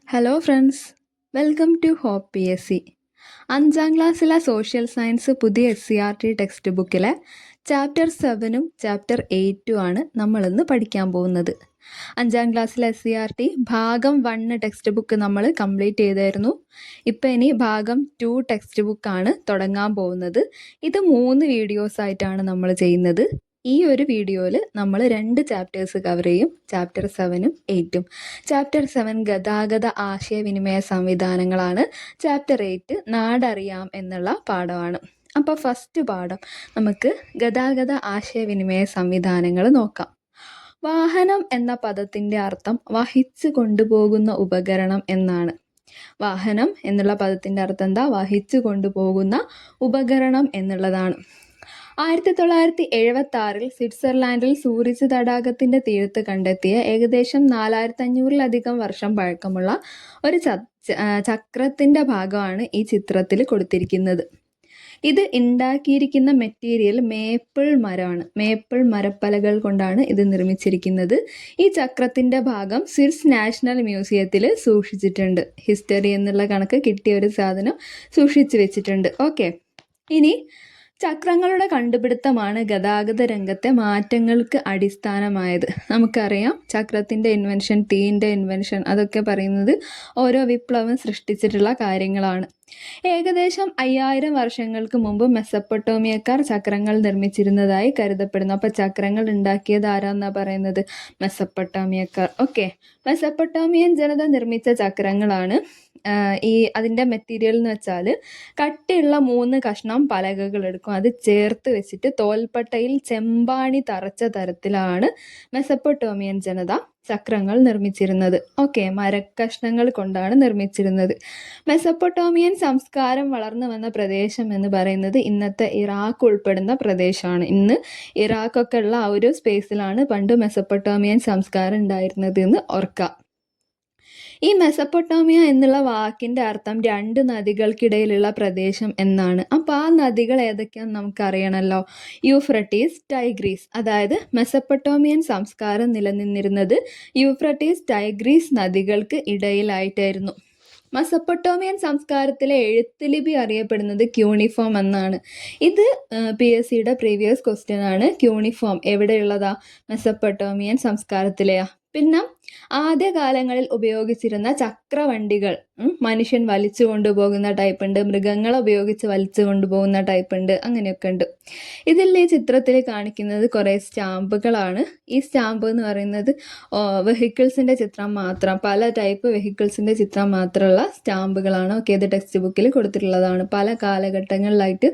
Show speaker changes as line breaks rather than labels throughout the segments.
Hello friends, welcome to hope P S C. 5ാം ക്ലാസ്സിലെ social science പുതിയ SCERT text ബുക്കിലെ ചാപ്റ്റർ 7ഉം ചാപ്റ്റർ 8ഉം ആണ് നമ്മളിന്ന് പഠിക്കാൻ പോകുന്നത്. 5ാം ക്ലാസ്സിലെ SCERT ഭാഗം 1 ടെക്സ്റ്റ് ബുക്ക് നമ്മൾ കംപ്ലീറ്റ് ചെയ്തായിരുന്നു. ഇപ്പം ഇനി ഭാഗം 2 ടെക്സ്റ്റ് ബുക്കാണ് തുടങ്ങാൻ പോകുന്നത്. ഇത് 3 വീഡിയോസ് ആയിട്ടാണ് നമ്മൾ ചെയ്യുന്നത്. ഈ ഒരു വീഡിയോയിൽ നമ്മൾ 2 ചാപ്റ്റേഴ്സ് കവർ ചെയ്യും, ചാപ്റ്റർ 7ഉം 8ഉം. ചാപ്റ്റർ 7 ഗതാഗത ആശയവിനിമയ സംവിധാനങ്ങളാണ്. ചാപ്റ്റർ 8 നാടറിയാം എന്നുള്ള പാഠമാണ്. അപ്പോൾ ഫസ്റ്റ് പാഠം നമുക്ക് ഗതാഗത ആശയവിനിമയ സംവിധാനങ്ങൾ നോക്കാം. വാഹനം എന്ന പദത്തിൻ്റെ അർത്ഥം വഹിച്ചു കൊണ്ടുപോകുന്ന ഉപകരണം എന്നാണ്. വാഹനം എന്നുള്ള പദത്തിൻ്റെ അർത്ഥം എന്താ? വഹിച്ചു കൊണ്ടുപോകുന്ന ഉപകരണം എന്നുള്ളതാണ്. 1976 സ്വിറ്റ്സർലാൻഡിൽ സൂറിച്ച് തടാകത്തിൻ്റെ തീരത്ത് കണ്ടെത്തിയ ഏകദേശം 4500-ലധികം വർഷം പഴക്കമുള്ള ഒരു ചക്രത്തിൻ്റെ ഭാഗമാണ് ഈ ചിത്രത്തിൽ കൊടുത്തിരിക്കുന്നത്. ഇത് ഉണ്ടാക്കിയിരിക്കുന്ന മെറ്റീരിയൽ മേപ്പിൾ മരമാണ്. മേപ്പിൾ മരപ്പലകൾ കൊണ്ടാണ് ഇത് നിർമ്മിച്ചിരിക്കുന്നത്. ഈ ചക്രത്തിൻ്റെ ഭാഗം സ്വിസ് നാഷണൽ മ്യൂസിയത്തിൽ സൂക്ഷിച്ചിട്ടുണ്ട്. ഹിസ്റ്ററി എന്നുള്ള കണക്ക് കിട്ടിയ ഒരു സാധനം സൂക്ഷിച്ചു വെച്ചിട്ടുണ്ട്. ഓക്കെ, ഇനി ചക്രങ്ങളുടെ കണ്ടുപിടുത്തമാണ് ഗതാഗത രംഗത്തെ മാറ്റങ്ങൾക്ക് അടിസ്ഥാനമായത്. നമുക്കറിയാം, ചക്രത്തിൻ്റെ ഇൻവെൻഷൻ, തീൻ്റെ ഇൻവെൻഷൻ, അതൊക്കെ പറയുന്നത് ഓരോ വിപ്ലവം സൃഷ്ടിച്ചിട്ടുള്ള കാര്യങ്ങളാണ്. ഏകദേശം 5000 വർഷങ്ങൾക്ക് മുമ്പ് മെസ്സപ്പൊട്ടോമിയക്കാർ ചക്രങ്ങൾ നിർമ്മിച്ചിരുന്നതായി കരുതപ്പെടുന്നു. അപ്പോൾ ചക്രങ്ങൾ ഉണ്ടാക്കിയത് ആരാന്നാ പറയുന്നത്? മെസ്സപ്പൊട്ടോമിയക്കാർ. ഓക്കെ, മെസ്സപ്പൊട്ടോമിയൻ ജനത നിർമ്മിച്ച ചക്രങ്ങളാണ്. അതിൻ്റെ മെറ്റീരിയൽ എന്ന് വെച്ചാൽ കട്ടിയുള്ള 3 കഷ്ണം പലകകൾ എടുക്കും, അത് ചേർത്ത് വെച്ചിട്ട് തോൽപ്പട്ടയിൽ ചെമ്പാണി തറച്ച തരത്തിലാണ് മെസ്സപ്പൊട്ടോമിയൻ ജനത ചക്രങ്ങൾ നിർമ്മിച്ചിരുന്നത്. ഓക്കെ, മരക്കഷ്ണങ്ങൾ കൊണ്ടാണ് നിർമ്മിച്ചിരുന്നത്. മെസ്സപ്പൊട്ടോമിയൻ സംസ്കാരം വളർന്നു വന്ന പ്രദേശം എന്ന് പറയുന്നത് ഇന്നത്തെ ഇറാഖ് ഉൾപ്പെടുന്ന പ്രദേശമാണ്. ഇന്ന് ഇറാഖൊക്കെ ഉള്ള ആ ഒരു സ്പേസിലാണ് പണ്ട് മെസ്സപ്പൊട്ടോമിയൻ സംസ്കാരം ഉണ്ടായിരുന്നത് എന്ന് ഓർക്കാം. ഈ മെസ്സപ്പൊട്ടോമിയ എന്നുള്ള വാക്കിൻ്റെ അർത്ഥം 2 നദികൾക്കിടയിലുള്ള പ്രദേശം എന്നാണ്. അപ്പോൾ ആ നദികൾ ഏതൊക്കെയാണെന്ന് നമുക്കറിയണമല്ലോ. യൂഫ്രട്ടീസ്, ടൈഗ്രീസ്. അതായത് മെസ്സപ്പൊട്ടോമിയൻ സംസ്കാരം നിലനിന്നിരുന്നത് യൂഫ്രട്ടീസ്, ടൈഗ്രീസ് നദികൾക്ക് ഇടയിലായിട്ടായിരുന്നു. മെസ്സപ്പൊട്ടോമിയൻ സംസ്കാരത്തിലെ എഴുത്തുലിപി അറിയപ്പെടുന്നത് ക്യൂണിഫോം എന്നാണ്. ഇത് PSCയുടെ പ്രീവിയസ് ക്വസ്റ്റ്യൻ ആണ്. ക്യൂണിഫോം എവിടെയുള്ളതാ? മെസ്സപ്പൊട്ടോമിയൻ സംസ്കാരത്തിലെയാ. പിന്നെ ആദ്യകാലങ്ങളിൽ ഉപയോഗിച്ചിരുന്ന ചക്രവണ്ടികൾ, മനുഷ്യൻ വലിച്ചു കൊണ്ടുപോകുന്ന ടൈപ്പ് ഉണ്ട്, മൃഗങ്ങളെ ഉപയോഗിച്ച് വലിച്ചു കൊണ്ടുപോകുന്ന ടൈപ്പ് ഉണ്ട്, അങ്ങനെയൊക്കെ ഉണ്ട്. ഇതിൽ ഈ ചിത്രത്തിൽ കാണിക്കുന്നത് കുറേ സ്റ്റാമ്പുകളാണ്. ഈ സ്റ്റാമ്പ് എന്ന് പറയുന്നത് വെഹിക്കിൾസിൻ്റെ ചിത്രം മാത്രം, പല ടൈപ്പ് വെഹിക്കിൾസിൻ്റെ ചിത്രം മാത്രമുള്ള സ്റ്റാമ്പുകളാണ്. ഓക്കെ, ഇത് ടെക്സ്റ്റ് ബുക്കിൽ കൊടുത്തിട്ടുള്ളതാണ്, പല കാലഘട്ടങ്ങളിലായിട്ട്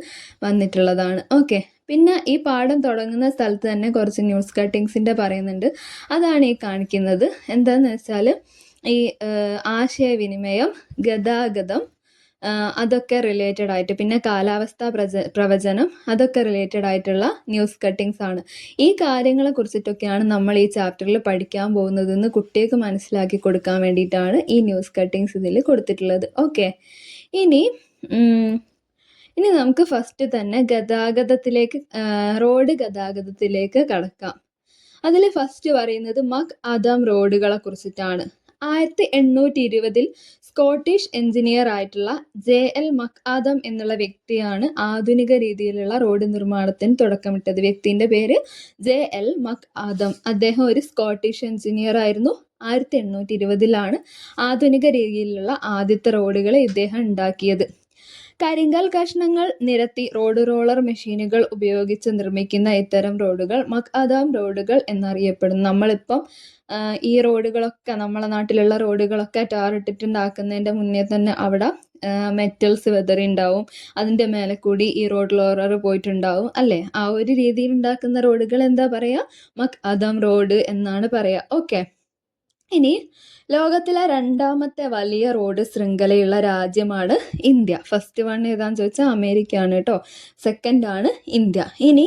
വന്നിട്ടുള്ളതാണ്. ഓക്കെ, പിന്നെ ഈ പാഠം തുടങ്ങുന്ന സ്ഥലത്ത് തന്നെ കുറച്ച് ന്യൂസ് കട്ടിങ്സിൻ്റെ പറയുന്നുണ്ട്. അതാണ് ഈ കാണിക്കുന്നത്. എന്താണെന്ന് വെച്ചാൽ ഈ ആശയവിനിമയം, ഗതാഗതം, അതൊക്കെ റിലേറ്റഡ് ആയിട്ട്, പിന്നെ കാലാവസ്ഥാ പ്രവചനം, അതൊക്കെ റിലേറ്റഡ് ആയിട്ടുള്ള ന്യൂസ് കട്ടിങ്സ് ആണ്. ഈ കാര്യങ്ങളെ കുറിച്ചിട്ടൊക്കെയാണ് നമ്മൾ ഈ ചാപ്റ്ററിൽ പഠിക്കാൻ പോകുന്നതെന്ന് കുട്ടികൾക്ക് മനസ്സിലാക്കി കൊടുക്കാൻ വേണ്ടിയിട്ടാണ് ഈ ന്യൂസ് കട്ടിങ്സ് ഇതിൽ കൊടുത്തിട്ടുള്ളത്. ഓക്കെ, ഇനി നമുക്ക് ഫസ്റ്റ് തന്നെ റോഡ് ഗതാഗതത്തിലേക്ക് കടക്കാം. അതിൽ ഫസ്റ്റ് പറയുന്നത് മക് ആദം റോഡുകളെ കുറിച്ചിട്ടാണ്. 1820 സ്കോട്ടിഷ് എഞ്ചിനീയർ ആയിട്ടുള്ള JL മക് ആദം എന്നുള്ള വ്യക്തിയാണ് ആധുനിക രീതിയിലുള്ള റോഡ് നിർമ്മാണത്തിന് തുടക്കമിട്ടത്. വ്യക്തിൻ്റെ പേര് JL മക് ആദം. അദ്ദേഹം ഒരു സ്കോട്ടിഷ് എഞ്ചിനീയർ ആയിരുന്നു. 1820 ആധുനിക രീതിയിലുള്ള ആദ്യത്തെ റോഡുകൾ ഇദ്ദേഹം ഉണ്ടാക്കിയത്. കരിങ്കൽ കഷ്ണങ്ങൾ നിരത്തി റോളർ മെഷീനുകൾ ഉപയോഗിച്ച് നിർമ്മിക്കുന്ന ഇത്തരം റോഡുകൾ മക് ആദം റോഡുകൾ എന്നറിയപ്പെടുന്നു. നമ്മളിപ്പം ഈ റോഡുകളൊക്കെ, നമ്മളെ നാട്ടിലുള്ള റോഡുകളൊക്കെ ടാർ ഇട്ടിട്ടുണ്ടാക്കുന്നതിൻ്റെ മുന്നേ തന്നെ അവിടെ മെറ്റൽസ് വെതറി ഉണ്ടാവും, അതിൻ്റെ മേലെ കൂടി ഈ റോളർ പോയിട്ടുണ്ടാവും അല്ലേ. ആ ഒരു രീതിയിൽ ഉണ്ടാക്കുന്ന റോഡുകൾ എന്താ പറയുക? മക് ആദം റോഡ് എന്നാണ് പറയുക. ഓക്കെ, ഇനി ലോകത്തിലെ 2ാമത്തെ വലിയ റോഡ് ശൃംഖലയുള്ള രാജ്യമാണ് ഇന്ത്യ. ഫസ്റ്റ് വൺ ഏതാന്ന് ചോദിച്ചാൽ അമേരിക്കയാണ് കേട്ടോ. സെക്കൻഡ് ആണ് ഇന്ത്യ. ഇനി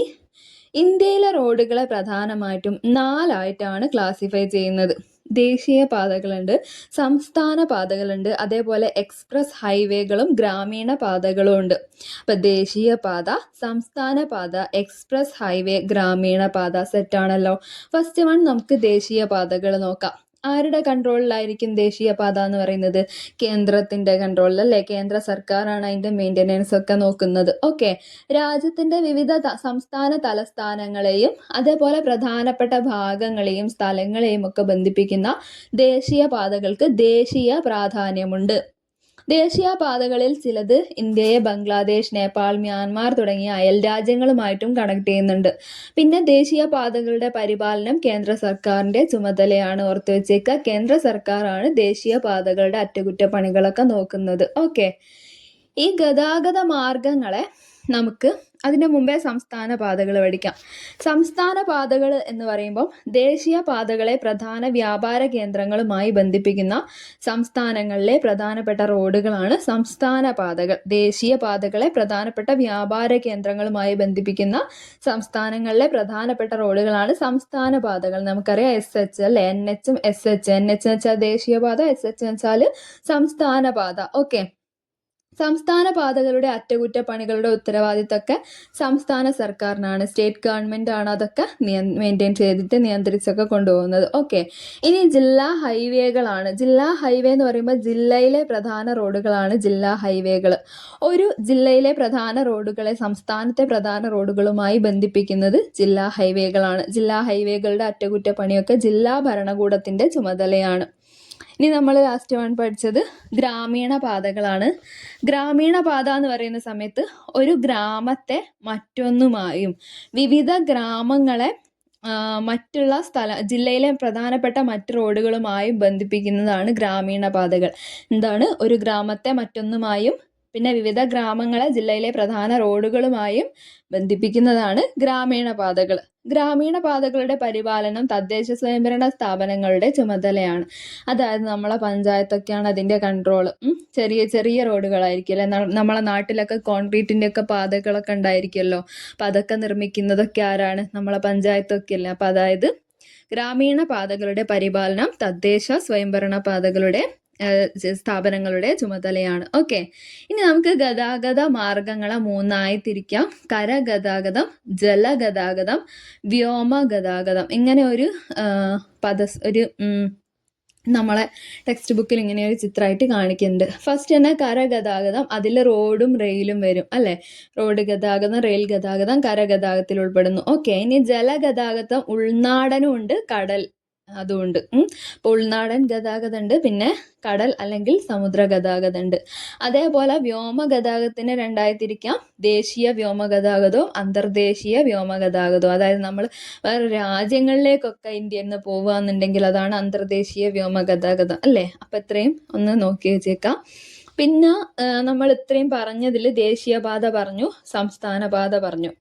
ഇന്ത്യയിലെ റോഡുകളെ പ്രധാനമായിട്ടും 4 ആയിട്ടാണ് ക്ലാസിഫൈ ചെയ്യുന്നത്. ദേശീയ പാതകളുണ്ട്, സംസ്ഥാന പാതകളുണ്ട്, അതേപോലെ എക്സ്പ്രസ് ഹൈവേകളും ഗ്രാമീണ പാതകളും ഉണ്ട്. അപ്പം ദേശീയപാത, സംസ്ഥാന പാത, എക്സ്പ്രസ് ഹൈവേ, ഗ്രാമീണ പാത. സെറ്റാണല്ലോ. ഫസ്റ്റ് വൺ നമുക്ക് ദേശീയ പാതകൾ നോക്കാം. ആരുടെ കൺട്രോളിലായിരിക്കും ദേശീയപാത എന്ന് പറയുന്നത്? കേന്ദ്രത്തിന്റെ കൺട്രോളിൽ അല്ലേ? കേന്ദ്ര സർക്കാരാണ് അതിന്റെ മെയിൻ്റെനൻസ് ഒക്കെ നോക്കുന്നത്. ഓക്കെ. രാജ്യത്തിന്റെ വിവിധ സംസ്ഥാന തലസ്ഥാനങ്ങളെയും അതേപോലെ പ്രധാനപ്പെട്ട ഭാഗങ്ങളെയും സ്ഥലങ്ങളെയും ഒക്കെ ബന്ധിപ്പിക്കുന്ന ദേശീയപാതകൾക്ക് ദേശീയ പ്രാധാന്യമുണ്ട്. ദേശീയപാതകളിൽ ചിലത് ഇന്ത്യയെ ബംഗ്ലാദേശ്, നേപ്പാൾ, മ്യാൻമാർ തുടങ്ങിയ അയൽ രാജ്യങ്ങളുമായിട്ടും കണക്ട് ചെയ്യുന്നുണ്ട്. പിന്നെ ദേശീയപാതകളുടെ പരിപാലനം കേന്ദ്ര സർക്കാരിന്റെ ചുമതലയാണ്. ഓർത്ത് വെച്ചേക്കുക, കേന്ദ്ര സർക്കാരാണ് ദേശീയപാതകളുടെ അറ്റകുറ്റപ്പണികളൊക്കെ നോക്കുന്നത്. ഓക്കെ. ഈ ഗതാഗത മാർഗങ്ങളെ നമുക്ക് അതിന് മുമ്പേ സംസ്ഥാന പാതകൾ പഠിക്കാം. സംസ്ഥാന പാതകൾ എന്ന് പറയുമ്പോൾ ദേശീയ പാതകളെ പ്രധാന വ്യാപാര കേന്ദ്രങ്ങളുമായി ബന്ധിപ്പിക്കുന്ന സംസ്ഥാനങ്ങളിലെ പ്രധാനപ്പെട്ട റോഡുകളാണ് സംസ്ഥാന പാതകൾ. ദേശീയ പാതകളെ പ്രധാനപ്പെട്ട വ്യാപാര കേന്ദ്രങ്ങളുമായി ബന്ധിപ്പിക്കുന്ന സംസ്ഥാനങ്ങളിലെ പ്രധാനപ്പെട്ട റോഡുകളാണ് സംസ്ഥാന പാതകൾ. നമുക്കറിയാം SH അല്ലെ, NH ഉം SH. NH എന്ന് വെച്ചാൽ ദേശീയപാത, SH എന്ന് വെച്ചാൽ സംസ്ഥാന പാത. ഓക്കെ. സംസ്ഥാന പാതകളുടെ അറ്റകുറ്റപ്പണികളുടെ ഉത്തരവാദിത്തമൊക്കെ സംസ്ഥാന സർക്കാരിനാണ്. സ്റ്റേറ്റ് ഗവൺമെന്റ് ആണ് അതൊക്കെ മെയിൻറ്റെയിൻ ചെയ്തിട്ട് നിയന്ത്രിച്ചൊക്കെ കൊണ്ടുപോകുന്നത്. ഓക്കെ. ഇനി ജില്ലാ ഹൈവേകളാണ്. ജില്ലാ ഹൈവേ എന്ന് പറയുമ്പോൾ ജില്ലയിലെ പ്രധാന റോഡുകളാണ് ജില്ലാ ഹൈവേകൾ. ഒരു ജില്ലയിലെ പ്രധാന റോഡുകളെ സംസ്ഥാനത്തെ പ്രധാന റോഡുകളുമായി ബന്ധിപ്പിക്കുന്നത് ജില്ലാ ഹൈവേകളാണ്. ജില്ലാ ഹൈവേകളുടെ അറ്റകുറ്റപ്പണിയൊക്കെ ജില്ലാ ഭരണകൂടത്തിന്റെ ചുമതലയാണ്. ഇനി നമ്മൾ ലാസ്റ്റ് വൺ പഠിച്ചത് ഗ്രാമീണ പാതകളാണ്. ഗ്രാമീണ പാത എന്ന് പറയുന്ന സമയത്ത് ഒരു ഗ്രാമത്തെ മറ്റൊന്നുമായും വിവിധ ഗ്രാമങ്ങളെ മറ്റുള്ള ജില്ലയിലെ പ്രധാനപ്പെട്ട മറ്റ് റോഡുകളുമായും ബന്ധിപ്പിക്കുന്നതാണ് ഗ്രാമീണ പാതകൾ. എന്താണ്? ഒരു ഗ്രാമത്തെ മറ്റൊന്നുമായും പിന്നെ വിവിധ ഗ്രാമങ്ങളെ ജില്ലയിലെ പ്രധാന റോഡുകളുമായും ബന്ധിപ്പിക്കുന്നതാണ് ഗ്രാമീണ പാതകൾ. ഗ്രാമീണ പാതകളുടെ പരിപാലനം തദ്ദേശ സ്വയംഭരണ സ്ഥാപനങ്ങളുടെ ചുമതലയാണ്. അതായത് നമ്മളെ പഞ്ചായത്തൊക്കെയാണ് അതിൻ്റെ കൺട്രോൾ. ചെറിയ ചെറിയ റോഡുകളായിരിക്കും അല്ലെ. നമ്മളെ നാട്ടിലൊക്കെ കോൺക്രീറ്റിൻ്റെ ഒക്കെ പാതകളൊക്കെ ഉണ്ടായിരിക്കുമല്ലോ. അപ്പം അതൊക്കെ നിർമ്മിക്കുന്നതൊക്കെ ആരാണ്? നമ്മളെ പഞ്ചായത്തൊക്കെ അല്ലേ. അപ്പം അതായത് ഗ്രാമീണ പാതകളുടെ പരിപാലനം തദ്ദേശ സ്വയംഭരണ പാതകളുടെ സ്ഥാപനങ്ങളുടെ ചുമതലയാണ്. ഓക്കെ. ഇനി നമുക്ക് ഗതാഗത മാർഗങ്ങളെ 3ആയി തിരിക്കാം. കരഗതാഗതം, ജലഗതാഗതം, വ്യോമഗതാഗതം. ഇങ്ങനെ ഒരു നമ്മളെ ടെക്സ്റ്റ് ബുക്കിൽ ഇങ്ങനെ ഒരു ചിത്രമായിട്ട് കാണിക്കുന്നുണ്ട്. ഫസ്റ്റ് തന്നെ കരഗതാഗതം. അതിൽ റോഡും റെയിലും വരും അല്ലേ. റോഡ് ഗതാഗതം, റെയിൽ ഗതാഗതം കരഗതാഗതത്തിൽ ഉൾപ്പെടുന്നു. ഓക്കെ. ഇനി ജലഗതാഗതം ഉൾനാടനും ഉണ്ട്, കടൽ അതുമുണ്ട്. അപ്പോൾ ഉൾനാടൻ ഗതാഗതം ഉണ്ട്, പിന്നെ കടൽ അല്ലെങ്കിൽ സമുദ്ര ഗതാഗതം ഉണ്ട്. അതേപോലെ വ്യോമഗതാഗതത്തിന് 2ആയി തിരിക്കാം. ദേശീയ വ്യോമഗതാഗതവും അന്തർദേശീയ വ്യോമഗതാഗതവും. അതായത് നമ്മൾ വേറെ രാജ്യങ്ങളിലേക്കൊക്കെ ഇന്ത്യയിൽ നിന്ന് പോവുകയെന്നുണ്ടെങ്കിൽ അതാണ് അന്തർദേശീയ വ്യോമഗതാഗതം അല്ലേ. അപ്പം ഇത്രയും ഒന്ന് നോക്കി വെച്ചേക്കാം. പിന്നെ നമ്മൾ ഇത്രയും പറഞ്ഞതിൽ ദേശീയപാത പറഞ്ഞു, സംസ്ഥാന പാത പറഞ്ഞു,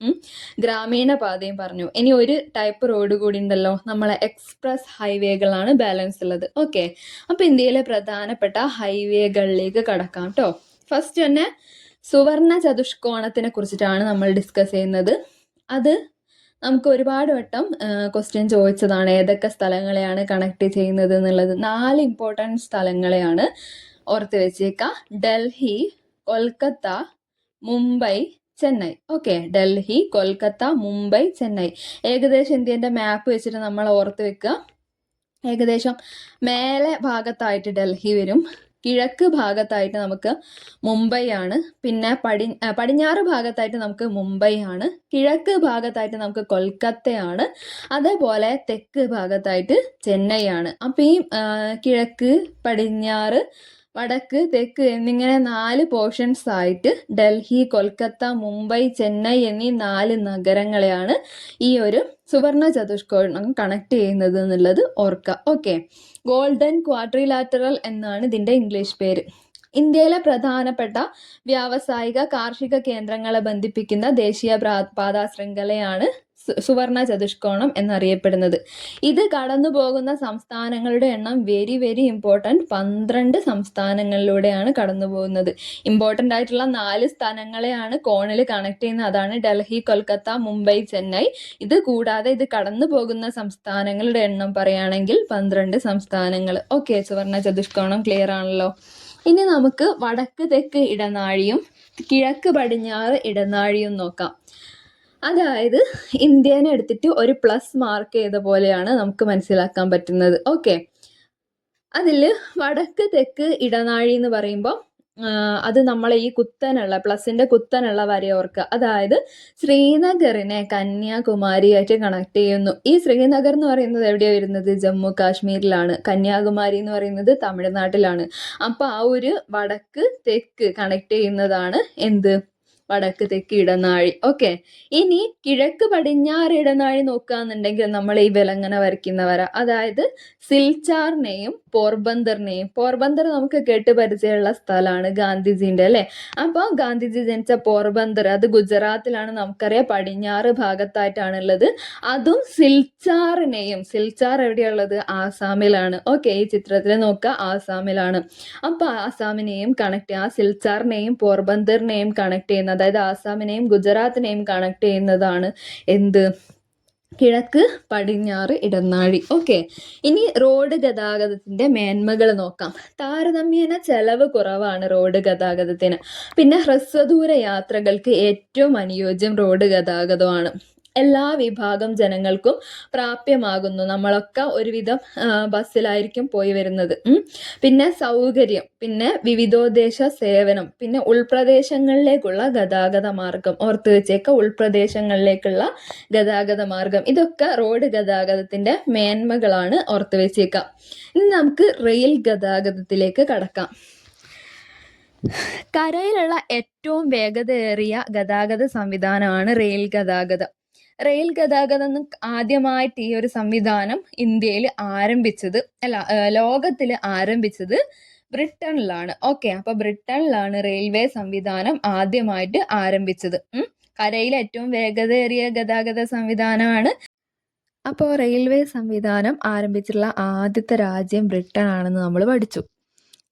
ഗ്രാമീണ പാതയും പറഞ്ഞു. ഇനി ഒരു ടൈപ്പ് റോഡ് കൂടി ഉണ്ടല്ലോ, നമ്മളെ എക്സ്പ്രസ് ഹൈവേകളാണ് ബാലൻസ് ഉള്ളത്. ഓക്കെ. അപ്പോൾ ഇന്ത്യയിലെ പ്രധാനപ്പെട്ട ഹൈവേകളിലേക്ക് കടക്കാം കേട്ടോ. ഫസ്റ്റ് തന്നെ സുവർണ ചതുഷ്കോണത്തിനെ കുറിച്ചിട്ടാണ് നമ്മൾ ഡിസ്കസ് ചെയ്യുന്നത്. അത് നമുക്ക് ഒരുപാട് വട്ടം ക്വസ്റ്റ്യൻ ചോദിച്ചതാണ്. ഏതൊക്കെ സ്ഥലങ്ങളെയാണ് കണക്ട് ചെയ്യുന്നത് എന്നുള്ളത്. 4 ഇമ്പോർട്ടൻറ്റ് സ്ഥലങ്ങളെയാണ്. ഓർത്ത് വെച്ചേക്കാം. ഡൽഹി, കൊൽക്കത്ത, മുംബൈ, ചെന്നൈ. ഓക്കെ. ഡൽഹി, കൊൽക്കത്ത, മുംബൈ, ചെന്നൈ. ഏകദേശം ഇന്ത്യൻ്റെ മാപ്പ് വെച്ചിട്ട് നമ്മൾ ഓർത്ത് വെക്കുക. ഏകദേശം മേലെ ഭാഗത്തായിട്ട് ഡൽഹി വരും, കിഴക്ക് ഭാഗത്തായിട്ട് നമുക്ക് മുംബൈ ആണ്, പിന്നെ പടിഞ്ഞാറ് ഭാഗത്തായിട്ട് നമുക്ക് മുംബൈ ആണ്, കിഴക്ക് ഭാഗത്തായിട്ട് നമുക്ക് കൊൽക്കത്തയാണ്, അതേപോലെ തെക്ക് ഭാഗത്തായിട്ട് ചെന്നൈ ആണ്. അപ്പം ഈ കിഴക്ക്, പടിഞ്ഞാറ്, വടക്ക്, തെക്ക് എന്നിങ്ങനെ 4 പോർഷൻസ് ആയിട്ട് ഡൽഹി, കൊൽക്കത്ത, മുംബൈ, ചെന്നൈ എന്നീ 4 നഗരങ്ങളെയാണ് ഈ ഒരു സുവർണ ചതുഷ്കോണം കണക്ട് ചെയ്യുന്നത് എന്നുള്ളത് ഓർക്കുക. ഓക്കെ. ഗോൾഡൻ ക്വാഡ്രിലാറ്ററൽ എന്നാണ് ഇതിൻ്റെ ഇംഗ്ലീഷ് പേര്. ഇന്ത്യയിലെ പ്രധാനപ്പെട്ട വ്യാവസായിക കാർഷിക കേന്ദ്രങ്ങളെ ബന്ധിപ്പിക്കുന്ന ദേശീയ പാതാ ശൃംഖലയാണ് സുവർണ ചതുഷ്കോണം എന്നറിയപ്പെടുന്നത്. ഇത് കടന്നു പോകുന്ന സംസ്ഥാനങ്ങളുടെ എണ്ണം വെരി വെരി ഇമ്പോർട്ടൻറ്റ്. 12 സംസ്ഥാനങ്ങളിലൂടെയാണ് കടന്നു പോകുന്നത്. ഇമ്പോർട്ടൻ്റ് ആയിട്ടുള്ള 4 സ്ഥലങ്ങളെയാണ് കോണിൽ കണക്ട് ചെയ്യുന്നത്. അതാണ് ഡൽഹി, കൊൽക്കത്ത, മുംബൈ, ചെന്നൈ. ഇത് കൂടാതെ ഇത് കടന്നു പോകുന്ന സംസ്ഥാനങ്ങളുടെ എണ്ണം പറയുകയാണെങ്കിൽ 12 സംസ്ഥാനങ്ങൾ. ഓക്കെ. സുവർണ ചതുഷ്കോണം ക്ലിയർ ആണല്ലോ. ഇനി നമുക്ക് വടക്ക് തെക്ക് ഇടനാഴിയും കിഴക്ക് പടിഞ്ഞാറ് ഇടനാഴിയും നോക്കാം. അതായത് ഇന്ത്യനെ എടുത്തിട്ട് ഒരു പ്ലസ് മാർക്ക് ചെയ്ത പോലെയാണ് നമുക്ക് മനസ്സിലാക്കാൻ പറ്റുന്നത്. ഓക്കെ. അതിൽ വടക്ക് തെക്ക് ഇടനാഴി എന്ന് പറയുമ്പോൾ അത് നമ്മളെ ഈ കുത്തനുള്ള പ്ലസിന്റെ കുത്തനുള്ള വര ഓർക്കുക. അതായത് ശ്രീനഗറിനെ കന്യാകുമാരിയായിട്ട് കണക്ട് ചെയ്യുന്നു. ഈ ശ്രീനഗർ എന്ന് പറയുന്നത് എവിടെയാണ് വരുന്നത്? ജമ്മു കാശ്മീരിലാണ്. കന്യാകുമാരി എന്ന് പറയുന്നത് തമിഴ്നാട്ടിലാണ്. അപ്പോൾ ആ ഒരു വടക്ക് തെക്ക് കണക്ട് ചെയ്യുന്നതാണ് എന്ത്? വടക്ക് തെക്ക് ഇടനാഴി. ഓക്കെ, ഇനി കിഴക്ക് പടിഞ്ഞാറ് ഇടനാഴി നോക്കുകയാണെന്നുണ്ടെങ്കിൽ നമ്മൾ ഈ വിലങ്ങനെ വരയ്ക്കുന്ന വര, അതായത് സിൽച്ചാറിനെയും പോർബന്ദറിനെയും, പോർബന്ദർ നമുക്ക് കേട്ട് പരിചയമുള്ള സ്ഥലമാണ് ഗാന്ധിജീൻ്റെ അല്ലേ. അപ്പോൾ ഗാന്ധിജി ജനിച്ച പോർബന്ദർ അത് ഗുജറാത്തിലാണ്, നമുക്കറിയാം പടിഞ്ഞാറ് ഭാഗത്തായിട്ടാണുള്ളത്. അതും സിൽച്ചാറിനെയും, സിൽച്ചാർ എവിടെയുള്ളത്? ആസാമിലാണ്. ഓക്കെ, ഈ ചിത്രത്തിൽ നോക്കുക, ആസാമിലാണ്. അപ്പോൾ ആസാമിനെയും കണക്ട് ചെയ്യുക, സിൽച്ചാറിനെയും പോർബന്ദറിനെയും കണക്ട് ചെയ്യുന്ന, അതായത് ആസാമിനെയും ഗുജറാത്തിനെയും കണക്ട് ചെയ്യുന്നതാണ് എന്ത്? കിഴക്ക് പടിഞ്ഞാറ് ഇടനാഴി. ഓക്കെ, ഇനി റോഡ് ഗതാഗതത്തിന്റെ മേന്മകൾ നോക്കാം. താരതമ്യേന ചെലവ് കുറവാണ് റോഡ് ഗതാഗതത്തിന്. പിന്നെ ഹ്രസ്വദൂര യാത്രകൾക്ക് ഏറ്റവും അനുയോജ്യം റോഡ് ഗതാഗതമാണ്. എല്ലാ വിഭാഗം ജനങ്ങൾക്കും പ്രാപ്യമാകുന്നു. നമ്മളൊക്കെ ഒരുവിധം ബസ്സിലായിരിക്കും പോയി വരുന്നത്. പിന്നെ സൗകര്യം, പിന്നെ വിവിധോദ്ദേശ സേവനം, പിന്നെ ഉൾപ്രദേശങ്ങളിലേക്കുള്ള ഗതാഗത മാർഗം. ഓർത്ത് വെച്ചേക്ക, ഉൾപ്രദേശങ്ങളിലേക്കുള്ള ഗതാഗത മാർഗം. ഇതൊക്കെ റോഡ് ഗതാഗതത്തിന്റെ മേന്മകളാണ്, ഓർത്ത് വെച്ചേക്കാം. ഇനി നമുക്ക് റെയിൽ ഗതാഗതത്തിലേക്ക് കടക്കാം. കരയിലുള്ള ഏറ്റവും വേഗതയേറിയ ഗതാഗത സംവിധാനമാണ് റെയിൽ ഗതാഗതം. റെയിൽ ഗതാഗതം ആദ്യമായിട്ട് ഈ ഒരു സംവിധാനം ഇന്ത്യയിൽ ആരംഭിച്ചത്, ലോകത്തിൽ ആരംഭിച്ചത് ബ്രിട്ടനിലാണ്. ഓക്കെ, അപ്പൊ ബ്രിട്ടനിലാണ് റെയിൽവേ സംവിധാനം ആദ്യമായിട്ട് ആരംഭിച്ചത്. കരയിലെ ഏറ്റവും വേഗതയേറിയ ഗതാഗത സംവിധാനമാണ്. അപ്പോൾ റെയിൽവേ സംവിധാനം ആരംഭിച്ചിട്ടുള്ള ആദ്യത്തെ രാജ്യം ബ്രിട്ടൻ ആണെന്ന് നമ്മൾ പഠിച്ചു.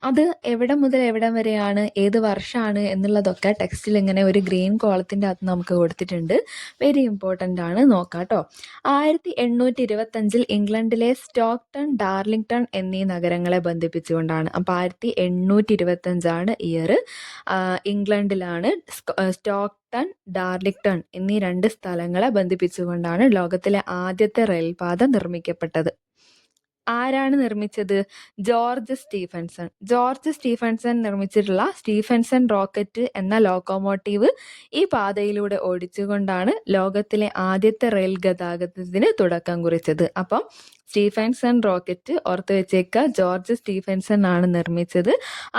അത് എവിടെ മുതൽ എവിടം വരെയാണ്, ഏത് വർഷമാണ് എന്നുള്ളതൊക്കെ ടെക്സ്റ്റിൽ ഇങ്ങനെ ഒരു ഗ്രീൻ കോളത്തിൻ്റെ അകത്ത് നമുക്ക് കൊടുത്തിട്ടുണ്ട്. വെരി ഇമ്പോർട്ടൻ്റ് ആണ്, നോക്കാം കേട്ടോ. 1825 ഇംഗ്ലണ്ടിലെ സ്റ്റോക്ടൺ, ഡാർലിംഗ്ടൺ എന്നീ നഗരങ്ങളെ ബന്ധിപ്പിച്ചുകൊണ്ടാണ്. അപ്പോൾ 1825 ഇയർ. ഇംഗ്ലണ്ടിലാണ് സ്റ്റോക്ടൺ, ഡാർലിംഗ്ടൺ എന്നീ 2 സ്ഥലങ്ങളെ ബന്ധിപ്പിച്ചുകൊണ്ടാണ് ലോകത്തിലെ ആദ്യത്തെ റെയിൽപാത നിർമ്മിക്കപ്പെട്ടത്. ആരാണ് നിർമ്മിച്ചത്? George Stephenson. ജോർജ് സ്റ്റീഫൻസൺ നിർമ്മിച്ചിട്ടുള്ള സ്റ്റീഫൻസൺ റോക്കറ്റ് എന്ന ലോക്കോമോട്ടീവ് ഈ പാതയിലൂടെ ഓടിച്ചുകൊണ്ടാണ് ലോകത്തിലെ ആദ്യത്തെ റെയിൽ ഗതാഗതത്തിന് തുടക്കം കുറിച്ചത്. അപ്പം സ്റ്റീഫൻസൺ റോക്കറ്റ് ഓർത്ത് വെച്ചേക്ക, ജോർജ് സ്റ്റീഫൻസൺ ആണ് നിർമ്മിച്ചത്.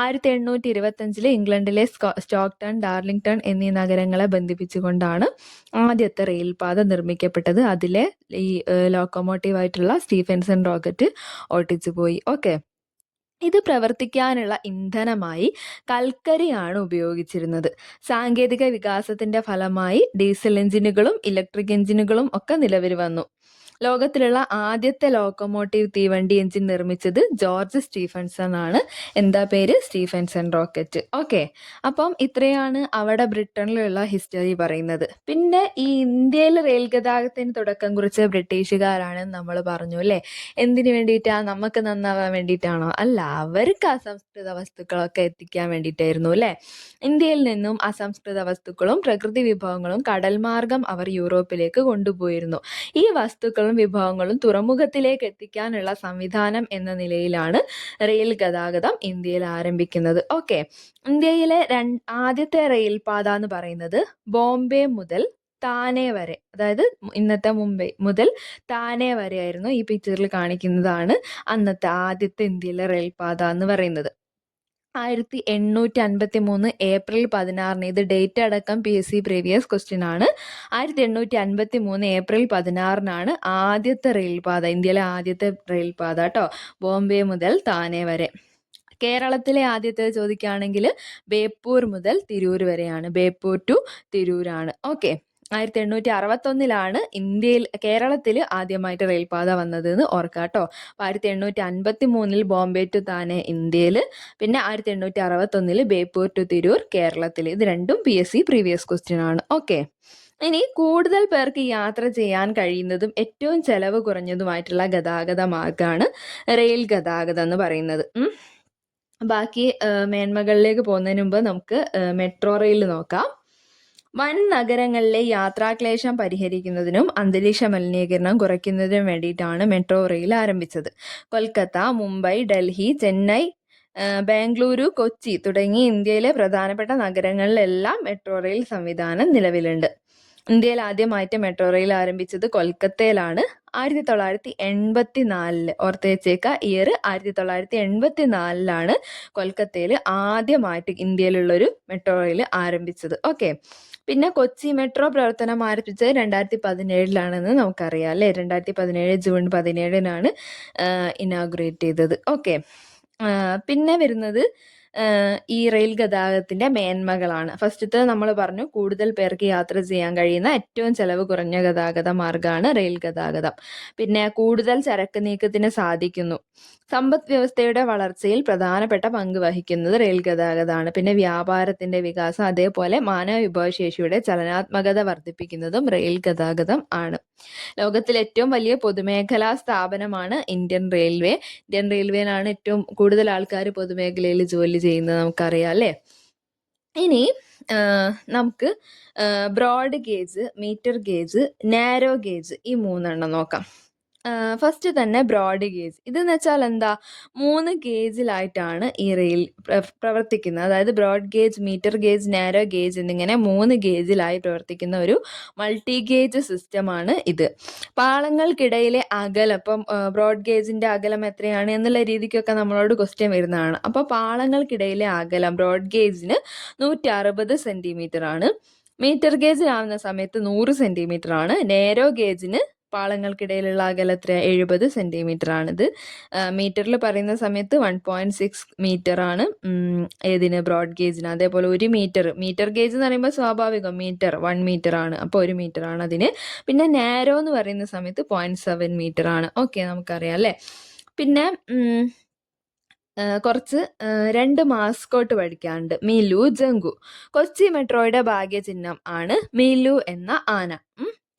1825 ഇംഗ്ലണ്ടിലെ സ്റ്റോക്ടൺ, ഡാർലിംഗ്ടൺ എന്നീ നഗരങ്ങളെ ബന്ധിപ്പിച്ചുകൊണ്ടാണ് ആദ്യത്തെ റെയിൽപാത നിർമ്മിക്കപ്പെട്ടത്. അതിലെ ഈ ലോക്കോമോട്ടീവായിട്ടുള്ള സ്റ്റീഫൻസൺ റോക്കറ്റ് ഓട്ടിച്ചു പോയി. ഓക്കെ, ഇത് പ്രവർത്തിക്കാനുള്ള ഇന്ധനമായി കൽക്കരിയാണ് ഉപയോഗിച്ചിരുന്നത്. സാങ്കേതിക വികാസത്തിന്റെ ഫലമായി ഡീസൽ എഞ്ചിനുകളും ഇലക്ട്രിക് എഞ്ചിനുകളും ഒക്കെ നിലവിൽ വന്നു. ലോകത്തിലുള്ള ആദ്യത്തെ ലോക്കോമോട്ടീവ് തീവണ്ടി എഞ്ചിൻ നിർമ്മിച്ചത് ജോർജ് സ്റ്റീഫൻസൺ ആണ്. എന്താ പേര്? Stephenson rocket. ഓക്കെ, അപ്പം ഇത്രയാണ് അവിടെ ബ്രിട്ടനിലുള്ള ഹിസ്റ്ററി പറയുന്നത്. പിന്നെ ഈ ഇന്ത്യയിൽ റെയിൽ ഗതാഗതത്തിന് തുടക്കം കുറിച്ച ബ്രിട്ടീഷുകാരാണെന്ന് നമ്മൾ പറഞ്ഞു അല്ലേ. എന്തിനു വേണ്ടിയിട്ടാ? നമുക്ക് നന്നാവാൻ വേണ്ടിയിട്ടാണോ? അല്ല, അവർക്ക് അസംസ്കൃത വസ്തുക്കളൊക്കെ എത്തിക്കാൻ വേണ്ടിയിട്ടായിരുന്നു അല്ലേ. ഇന്ത്യയിൽ നിന്നും അസംസ്കൃത വസ്തുക്കളും പ്രകൃതി വിഭവങ്ങളും കടൽ മാർഗം അവർ യൂറോപ്പിലേക്ക് കൊണ്ടുപോയിരുന്നു. ഈ വസ്തുക്കളും വിഭവങ്ങളും തുറമുഖത്തിലേക്ക് എത്തിക്കാനുള്ള സംവിധാനം എന്ന നിലയിലാണ് റെയിൽ ഗതാഗതം ഇന്ത്യയിൽ ആരംഭിക്കുന്നത്. ഓക്കെ, ഇന്ത്യയിലെ ആദ്യത്തെ റെയിൽ പാത എന്ന് പറയുന്നത് ബോംബെ മുതൽ താനെ വരെ, അതായത് ഇന്നത്തെ മുംബൈ മുതൽ താനെ വരെ ആയിരുന്നു. ഈ പിക്ചറിൽ കാണിക്കുന്നതാണ് അന്നത്തെ ആദ്യത്തെ ഇന്ത്യയിലെ റെയിൽ പാത എന്ന് പറയുന്നത്. 1853 ഏപ്രിൽ 16, ഇത് ഡേറ്റ് അടക്കം PSC പ്രീവിയസ് ക്വസ്റ്റ്യൻ ആണ്. 1853 ഏപ്രിൽ 16 ആദ്യത്തെ റെയിൽപാത, ഇന്ത്യയിലെ ആദ്യത്തെ റെയിൽപാത കേട്ടോ, ബോംബെ മുതൽ താനെ വരെ. കേരളത്തിലെ ആദ്യത്തെ ചോദിക്കുകയാണെങ്കിൽ ബേപ്പൂർ മുതൽ തിരൂർ വരെയാണ്. ബേപ്പൂർ ടു തിരൂരാണ്. ഓക്കെ, 1861 ഇന്ത്യയിൽ, കേരളത്തിൽ ആദ്യമായിട്ട് റെയിൽപാത വന്നത് എന്ന് ഓർക്കാം കേട്ടോ. 1853 ബോംബെ ടു താനെ ഇന്ത്യയിൽ, പിന്നെ 1861 ബേപ്പൂർ ടു തിരൂർ കേരളത്തിൽ. ഇത് രണ്ടും PSC പ്രീവിയസ് ക്വസ്റ്റ്യൻ ആണ്. ഓക്കെ, ഇനി കൂടുതൽ പേർക്ക് യാത്ര ചെയ്യാൻ കഴിയുന്നതും ഏറ്റവും ചെലവ് കുറഞ്ഞതുമായിട്ടുള്ള ഗതാഗത മാർഗ്ഗമാണ് റെയിൽ ഗതാഗതം എന്ന് പറയുന്നത്. ബാക്കി മേന്മകളിലേക്ക് പോകുന്നതിന് മുമ്പ് നമുക്ക് മെട്രോ റെയിൽ നോക്കാം. വൻ നഗരങ്ങളിലെ യാത്രാക്ലേശം പരിഹരിക്കുന്നതിനും അന്തരീക്ഷ മലിനീകരണം കുറയ്ക്കുന്നതിനും വേണ്ടിയിട്ടാണ് മെട്രോ റെയിൽ ആരംഭിച്ചത്. കൊൽക്കത്ത, മുംബൈ, ഡൽഹി, ചെന്നൈ, ബാംഗ്ലൂരു, കൊച്ചി തുടങ്ങി ഇന്ത്യയിലെ പ്രധാനപ്പെട്ട നഗരങ്ങളിലെല്ലാം മെട്രോ റെയിൽ സംവിധാനം നിലവിലുണ്ട്. ഇന്ത്യയിൽ ആദ്യമായിട്ട് മെട്രോ റെയിൽ ആരംഭിച്ചത് കൊൽക്കത്തയിലാണ് 1984. ഓർത്ത് വെച്ചേക്ക, ഇയർ 1984 കൊൽക്കത്തയിൽ ആദ്യമായിട്ട് ഇന്ത്യയിലുള്ളൊരു മെട്രോ റെയിൽ ആരംഭിച്ചത്. ഓക്കെ, പിന്നെ കൊച്ചി മെട്രോ പ്രവർത്തനം ആരംഭിച്ചത് 2017 നമുക്കറിയാം അല്ലേ. 2017 ജൂൺ 17 ഇനാഗുറേറ്റ് ചെയ്തത്. ഓക്കെ, പിന്നെ വരുന്നത് ഈ റെയിൽ ഗതാഗതത്തിന്റെ മേന്മകളാണ്. ഫസ്റ്റത്തെ നമ്മൾ പറഞ്ഞു, കൂടുതൽ പേർക്ക് യാത്ര ചെയ്യാൻ കഴിയുന്ന ഏറ്റവും ചെലവ് കുറഞ്ഞ ഗതാഗത മാർഗ്ഗമാണ് റെയിൽ ഗതാഗതം. പിന്നെ കൂടുതൽ ചരക്ക് നീക്കത്തിന് സാധിക്കുന്നു. സമ്പദ് വ്യവസ്ഥയുടെ വളർച്ചയിൽ പ്രധാനപ്പെട്ട പങ്ക് വഹിക്കുന്നത് റെയിൽ ഗതാഗതമാണ്. പിന്നെ വ്യാപാരത്തിന്റെ വികാസം, അതേപോലെ മാനവ വിഭവശേഷിയുടെ ചലനാത്മകത വർദ്ധിപ്പിക്കുന്നതും റെയിൽ ഗതാഗതം ആണ്. ലോകത്തിലെ ഏറ്റവും വലിയ പൊതുമേഖലാ സ്ഥാപനമാണ് ഇന്ത്യൻ റെയിൽവേ. ഇന്ത്യൻ റെയിൽവേയിലാണ് ഏറ്റവും കൂടുതൽ ആൾക്കാർ പൊതുമേഖലയിൽ ജോലി ചെയ്യുന്നത്, നമുക്കറിയാം അല്ലേ. ഇനി നമുക്ക് broad gauge, metre gauge, narrow gauge, ഈ 3 നോക്കാം. ഫസ്റ്റ് തന്നെ ബ്രോഡ് ഗേജ്. ഇതെന്ന് വെച്ചാൽ എന്താ, 3 ഗേജിലായിട്ടാണ് ഈ റെയിൽ പ്രവർത്തിക്കുന്നത്. അതായത് broad gauge, metre gauge, narrow gauge എന്നിങ്ങനെ 3 ഗേജിലായി പ്രവർത്തിക്കുന്ന ഒരു മൾട്ടി ഗേജ് സിസ്റ്റമാണ് ഇത്. പാളങ്ങൾക്കിടയിലെ അകലം, ഇപ്പം ബ്രോഡ് ഗേജിന്റെ അകലം എത്രയാണ് എന്നുള്ള രീതിക്കൊക്കെ നമ്മളോട് ക്വസ്റ്റ്യൻ വരുന്നതാണ്. അപ്പോൾ പാളങ്ങൾക്കിടയിലെ അകലം ബ്രോഡ് ഗേജിന് 160 സെന്റിമീറ്റർ ആണ്. മീറ്റർ ഗേജിലാവുന്ന സമയത്ത് 100 സെന്റിമീറ്റർ ആണ്. നാരോ ഗേജിന് പാളങ്ങൾക്കിടയിലുള്ള അകലം എത്ര, 70 സെന്റിമീറ്റർ ആണിത്. മീറ്ററിൽ പറയുന്ന സമയത്ത് 1.6 മീറ്റർ ആണ് ഏതിന്, ബ്രോഡ് ഗേജിന്. അതേപോലെ 1 മീറ്റർ, മീറ്റർ ഗേജ് എന്ന് പറയുമ്പോൾ സ്വാഭാവികം മീറ്റർ 1 മീറ്റർ ആണ്, അപ്പോൾ 1 മീറ്റർ ആണ് അതിന്. പിന്നെ നാരോ എന്ന് പറയുന്ന സമയത്ത് 0.7 മീറ്റർ ആണ്. ഓക്കെ, നമുക്കറിയാം അല്ലേ. പിന്നെ കുറച്ച് 2 മാസ്കോട്ട് പഠിക്കാനുണ്ട്, മിലു, ജങ്കു. കൊച്ചി മെട്രോയുടെ ഭാഗ്യചിഹ്നം ആണ് മിലു എന്ന ആന.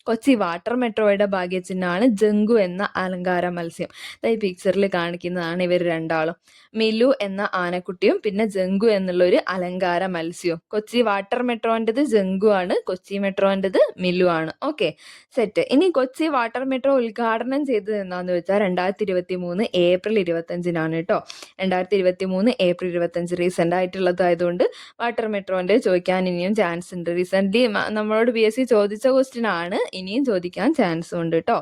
കൊച്ചി വാട്ടർ മെട്രോയുടെ ഭാഗ്യചിഹ്നമാണ് ജങ്കു എന്ന അലങ്കാര മത്സ്യം. ഈ പിക്ചറിൽ കാണിക്കുന്നതാണ് ഇവർ രണ്ടാളും, മിലു എന്ന ആനക്കുട്ടിയും പിന്നെ ജങ്കു എന്നുള്ളൊരു അലങ്കാര മത്സ്യവും. കൊച്ചി വാട്ടർ മെട്രോൻ്റെത് ജങ്കു ആണ്, കൊച്ചി മെട്രോൻ്റെത് മിലു ആണ്. Okay, set. ഇനി കൊച്ചി വാട്ടർ മെട്രോ ഉദ്ഘാടനം ചെയ്തത് എന്താണെന്ന് വെച്ചാൽ 2023 ഏപ്രിൽ 25 കേട്ടോ. 2023 ഏപ്രിൽ 25 റീസെൻ്റ് ആയിട്ടുള്ളതായതുകൊണ്ട് വാട്ടർ മെട്രോൻ്റെ ചോദിക്കാൻ ഇനിയും ചാൻസ് ഉണ്ട്. റീസെൻ്റ്ലി നമ്മളോട് PSC ചോദിച്ച ക്വസ്റ്റ്യൻ ആണ്, ഇനിയും ചോദിക്കാൻ ചാൻസ് ഉണ്ട് കേട്ടോ.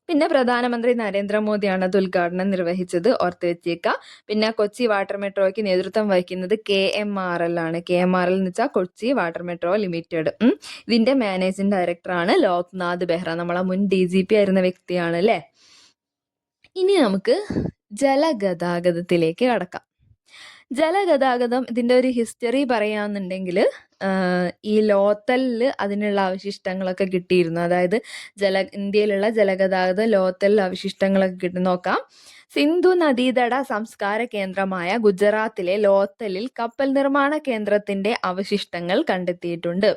പിന്നെ പ്രധാനമന്ത്രി നരേന്ദ്രമോദിയാണ് അത് ഉദ്ഘാടനം നിർവഹിച്ചത്, ഓർത്ത് വെച്ചേക്കാം. പിന്നെ കൊച്ചി വാട്ടർ മെട്രോയ്ക്ക് നേതൃത്വം വഹിക്കുന്നത് KMRL ആണ്. KMRL എന്ന് വെച്ചാൽ കൊച്ചി വാട്ടർ മെട്രോ ലിമിറ്റഡ്. ഇതിന്റെ മാനേജിംഗ് ഡയറക്ടറാണ് ലോക്നാഥ് ബെഹ്റ, നമ്മളെ മുൻ DGP ആയിരുന്ന വ്യക്തിയാണ് അല്ലേ. ഇനി നമുക്ക് ജലഗതാഗതത്തിലേക്ക് കടക്കാം. ജലഗതാഗതം, ഇതിൻ്റെ ഒരു ഹിസ്റ്ററി പറയാന്നുണ്ടെങ്കിൽ ഈ ലോത്തലിൽ അതിനുള്ള അവശിഷ്ടങ്ങളൊക്കെ കിട്ടിയിരുന്നു. അതായത് ഇന്ത്യയിലുള്ള ജലഗതാഗതം ലോത്തലിൽ അവശിഷ്ടങ്ങളൊക്കെ കിട്ടി. നോക്കാം. സിന്ധു നദീതട സംസ്കാര കേന്ദ്രമായ ഗുജറാത്തിലെ ലോത്തലിൽ കപ്പൽ നിർമ്മാണ കേന്ദ്രത്തിന്റെ അവശിഷ്ടങ്ങൾ കണ്ടെത്തിയിട്ടുണ്ട്.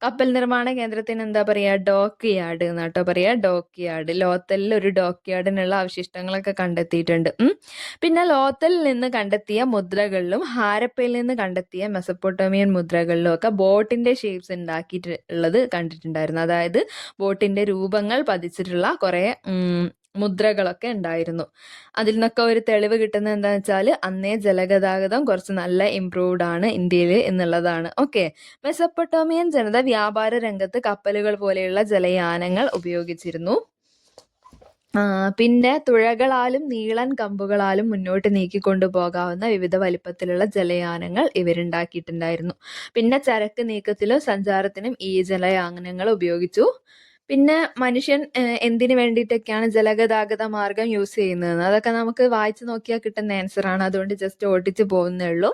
കപ്പൽ നിർമ്മാണ കേന്ദ്രത്തിന് എന്താ പറയാ, ഡോക്ക് യാർഡ് എന്നാട്ടോ പറയാ, ഡോക്ക് യാർഡ്. ലോത്തലിൽ ഒരു ഡോക്ക് യാർഡിനുള്ള അവശിഷ്ടങ്ങളൊക്കെ കണ്ടെത്തിയിട്ടുണ്ട്. പിന്നെ ലോത്തലിൽ നിന്ന് കണ്ടെത്തിയ മുദ്രകളിലും ഹാരപ്പയിൽ നിന്ന് കണ്ടെത്തിയ മെസപ്പൊട്ടേമിയൻ മുദ്രകളിലും ഒക്കെ ബോട്ടിന്റെ ഷേപ്സ് ഉണ്ടാക്കിയിട്ടുള്ളത് കണ്ടിട്ടുണ്ടായിരുന്നു. അതായത് ബോട്ടിന്റെ രൂപങ്ങൾ പതിച്ചിട്ടുള്ള കുറെ മുദ്രകളൊക്കെ ഉണ്ടായിരുന്നു. അതിൽ നിന്നൊക്കെ ഒരു തെളിവ് കിട്ടുന്നത് എന്താണെന്ന് വെച്ചാൽ അന്നേ ജലഗതാഗതം കുറച്ച് നല്ല ഇംപ്രൂവ്ഡ് ആണ് ഇന്ത്യയിൽ എന്നുള്ളതാണ്. ഓക്കെ, മെസപ്പൊട്ടേമിയൻ ജനത വ്യാപാര രംഗത്ത് കപ്പലുകൾ പോലെയുള്ള ജലയാനങ്ങൾ ഉപയോഗിച്ചിരുന്നു. പിന്നെ തുഴകളാലും നീളൻ കമ്പുകളാലും മുന്നോട്ട് നീക്കിക്കൊണ്ടു പോകാവുന്ന വിവിധ വലിപ്പത്തിലുള്ള ജലയാനങ്ങൾ ഇവരുണ്ടാക്കിയിട്ടുണ്ടായിരുന്നു. പിന്നെ ചരക്ക് നീക്കത്തിലും സഞ്ചാരത്തിനും ഈ ജലയാനങ്ങൾ ഉപയോഗിച്ചു. പിന്നെ മനുഷ്യൻ എന്തിനു വേണ്ടിയിട്ടൊക്കെയാണ് ജലഗതാഗത മാർഗം യൂസ് ചെയ്യുന്നത്, അതൊക്കെ നമുക്ക് വായിച്ചു നോക്കിയാൽ കിട്ടുന്ന ആൻസർ ആണ്. അതുകൊണ്ട് ജസ്റ്റ് ഓട്ടിച്ചു പോകുന്നേ ഉള്ളൂ.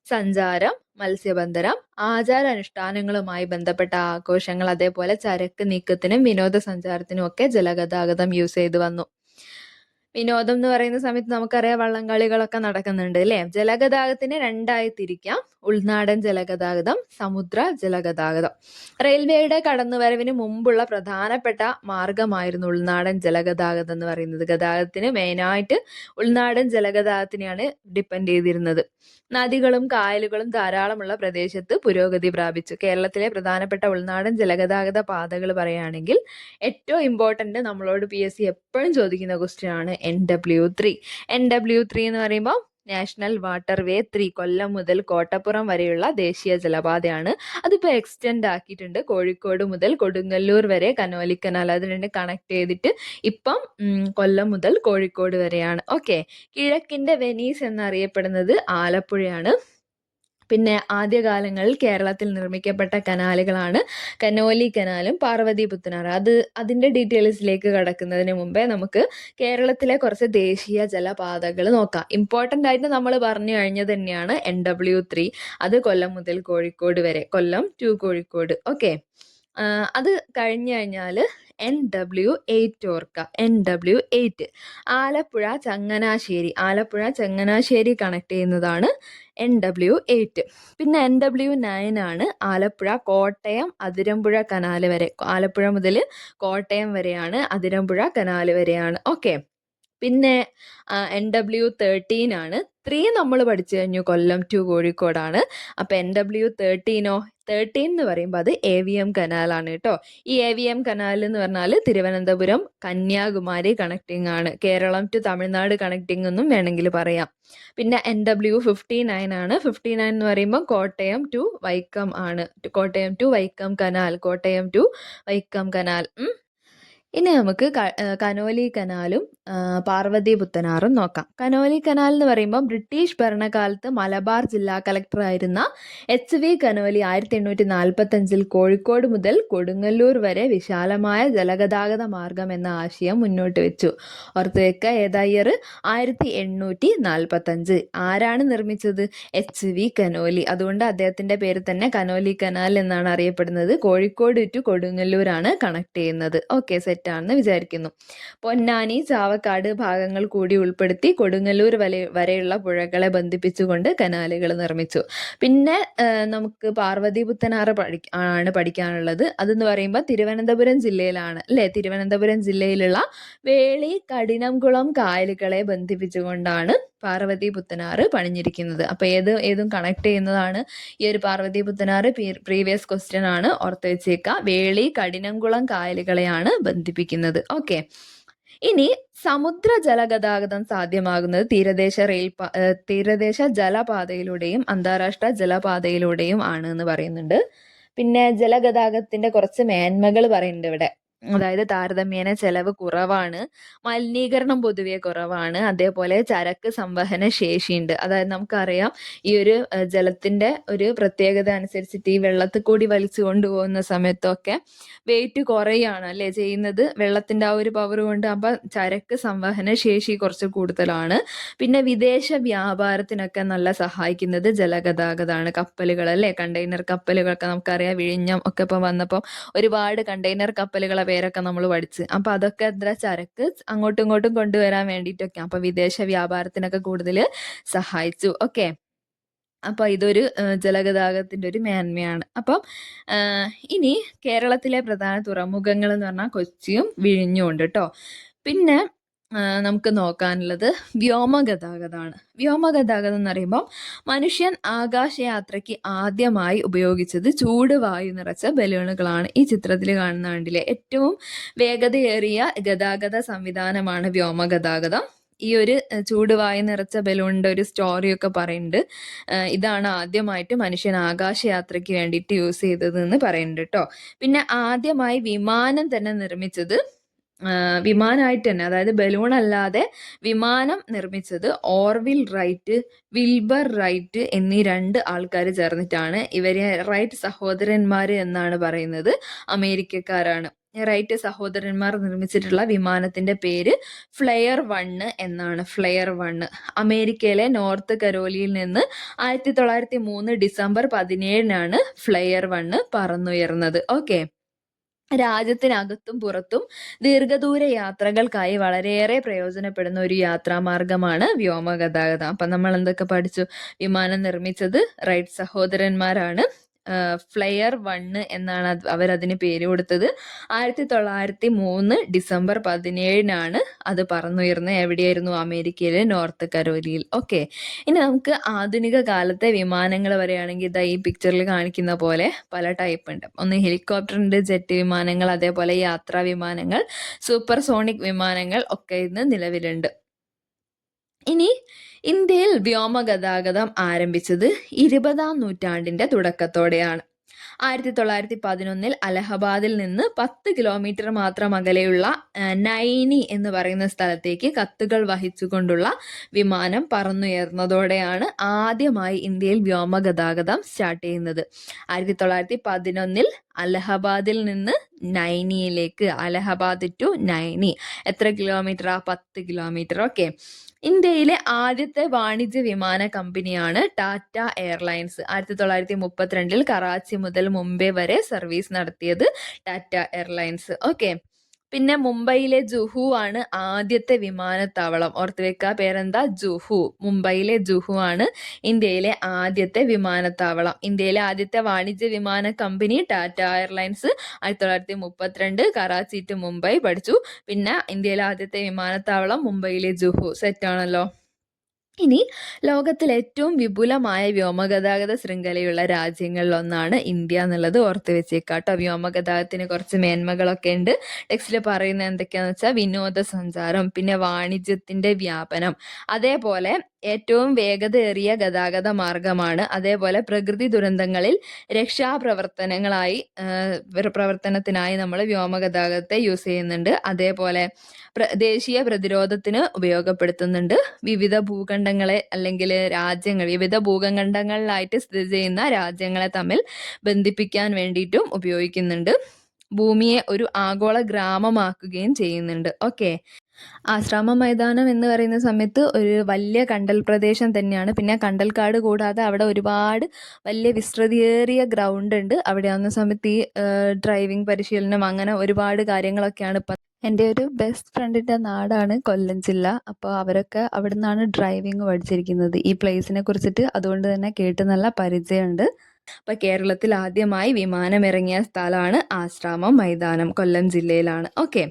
സഞ്ചാരം, മത്സ്യബന്ധനം, ആചാരാനുഷ്ഠാനങ്ങളുമായി ബന്ധപ്പെട്ട ആഘോഷങ്ങൾ, അതേപോലെ ചരക്ക് നീക്കത്തിനും വിനോദസഞ്ചാരത്തിനും ഒക്കെ ജലഗതാഗതം യൂസ് ചെയ്തു വന്നു. വിനോദം എന്ന് പറയുന്ന സമയത്ത് നമുക്കറിയാം വള്ളംകളികളൊക്കെ നടക്കുന്നുണ്ട് അല്ലേ? ജലഗതാഗതത്തിനെ രണ്ടായി തിരിക്കാം. ഉൾനാടൻ ജലഗതാഗതം, സമുദ്ര ജലഗതാഗതം. റെയിൽവേയുടെ കടന്നുവരവിന് മുമ്പുള്ള പ്രധാനപ്പെട്ട മാർഗമായിരുന്നു ഉൾനാടൻ ജലഗതാഗതം എന്ന് പറയുന്നത്. ഗതാഗതത്തിന് മെയിനായിട്ട് ഉൾനാടൻ ജലഗതാഗതത്തിനെയാണ് ഡിപ്പെൻഡ് ചെയ്തിരുന്നത്. നദികളും കായലുകളും ധാരാളമുള്ള പ്രദേശത്ത് പുരോഗതി പ്രാപിച്ചു. കേരളത്തിലെ പ്രധാനപ്പെട്ട ഉൾനാടൻ ജലഗതാഗത പാതകൾ പറയുകയാണെങ്കിൽ ഏറ്റവും ഇമ്പോർട്ടൻ്റ് നമ്മളോട് PSC എപ്പോഴും ചോദിക്കുന്ന ക്വസ്റ്റ്യൻ ആണ് NW3. NW3 എന്ന് പറയുമ്പോൾ നാഷണൽ വാട്ടർ വേ 3, കൊല്ലം മുതൽ കോട്ടപ്പുറം വരെയുള്ള ദേശീയ ജലപാതയാണ്. അതിപ്പോൾ എക്സ്റ്റെൻഡ് ആക്കിയിട്ടുണ്ട്. കോഴിക്കോട് മുതൽ കൊടുങ്ങല്ലൂർ വരെ കനോലി കനാൽ അത് രണ്ട് കണക്ട് ചെയ്തിട്ട് ഇപ്പം കൊല്ലം മുതൽ കോഴിക്കോട് വരെയാണ്. ഓക്കെ, കിഴക്കിൻ്റെ വെനീസ് എന്നറിയപ്പെടുന്നത് ആലപ്പുഴയാണ്. പിന്നെ ആദ്യകാലങ്ങളിൽ കേരളത്തിൽ നിർമ്മിക്കപ്പെട്ട കനാലുകളാണ് കനോലി കനാലും പാർവതി പുത്തനാറും. അതിൻ്റെ ഡീറ്റെയിൽസിലേക്ക് കടക്കുന്നതിന് മുമ്പേ നമുക്ക് കേരളത്തിലെ കുറച്ച് ദേശീയ ജലപാതകൾ നോക്കാം. ഇമ്പോർട്ടൻ്റ് ആയിട്ട് നമ്മൾ പറഞ്ഞു കഴിഞ്ഞത് തന്നെയാണ് NW3. അത് കൊല്ലം മുതൽ കോഴിക്കോട് വരെ, കൊല്ലം ടു കോഴിക്കോട്. ഓക്കെ, അത് കഴിഞ്ഞു കഴിഞ്ഞാൽ NW8 ഓർക്കുക. NW8 ആലപ്പുഴ ചങ്ങനാശ്ശേരി കണക്ട് ചെയ്യുന്നതാണ് NW8. പിന്നെ NW9 ആണ് ആലപ്പുഴ കോട്ടയം അതിരമ്പുഴ കനാല് വരെ. ആലപ്പുഴ മുതൽ കോട്ടയം വരെയാണ്, അതിരമ്പുഴ കനാല് വരെയാണ്. ഓക്കെ, പിന്നെ NW13 ആണ്. 3 നമ്മൾ പഠിച്ചു കഴിഞ്ഞു, കൊല്ലം ടു കോഴിക്കോടാണ്. അപ്പം NW13 എന്ന് പറയുമ്പോൾ അത് AVM കനാലാണ് കേട്ടോ. ഈ AVM കനാൽ എന്ന് പറഞ്ഞാൽ തിരുവനന്തപുരം കന്യാകുമാരി കണക്റ്റിംഗ് ആണ്. കേരളം ടു തമിഴ്നാട് കണക്റ്റിംഗ് എന്നും വേണമെങ്കിൽ പറയാം. പിന്നെ NW59 ആണ്. 59 എന്ന് പറയുമ്പോൾ കോട്ടയം ടു വൈക്കം ആണ്. Kottayam to Vaikom canal. ഇനി നമുക്ക് കനോലി കനാലും പാർവതി പുത്തനാറും നോക്കാം. കനോലി കനാൽ എന്ന് പറയുമ്പോൾ ബ്രിട്ടീഷ് ഭരണകാലത്ത് മലബാർ ജില്ലാ കളക്ടറായിരുന്ന HV കനോലി 1845 കോഴിക്കോട് മുതൽ കൊടുങ്ങല്ലൂർ വരെ വിശാലമായ ജലഗതാഗത മാർഗം എന്ന ആശയം മുന്നോട്ട് വെച്ചു. ഓർത്ത് വെക്കുക, ഏതാ ഇയർ? 1845. ആരാണ് നിർമ്മിച്ചത്? HV Conolly. അതുകൊണ്ട് അദ്ദേഹത്തിൻ്റെ പേര് തന്നെ കനോലി കനാൽ എന്നാണ് അറിയപ്പെടുന്നത്. കോഴിക്കോട് ടു കൊടുങ്ങല്ലൂരാണ് കണക്ട് ചെയ്യുന്നത്. ഓക്കെ, സെറ്റാണെന്ന് വിചാരിക്കുന്നു. പൊന്നാനി, ചാവക്കാട് ഭാഗങ്ങൾ കൂടി ഉൾപ്പെടുത്തി കൊടുങ്ങല്ലൂർ വരെയുള്ള പുഴകളെ ബന്ധിപ്പിച്ചുകൊണ്ട് കനാലുകൾ നിർമ്മിച്ചു. പിന്നെ നമുക്ക് പാർവതി പുത്തനാറ് ആണ് പഠിക്കാനുള്ളത്. അതെന്ന് പറയുമ്പോൾ തിരുവനന്തപുരം ജില്ലയിലാണ് അല്ലേ? തിരുവനന്തപുരം ജില്ലയിലുള്ള വേളി കഠിനംകുളം കായലുകളെ ബന്ധിപ്പിച്ചുകൊണ്ടാണ് പാർവതി പുത്തനാറ് പണിഞ്ഞിരിക്കുന്നത്. അപ്പോൾ ഏതും കണക്ട് ചെയ്യുന്നതാണ് ഈ ഒരു പാർവതി പുത്തനാറ്. പ്രീവിയസ് ക്വസ്റ്റ്യൻ ആണ്, ഓർത്ത് വെച്ചേക്കുക. വേളി കഠിനംകുളം കായലുകളെയാണ് ബന്ധിപ്പിക്കുന്നത്. ഓക്കെ, ഇനി സമുദ്ര ജലഗതാഗതം സാധ്യമാകുന്നത് തീരദേശ ജലപാതയിലൂടെയും അന്താരാഷ്ട്ര ജലപാതയിലൂടെയും ആണ് എന്ന് പറയുന്നുണ്ട്. പിന്നെ ജലഗതാഗതത്തിന്റെ കുറച്ച് മേന്മകൾ പറയുന്നുണ്ട് ഇവിടെ. അതായത് താരതമ്യേന ചെലവ് കുറവാണ്, മലിനീകരണം പൊതുവെ കുറവാണ്, അതേപോലെ ചരക്ക് സംവഹന ശേഷിയുണ്ട്. അതായത് നമുക്കറിയാം ഈ ഒരു ജലത്തിന്റെ ഒരു പ്രത്യേകത അനുസരിച്ചിട്ട് ഈ വെള്ളത്തിൽ കൂടി വലിച്ചു കൊണ്ടുപോകുന്ന സമയത്തൊക്കെ വെയിറ്റ് കുറയാണ് അല്ലേ ചെയ്യുന്നത്, വെള്ളത്തിന്റെ ആ ഒരു പവർ കൊണ്ട്. അപ്പം ചരക്ക് സംവഹന ശേഷി കുറച്ച് കൂടുതലാണ്. പിന്നെ വിദേശ വ്യാപാരത്തിനൊക്കെ നല്ല സഹായിക്കുന്നത് ജലഗതാഗതമാണ്. കപ്പലുകൾ അല്ലേ, കണ്ടെയ്നർ കപ്പലുകളൊക്കെ നമുക്കറിയാം. വിഴിഞ്ഞം ഒക്കെ ഇപ്പം വന്നപ്പോൾ ഒരുപാട് കണ്ടെയ്നർ കപ്പലുകളെ പേരൊക്കെ നമ്മൾ പഠിച്ച്. അപ്പം അതൊക്കെ എന്താ, ചരക്ക് അങ്ങോട്ടും ഇങ്ങോട്ടും കൊണ്ടുവരാൻ വേണ്ടിയിട്ടൊക്കെ. അപ്പം വിദേശ വ്യാപാരത്തിനൊക്കെ കൂടുതൽ സഹായിച്ചു. ഓക്കെ, അപ്പോൾ ഇതൊരു ജലഗതാഗതത്തിൻ്റെ ഒരു മേന്മയാണ്. അപ്പം ഇനി കേരളത്തിലെ പ്രധാന തുറമുഖങ്ങൾ എന്ന് പറഞ്ഞാൽ കൊച്ചിയും വിഴിഞ്ഞും ഉണ്ട് കേട്ടോ. പിന്നെ നമുക്ക് നോക്കാനുള്ളത് വ്യോമഗതാഗതമാണ്. വ്യോമഗതാഗതം എന്ന് പറയുമ്പോൾ മനുഷ്യൻ ആകാശയാത്രയ്ക്ക് ആദ്യമായി ഉപയോഗിച്ചത് ചൂടുവായു നിറച്ച ബലൂണുകളാണ്. ഈ ചിത്രത്തിൽ കാണുന്ന കണ്ടില്ലേ, ഏറ്റവും വേഗതയേറിയ ഗതാഗത സംവിധാനമാണ് വ്യോമഗതാഗതം. ഈ ഒരു ചൂടുവായു നിറച്ച ബലൂണിൻ്റെ ഒരു സ്റ്റോറിയൊക്കെ പറയുന്നുണ്ട്. ഇതാണ് ആദ്യമായിട്ട് മനുഷ്യൻ ആകാശയാത്രയ്ക്ക് വേണ്ടിയിട്ട് യൂസ് ചെയ്തതെന്ന് പറയുന്നുണ്ട് കേട്ടോ. പിന്നെ ആദ്യമായി വിമാനം തന്നെ നിർമ്മിച്ചത് വിമാനമായിട്ട് തന്നെ, അതായത് ബലൂൺ അല്ലാതെ വിമാനം നിർമ്മിച്ചത് ഓർവിൽ റൈറ്റ്, വിൽബർ റൈറ്റ് എന്നീ 2 ആൾക്കാർ ചേർന്നിട്ടാണ്. ഇവരെ റൈറ്റ് സഹോദരന്മാർ എന്നാണ് പറയുന്നത്. അമേരിക്കക്കാരാണ്. റൈറ്റ് സഹോദരന്മാർ നിർമ്മിച്ചിട്ടുള്ള വിമാനത്തിന്റെ പേര് ഫ്ലെയർ 1 എന്നാണ്. ഫ്ലെയർ 1 അമേരിക്കയിലെ നോർത്ത് കരോലിയിൽ നിന്ന് 1903 ഡിസംബർ 17-നാണ് ഫ്ലെയർ 1 പറന്നുയർന്നത്. ഓക്കെ, രാജ്യത്തിനകത്തും പുറത്തും ദീർഘദൂര യാത്രകൾക്കായി വളരെയേറെ പ്രയോജനപ്പെടുന്ന ഒരു യാത്രാമാർഗമാണ് വ്യോമഗതാഗതം. അപ്പം നമ്മൾ എന്തൊക്കെ പഠിച്ചു? വിമാനം നിർമ്മിച്ചത് റൈറ്റ് സഹോദരന്മാരാണ്. ഫ്ലയർ 1 എന്നാണ് അവരതിന് പേര് കൊടുത്തത്. 1903 ഡിസംബർ 17-നാണ് അത് പറന്നുയർന്നത്. എവിടെയായിരുന്നു? അമേരിക്കയിലെ നോർത്ത് കരോലിയിൽ. ഓക്കെ, ഇനി നമുക്ക് ആധുനിക കാലത്തെ വിമാനങ്ങൾ പറയുകയാണെങ്കിൽ ഇതാ ഈ പിക്ചറിൽ കാണിക്കുന്ന പോലെ പല ടൈപ്പ് ഉണ്ട്. ഒന്ന് ഹെലികോപ്റ്റർ ഉണ്ട്, ജെറ്റ് വിമാനങ്ങൾ, അതേപോലെ യാത്രാ വിമാനങ്ങൾ, സൂപ്പർസോണിക് വിമാനങ്ങൾ ഒക്കെ ഇന്ന് നിലവിലുണ്ട്. ഇനി ഇന്ത്യയിൽ വ്യോമഗതാഗതം ആരംഭിച്ചത് 20-ാം നൂറ്റാണ്ടിന്റെ തുടക്കത്തോടെയാണ്. 1911 അലഹബാദിൽ നിന്ന് 10 കിലോമീറ്റർ മാത്രം അകലെയുള്ള നൈനി എന്ന് പറയുന്ന സ്ഥലത്തേക്ക് കത്തുകൾ വഹിച്ചുകൊണ്ടുള്ള വിമാനം പറന്നുയർന്നതോടെയാണ് ആദ്യമായി ഇന്ത്യയിൽ വ്യോമഗതാഗതം സ്റ്റാർട്ട് ചെയ്യുന്നത്. 1911 അലഹബാദിൽ നിന്ന് നൈനിയിലേക്ക്, അലഹബാദ് ടു നൈനി എത്ര കിലോമീറ്റർ? 10 കിലോമീറ്റർ. ഓക്കെ, ഇന്ത്യയിലെ ആദ്യത്തെ വാണിജ്യ വിമാന കമ്പനിയാണ് ടാറ്റ എയർലൈൻസ്. 1932 കറാച്ചി മുതൽ മുംബൈ വരെ സർവീസ് നടത്തിയത് ടാറ്റ എയർലൈൻസ്. ഓക്കെ, പിന്നെ മുംബൈയിലെ ജുഹു ആണ് ആദ്യത്തെ വിമാനത്താവളം. ഓർത്ത് വെക്കുക, പേരെന്താ? ജുഹു. മുംബൈയിലെ ജുഹു ആണ് ഇന്ത്യയിലെ ആദ്യത്തെ വിമാനത്താവളം. ഇന്ത്യയിലെ ആദ്യത്തെ വാണിജ്യ വിമാന കമ്പനി ടാറ്റ എയർലൈൻസ്. 1932 കറാച്ചി ടു മുംബൈ പഠിച്ചു. പിന്നെ ഇന്ത്യയിലെ ആദ്യത്തെ വിമാനത്താവളം മുംബൈയിലെ ജുഹു. സെറ്റാണല്ലോ. ഇനി ലോകത്തിൽ ഏറ്റവും വിപുലമായ വ്യോമഗതാഗത ശൃംഖലയുള്ള രാജ്യങ്ങളിലൊന്നാണ് ഇന്ത്യ എന്നുള്ളത് ഓർത്ത് വെച്ചേക്കാട്ടോ. വ്യോമഗതാഗതത്തിന് കുറച്ച് മേന്മകളൊക്കെ ഉണ്ട്. ടെക്സ്റ്റിൽ പറയുന്നത് എന്തൊക്കെയാണെന്ന് വെച്ചാൽ വിനോദസഞ്ചാരം, പിന്നെ വാണിജ്യത്തിന്റെ വ്യാപനം, അതേപോലെ ഏറ്റവും വേഗതയേറിയ ഗതാഗത മാർഗമാണ്. അതേപോലെ പ്രകൃതി ദുരന്തങ്ങളിൽ പ്രവർത്തനത്തിനായി നമ്മൾ വ്യോമഗതാഗതത്തെ യൂസ് ചെയ്യുന്നുണ്ട്. അതേപോലെ ദേശീയ പ്രതിരോധത്തിന് ഉപയോഗപ്പെടുത്തുന്നുണ്ട്. വിവിധ ഭൂഖണ്ഡങ്ങളെ അല്ലെങ്കിൽ രാജ്യങ്ങൾ, വിവിധ ഭൂഖണ്ഡങ്ങളിലായിട്ട് സ്ഥിതി ചെയ്യുന്ന രാജ്യങ്ങളെ തമ്മിൽ ബന്ധിപ്പിക്കാൻ വേണ്ടിയിട്ടും ഉപയോഗിക്കുന്നുണ്ട്. ഭൂമിയെ ഒരു ആഗോള ഗ്രാമമാക്കുകയും ചെയ്യുന്നുണ്ട്. ഓക്കെ, ആശ്രാമ മൈതാനം എന്ന് പറയുന്ന സമയത്ത് ഒരു വലിയ കണ്ടൽ പ്രദേശം തന്നെയാണ്. പിന്നെ കണ്ടൽക്കാട് കൂടാതെ അവിടെ ഒരുപാട് വലിയ വിസ്തൃതിയേറിയ ഗ്രൗണ്ട് ഉണ്ട്. അവിടെ ആവുന്ന സമയത്ത് ഈ ഡ്രൈവിംഗ് പരിശീലനം അങ്ങനെ ഒരുപാട് കാര്യങ്ങളൊക്കെയാണ് ഇപ്പം. എൻ്റെ ഒരു ബെസ്റ്റ് ഫ്രണ്ടിൻ്റെ നാടാണ് കൊല്ലം ജില്ല. അപ്പോൾ അവരൊക്കെ അവിടെ നിന്നാണ് ഡ്രൈവിംഗ് പഠിച്ചിരിക്കുന്നത്. ഈ പ്ലേസിനെ കുറിച്ചിട്ട് അതുകൊണ്ട് തന്നെ കേട്ട് നല്ല പരിചയമുണ്ട്. അപ്പോൾ കേരളത്തിൽ ആദ്യമായി വിമാനം ഇറങ്ങിയ സ്ഥലമാണ് ആശ്രാമം മൈതാനം, കൊല്ലം ജില്ലയിലാണ്. ഓക്കെ,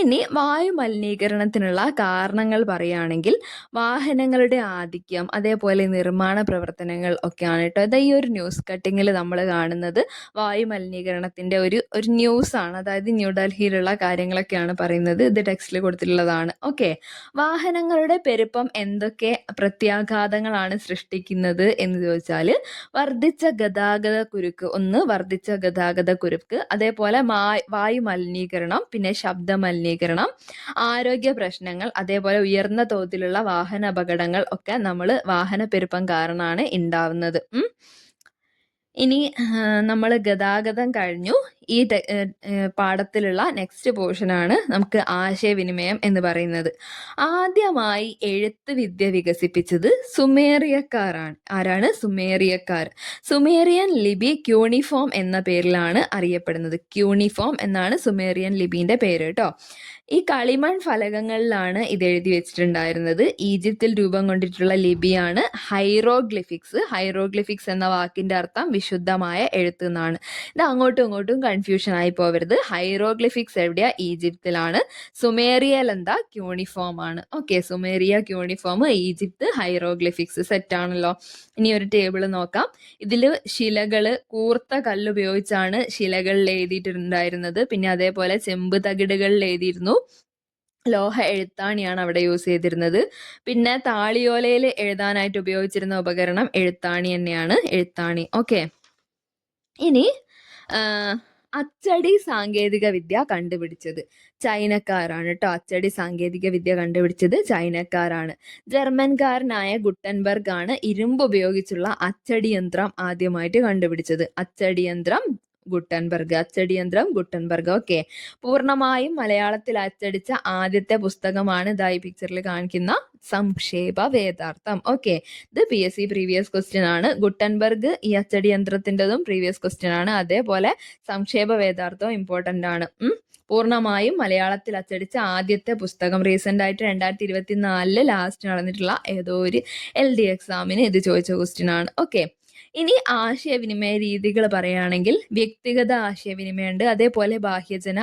ഇനി വായു മലിനീകരണത്തിനുള്ള കാരണങ്ങൾ പറയുകയാണെങ്കിൽ വാഹനങ്ങളുടെ ആധിക്യം, അതേപോലെ നിർമ്മാണ പ്രവർത്തനങ്ങൾ ഒക്കെയാണ് കേട്ടോ. അത് ഈ ഒരു ന്യൂസ് കട്ടിങ്ങിൽ നമ്മൾ കാണുന്നത് വായു മലിനീകരണത്തിൻ്റെ ഒരു ന്യൂസാണ്. അതായത് ന്യൂഡൽഹിയിലുള്ള കാര്യങ്ങളൊക്കെയാണ് പറയുന്നത്. ഇത് ടെക്സ്റ്റിൽ കൊടുത്തിട്ടുള്ളതാണ്. ഓക്കെ, വാഹനങ്ങളുടെ പെരുപ്പം എന്തൊക്കെ പ്രത്യാഘാതങ്ങളാണ് സൃഷ്ടിക്കുന്നത് എന്ന് ചോദിച്ചാൽ വർദ്ധിച്ച ഗതാഗത കുരുക്ക്, അതേപോലെ വായു മലിനീകരണം, പിന്നെ ശബ്ദ മലിനീകരണം, ആരോഗ്യ പ്രശ്നങ്ങൾ, അതേപോലെ ഉയർന്ന തോതിലുള്ള വാഹന അപകടങ്ങൾ ഒക്കെ വാഹന പെരുപ്പം കാരണമാണ് ഉണ്ടാവുന്നത്. ഇനി നമ്മൾ ഗതാഗതം കഴിഞ്ഞു. ഈ പാഠത്തിലുള്ള നെക്സ്റ്റ് പോർഷനാണ് നമുക്ക് ആശയവിനിമയം എന്ന് പറയുന്നത്. ആദ്യമായി എഴുത്ത് വിദ്യ വികസിപ്പിച്ചത് സുമേറിയക്കാരാണ്. ആരാണ്? സുമേറിയക്കാർ. സുമേറിയൻ ലിപി ക്യൂണിഫോം എന്ന പേരിലാണ് അറിയപ്പെടുന്നത്. ക്യൂണിഫോം എന്നാണ് സുമേറിയൻ ലിപിന്റെ പേര് കേട്ടോ. ഈ കളിമൺ ഫലകങ്ങളിലാണ് ഇത് എഴുതി വെച്ചിട്ടുണ്ടായിരുന്നത്. ഈജിപ്തിൽ രൂപം കൊണ്ടിട്ടുള്ള ലിപിയാണ് ഹൈറോഗ്ലിഫിക്സ്. ഹൈറോഗ്ലിഫിക്സ് എന്ന വാക്കിന്റെ അർത്ഥം വിശുദ്ധമായ എഴുത്ത് എന്നാണ്. ഇത് അങ്ങോട്ടും ഇങ്ങോട്ടും കൺഫ്യൂഷൻ ആയി പോവരുത്. ഹൈറോഗ്ലിഫിക്സ് എവിടെയാ? ഈജിപ്തിലാണ്. സുമേറിയൽ എന്താ? ക്യൂണിഫോം ആണ്. Okay, Sumeria, cuneiform, Egypt, hieroglyphics. സെറ്റാണല്ലോ. ഇനി ഒരു ടേബിൾ നോക്കാം. ഇതിൽ ശിലകള്, കൂർത്ത കല്ലുപയോഗിച്ചാണ് ശിലകളിൽ എഴുതിയിട്ടുണ്ടായിരുന്നത്. പിന്നെ അതേപോലെ ചെമ്പ് തകിടുകളിൽ എഴുതിയിരുന്നു. ലോഹ എഴുത്താണിയാണ് അവിടെ യൂസ് ചെയ്തിരുന്നത്. പിന്നെ താളിയോലയിൽ എഴുതാനായിട്ട് ഉപയോഗിച്ചിരുന്ന ഉപകരണം എഴുത്താണി തന്നെയാണ്. എഴുത്താണി. ഓക്കെ, ഇനി അച്ചടി സാങ്കേതിക വിദ്യ കണ്ടുപിടിച്ചത് ചൈനക്കാരാണ് കേട്ടോ. അച്ചടി സാങ്കേതിക വിദ്യ കണ്ടുപിടിച്ചത് ചൈനക്കാരാണ്. ജർമ്മൻകാരനായ ഗുട്ടൻബർഗ് ആണ് ഇരുമ്പ് ഉപയോഗിച്ചുള്ള അച്ചടി യന്ത്രം ആദ്യമായിട്ട് കണ്ടുപിടിച്ചത്. അച്ചടി യന്ത്രം ഗുട്ടൻബർഗ്. അച്ചടി യന്ത്രം ഗുട്ടൻബർഗ്. ഓക്കെ, പൂർണ്ണമായും മലയാളത്തിൽ അച്ചടിച്ച ആദ്യത്തെ പുസ്തകമാണ് ഈ പിക്ചറിൽ കാണിക്കുന്ന സംക്ഷേപ വേദാർത്ഥം. ഓക്കെ, ഇത് PSC പ്രീവിയസ് ക്വസ്റ്റ്യൻ ആണ്. ഗുട്ടൻബർഗ് ഈ അച്ചടി യന്ത്രത്തിൻ്റെതും പ്രീവിയസ് ക്വസ്റ്റ്യൻ ആണ്. അതേപോലെ സംക്ഷേപ വേദാർത്ഥം ഇമ്പോർട്ടൻ്റ് ആണ്. പൂർണ്ണമായും മലയാളത്തിൽ അച്ചടിച്ച ആദ്യത്തെ പുസ്തകം. റീസെൻ്റ് ആയിട്ട് 2024 ലാസ്റ്റ് നടന്നിട്ടുള്ള ഏതോ ഒരു LD എക്സാമിന് ഇത് ചോദിച്ച ക്വസ്റ്റ്യൻ ആണ്. ഓക്കെ, ഇനി ആശയവിനിമയ രീതികൾ പറയുകയാണെങ്കിൽ വ്യക്തിഗത ആശയവിനിമയമുണ്ട്, അതേപോലെ ബാഹ്യജന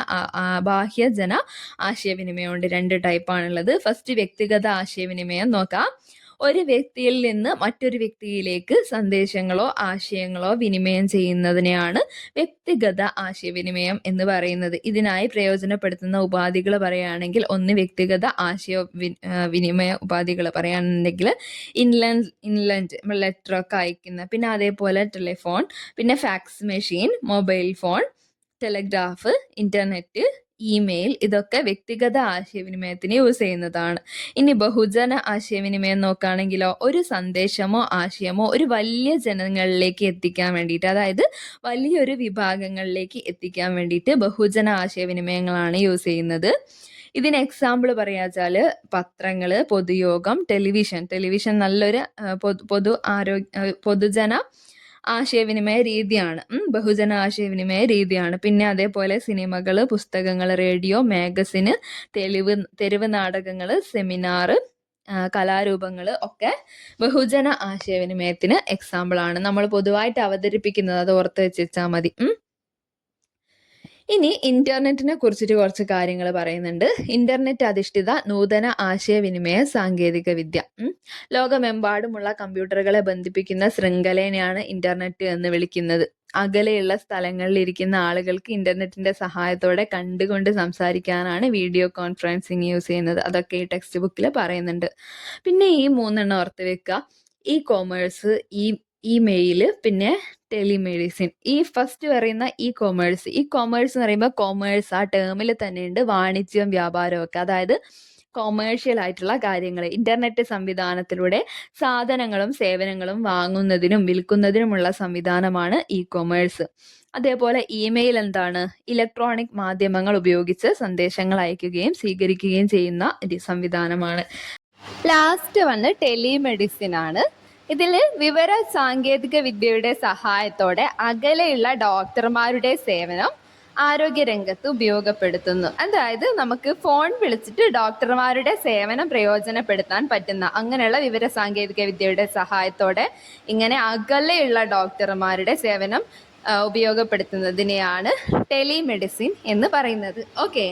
ആശയവിനിമയമുണ്ട്. 2 ടൈപ്പാണുള്ളത്. ഫസ്റ്റ് വ്യക്തിഗത ആശയവിനിമയം നോക്കാം. ഒരു വ്യക്തിയിൽ നിന്ന് മറ്റൊരു വ്യക്തിയിലേക്ക് സന്ദേശങ്ങളോ ആശയങ്ങളോ വിനിമയം ചെയ്യുന്നതിനെയാണ് വ്യക്തിഗത ആശയവിനിമയം എന്ന് പറയുന്നത്. ഇതിനായി പ്രയോജനപ്പെടുത്തുന്ന ഉപാധികൾ പറയുകയാണെങ്കിൽ, ഒന്ന് വ്യക്തിഗത വിനിമയ ഉപാധികൾ പറയുകയാണെങ്കിൽ ഇൻലൻഡ് ലെറ്ററൊക്കെ അയക്കുന്ന, പിന്നെ അതേപോലെ ടെലിഫോൺ, പിന്നെ fax machine, mobile phone, telegraph, internet, email, ഇതൊക്കെ വ്യക്തിഗത ആശയവിനിമയത്തിന് യൂസ് ചെയ്യുന്നതാണ്. ഇനി ബഹുജന ആശയവിനിമയം നോക്കുകയാണെങ്കിലോ, ഒരു സന്ദേശമോ ആശയമോ ഒരു വലിയ ജനങ്ങളിലേക്ക് എത്തിക്കാൻ വേണ്ടിയിട്ട്, അതായത് വലിയൊരു വിഭാഗങ്ങളിലേക്ക് എത്തിക്കാൻ വേണ്ടിയിട്ട് ബഹുജന ആശയവിനിമയങ്ങളാണ് യൂസ് ചെയ്യുന്നത്. ഇതിന് എക്സാമ്പിൾ പറയാച്ചാൽ പത്രങ്ങള്, പൊതുയോഗം, ടെലിവിഷൻ നല്ലൊരു പൊതുജന ആശയവിനിമയ രീതിയാണ്, ബഹുജന ആശയവിനിമയ രീതിയാണ്. പിന്നെ അതേപോലെ സിനിമകൾ, പുസ്തകങ്ങൾ, റേഡിയോ, മാഗസിന്, തെരുവ് നാടകങ്ങൾ, സെമിനാർ, കലാരൂപങ്ങൾ ഒക്കെ ബഹുജന ആശയവിനിമയത്തിന് എക്സാമ്പിൾ ആണ്. നമ്മൾ പൊതുവായിട്ട് അവതരിപ്പിക്കുന്നത്, അത് ഓർത്ത് വെച്ചാൽ മതി. ഇനി ഇന്റർനെറ്റിനെ കുറിച്ചിട്ട് കുറച്ച് കാര്യങ്ങൾ പറയുന്നുണ്ട്. ഇന്റർനെറ്റ് അധിഷ്ഠിത നൂതന ആശയവിനിമയ സാങ്കേതിക വിദ്യ. ലോകമെമ്പാടുമുള്ള കമ്പ്യൂട്ടറുകളെ ബന്ധിപ്പിക്കുന്ന ശൃംഖലനെയാണ് ഇന്റർനെറ്റ് എന്ന് വിളിക്കുന്നത്. അകലെയുള്ള സ്ഥലങ്ങളിൽ ഇരിക്കുന്ന ആളുകൾക്ക് ഇന്റർനെറ്റിന്റെ സഹായത്തോടെ കണ്ടുകൊണ്ട് സംസാരിക്കാനാണ് വീഡിയോ കോൺഫറൻസിങ് യൂസ് ചെയ്യുന്നത്. അതൊക്കെ ഈ ടെക്സ്റ്റ് ബുക്കിൽ പറയുന്നുണ്ട്. പിന്നെ ഈ 3 ഓർത്ത് വെക്കുക: ഇ കോമേഴ്സ്, ഇമെയില്, പിന്നെ ടെലിമെഡിസിൻ. ഈ ഫസ്റ്റ് പറയുന്ന ഈ കൊമേഴ്സ് എന്ന് പറയുമ്പോൾ കൊമേഴ്സ് ആ ടേമിൽ തന്നെയുണ്ട് വാണിജ്യം, വ്യാപാരമൊക്കെ. അതായത് കൊമേഴ്ഷ്യൽ ആയിട്ടുള്ള കാര്യങ്ങൾ. ഇന്റർനെറ്റ് സംവിധാനത്തിലൂടെ സാധനങ്ങളും സേവനങ്ങളും വാങ്ങുന്നതിനും വിൽക്കുന്നതിനുമുള്ള സംവിധാനമാണ് ഇ കൊമേഴ്സ്. അതേപോലെ ഇമെയിൽ എന്താണ്? ഇലക്ട്രോണിക് മാധ്യമങ്ങൾ ഉപയോഗിച്ച് സന്ദേശങ്ങൾ അയക്കുകയും സ്വീകരിക്കുകയും ചെയ്യുന്ന ഒരു സംവിധാനമാണ്. ലാസ്റ്റ് വന്ന് ടെലിമെഡിസിൻ ആണ്. ഇതിൽ വിവര സാങ്കേതിക വിദ്യയുടെ സഹായത്തോടെ അകലെയുള്ള ഡോക്ടർമാരുടെ സേവനം ആരോഗ്യരംഗത്ത് ഉപയോഗപ്പെടുത്തുന്നു. അതായത് നമുക്ക് ഫോൺ വിളിച്ചിട്ട് ഡോക്ടർമാരുടെ സേവനം പ്രയോജനപ്പെടുത്താൻ പറ്റുന്ന അങ്ങനെയുള്ള വിവര സാങ്കേതിക വിദ്യയുടെ സഹായത്തോടെ ഇങ്ങനെ അകലെയുള്ള ഡോക്ടർമാരുടെ സേവനം ഉപയോഗപ്പെടുത്തുന്നതിനെയാണ് ടെലിമെഡിസിൻ എന്ന് പറയുന്നത്. ഓക്കെ,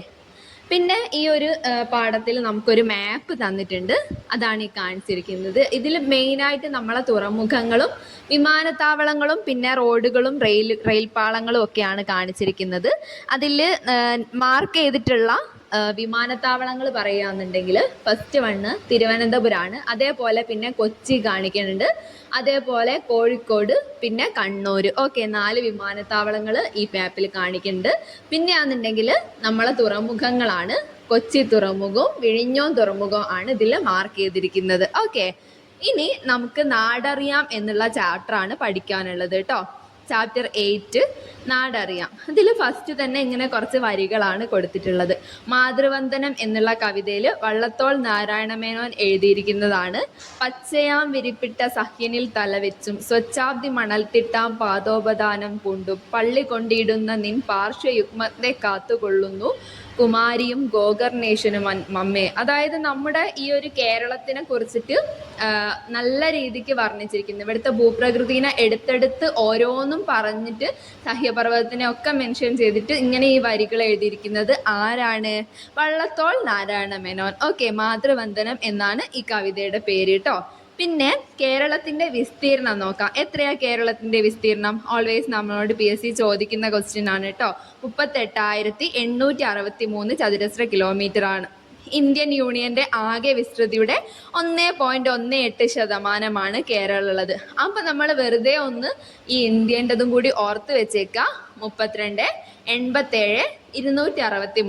പിന്നെ ഈ ഒരു പാഠത്തിൽ നമുക്കൊരു മാപ്പ് തന്നിട്ടുണ്ട്. അതാണ് ഈ കാണിച്ചിരിക്കുന്നത്. ഇതിൽ മെയിനായിട്ട് നമ്മളെ തുറമുഖങ്ങളും വിമാനത്താവളങ്ങളും പിന്നെ റോഡുകളും റെയിൽപാളങ്ങളും ഒക്കെയാണ് കാണിച്ചിരിക്കുന്നത്. അതിൽ മാർക്ക് ചെയ്തിട്ടുള്ള വിമാനത്താവളങ്ങൾ പറയുകയാണെന്നുണ്ടെങ്കിൽ ഫസ്റ്റ് വണ്ണ് തിരുവനന്തപുരമാണ്. അതേപോലെ പിന്നെ കൊച്ചി കാണിക്കുന്നുണ്ട്, അതേപോലെ കോഴിക്കോട്, പിന്നെ കണ്ണൂർ. ഓക്കെ, 4 വിമാനത്താവളങ്ങൾ ഈ മാപ്പിൽ കാണിക്കുന്നുണ്ട്. പിന്നെ ആണെന്നുണ്ടെങ്കിൽ നമ്മളെ തുറമുഖങ്ങളാണ്. കൊച്ചി തുറമുഖവും വിഴിഞ്ഞോം തുറമുഖവും ആണ് ഇതിൽ മാർക്ക് ചെയ്തിരിക്കുന്നത്. ഓക്കെ, ഇനി നമുക്ക് നാടറിയാം എന്നുള്ള ചാപ്റ്ററാണ് പഠിക്കാനുള്ളത് കേട്ടോ. ചാപ്റ്റർ 8 നാടറിയാം. അതിൽ ഫസ്റ്റ് തന്നെ ഇങ്ങനെ കുറച്ച് വരികളാണ് കൊടുത്തിട്ടുള്ളത്. മാതൃവന്ദനം എന്നുള്ള കവിതയിൽ വള്ളത്തോൾ നാരായണമേനോൻ എഴുതിയിരിക്കുന്നതാണ്. പച്ചയാം വിരിപ്പിട്ട സഹ്യനിൽ തലവെച്ചും സ്വച്ഛാബ്ദി മണൽത്തിട്ടാം പാദോപദാനം പൂണ്ടും പള്ളി കൊണ്ടിടുന്ന നിൻ പാർശ്വയുഗ്മത്തെ കാത്തുകൊള്ളുന്നു കുമാരിയും ഗോകർണേശനും മമ്മേ. അതായത് നമ്മുടെ ഈ ഒരു കേരളത്തിനെ കുറിച്ചിട്ട് നല്ല രീതിക്ക് വർണ്ണിച്ചിരിക്കുന്നു. ഇവിടുത്തെ ഭൂപ്രകൃതിനെ എടുത്തെടുത്ത് ഓരോന്നും പറഞ്ഞിട്ട് സഹ്യപർവ്വതത്തിനെ ഒക്കെ മെൻഷൻ ചെയ്തിട്ട് ഇങ്ങനെ ഈ വരികൾ എഴുതിയിരിക്കുന്നത് ആരാണ്? വള്ളത്തോൾ നാരായണ മേനോൻ. ഓക്കെ, മാതൃവന്ദനം എന്നാണ് ഈ കവിതയുടെ പേര് കേട്ടോ. പിന്നെ കേരളത്തിന്റെ വിസ്തീർണം നോക്കാം. എത്രയാ കേരളത്തിന്റെ വിസ്തീർണം? ഓൾവേസ് നമ്മളോട് PSC ചോദിക്കുന്ന ക്വസ്റ്റ്യൻ ആണ് കേട്ടോ. 38,863 ചതുരശ്ര കിലോമീറ്റർ ആണ്. ഇന്ത്യൻ യൂണിയന്റെ ആകെ വിസ്തൃതിയുടെ 1.18% കേരളം ഉള്ളത്. അപ്പൊ നമ്മൾ വെറുതെ ഒന്ന് ഈ ഇന്ത്യൻ്റെതും കൂടി ഓർത്ത് വെച്ചേക്കുക. 32, 87, 263.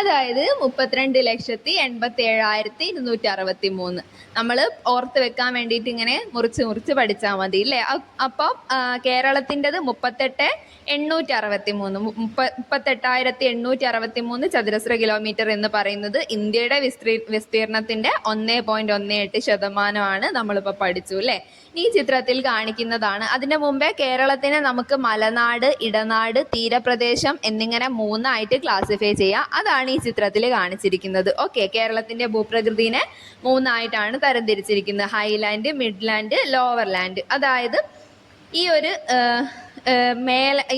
അതായത് 32,87,263. നമ്മൾ ഓർത്ത് വെക്കാൻ വേണ്ടിയിട്ട് ഇങ്ങനെ മുറിച്ച് മുറിച്ച് പഠിച്ചാൽ മതി അല്ലേ. അപ്പം കേരളത്തിൻ്റെത് 38,863. 38,863 ചതുരശ്ര കിലോമീറ്റർ എന്ന് പറയുന്നത് ഇന്ത്യയുടെ വിസ്തീർണത്തിൻ്റെ 1.18% നമ്മളിപ്പോൾ പഠിച്ചു അല്ലേ. ഈ ചിത്രത്തിൽ കാണിക്കുന്നതാണ്. അതിൻ്റെ മുമ്പേ കേരളത്തിനെ നമുക്ക് മലനാട്, ഇടനാട്, തീരപ്രദേശം എന്നിങ്ങനെ 3ആയിട്ട് ക്ലാസിഫൈ ചെയ്യാം. അതാണ് ഈ ചിത്രത്തിൽ കാണിച്ചിരിക്കുന്നത്. ഓക്കെ, കേരളത്തിൻ്റെ ഭൂപ്രകൃതിനെ 3ആയിട്ടാണ് തരംതിരിച്ചിരിക്കുന്നത്. Highland, midland, lower land. അതായത് ഈ ഒരു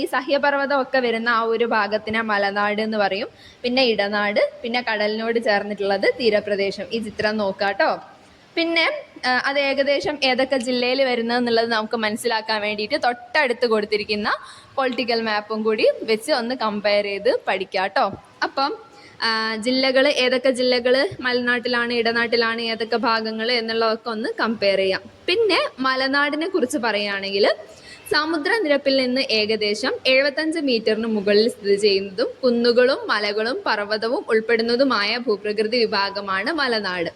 ഈ സഹ്യപർവ്വതം ഒക്കെ വരുന്ന ആ ഒരു ഭാഗത്തിനെ മലനാട് എന്ന് പറയും. പിന്നെ ഇടനാട്, പിന്നെ കടലിനോട് ചേർന്നിട്ടുള്ളത് തീരപ്രദേശം. ഈ ചിത്രം നോക്കാട്ടോ. പിന്നെ അത് ഏകദേശം ഏതൊക്കെ ജില്ലയിൽ വരുന്നതെന്നുള്ളത് നമുക്ക് മനസ്സിലാക്കാൻ വേണ്ടിയിട്ട് തൊട്ടടുത്ത് കൊടുത്തിരിക്കുന്ന പൊളിറ്റിക്കൽ മാപ്പും കൂടി വെച്ച് ഒന്ന് കമ്പയർ ചെയ്ത് പഠിക്കാം കേട്ടോ. അപ്പം ജില്ലകൾ, ഏതൊക്കെ ജില്ലകൾ മലനാട്ടിലാണ്, ഇടനാട്ടിലാണ്, ഏതൊക്കെ ഭാഗങ്ങൾ എന്നുള്ളതൊക്കെ ഒന്ന് കമ്പയർ ചെയ്യാം. പിന്നെ മലനാടിനെ കുറിച്ച് പറയുകയാണെങ്കിൽ സമുദ്രനിരപ്പിൽ നിന്ന് ഏകദേശം 75 മീറ്ററിന് മുകളിൽ സ്ഥിതി ചെയ്യുന്നതും കുന്നുകളും മലകളും പർവ്വതവും ഉൾപ്പെടുന്നതുമായ ഭൂപ്രകൃതി വിഭാഗമാണ് മലനാട്.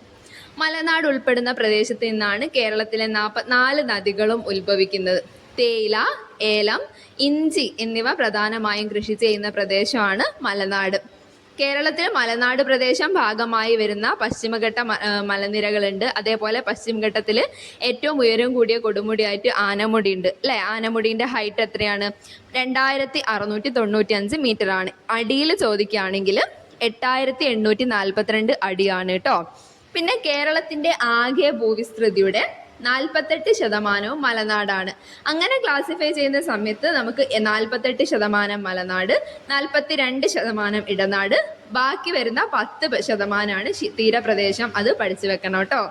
മലനാട് ഉൾപ്പെടുന്ന പ്രദേശത്ത് നിന്നാണ് കേരളത്തിലെ 44 നദികളും ഉത്ഭവിക്കുന്നത്. തേയില, ഏലം, ഇഞ്ചി എന്നിവ പ്രധാനമായും കൃഷി ചെയ്യുന്ന പ്രദേശമാണ് മലനാട്. കേരളത്തിൽ മലനാട് പ്രദേശം ഭാഗമായി വരുന്ന പശ്ചിമഘട്ട മലനിരകളുണ്ട്. അതേപോലെ പശ്ചിമഘട്ടത്തിൽ ഏറ്റവും ഉയരം കൂടിയ കൊടുമുടിയായിട്ട് ആനമുടി ഉണ്ട് അല്ലേ. ആനമുടീൻ്റെ ഹൈറ്റ് എത്രയാണ്? 2695 മീറ്റർ ആണ്. അടിയിൽ ചോദിക്കുകയാണെങ്കിൽ 8842 അടിയാണ് കേട്ടോ. പിന്നെ കേരളത്തിൻ്റെ ആകെ ഭൂവിസ്തൃതിയുടെ 48% മലനാടാണ്. അങ്ങനെ ക്ലാസിഫൈ ചെയ്യുന്ന സമയത്ത് നമുക്ക് 48% മലനാട്, 42% ഇടനാട്, ബാക്കി വരുന്ന 10% തീരപ്രദേശം. അത് പഠിച്ചു വെക്കണം കേട്ടോ.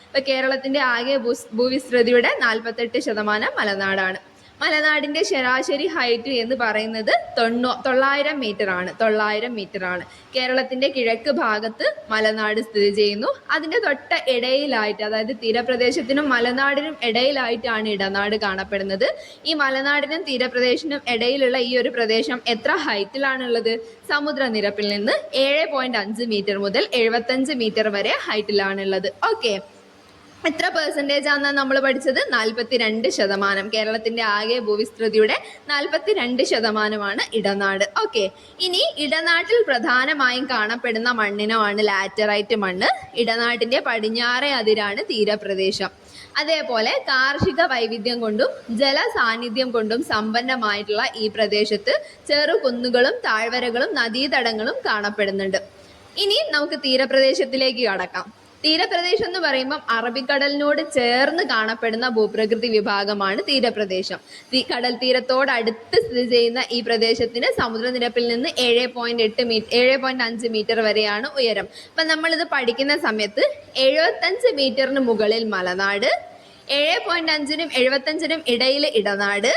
ഇപ്പം കേരളത്തിൻ്റെ ആകെ ഭൂവിസ്തൃതിയുടെ 48% മലനാടാണ്. മലനാടിൻ്റെ ശരാശരി ഹൈറ്റ് എന്ന് പറയുന്നത് 900 മീറ്റർ ആണ്. 900 മീറ്റർ ആണ്. കേരളത്തിൻ്റെ കിഴക്ക് ഭാഗത്ത് മലനാട് സ്ഥിതി ചെയ്യുന്നു. അതിൻ്റെ തൊട്ട ഇടയിലായിട്ട്, അതായത് തീരപ്രദേശത്തിനും മലനാടിനും ഇടയിലായിട്ടാണ് ഇടനാട് കാണപ്പെടുന്നത്. ഈ മലനാടിനും തീരപ്രദേശത്തിനും ഇടയിലുള്ള ഈ ഒരു പ്രദേശം എത്ര ഹൈറ്റിലാണുള്ളത്? സമുദ്രനിരപ്പിൽ നിന്ന് 7.5 മീറ്റർ മുതൽ 75 മീറ്റർ വരെ ഹൈറ്റിലാണുള്ളത്. ഓക്കെ, എത്ര പെർസെൻറ്റേജ് ആണെന്നാണ് നമ്മൾ പഠിച്ചത്? 42%. കേരളത്തിൻ്റെ ആകെ ഭൂവിസ്തൃതിയുടെ 42% ഇടനാട്. ഓക്കെ, ഇനി ഇടനാട്ടിൽ പ്രധാനമായും കാണപ്പെടുന്ന മണ്ണിനമാണ് ലാറ്ററൈറ്റ് മണ്ണ്. ഇടനാട്ടിൻ്റെ പടിഞ്ഞാറേ അതിരാണ് തീരപ്രദേശം. അതേപോലെ കാർഷിക വൈവിധ്യം കൊണ്ടും ജലസാന്നിധ്യം കൊണ്ടും സമ്പന്നമായിട്ടുള്ള ഈ പ്രദേശത്ത് ചെറുകുന്നുകളും താഴ്വരകളും നദീതടങ്ങളും കാണപ്പെടുന്നുണ്ട്. ഇനി നമുക്ക് തീരപ്രദേശത്തിലേക്ക് കടക്കാം. തീരപ്രദേശം എന്ന് പറയുമ്പം അറബിക്കടലിനോട് ചേർന്ന് കാണപ്പെടുന്ന ഭൂപ്രകൃതി വിഭാഗമാണ് തീരപ്രദേശം. കടൽ തീരത്തോടടുത്ത് സ്ഥിതി ചെയ്യുന്ന ഈ പ്രദേശത്തിന് സമുദ്രനിരപ്പിൽ നിന്ന് 7.5 മീറ്റർ വരെയാണ് ഉയരം. അപ്പം നമ്മളിത് പഠിക്കുന്ന സമയത്ത് 75 മീറ്ററിന് മുകളിൽ മലനാട്, 7.5നും 75നും ഇടയിൽ ഇടനാട്,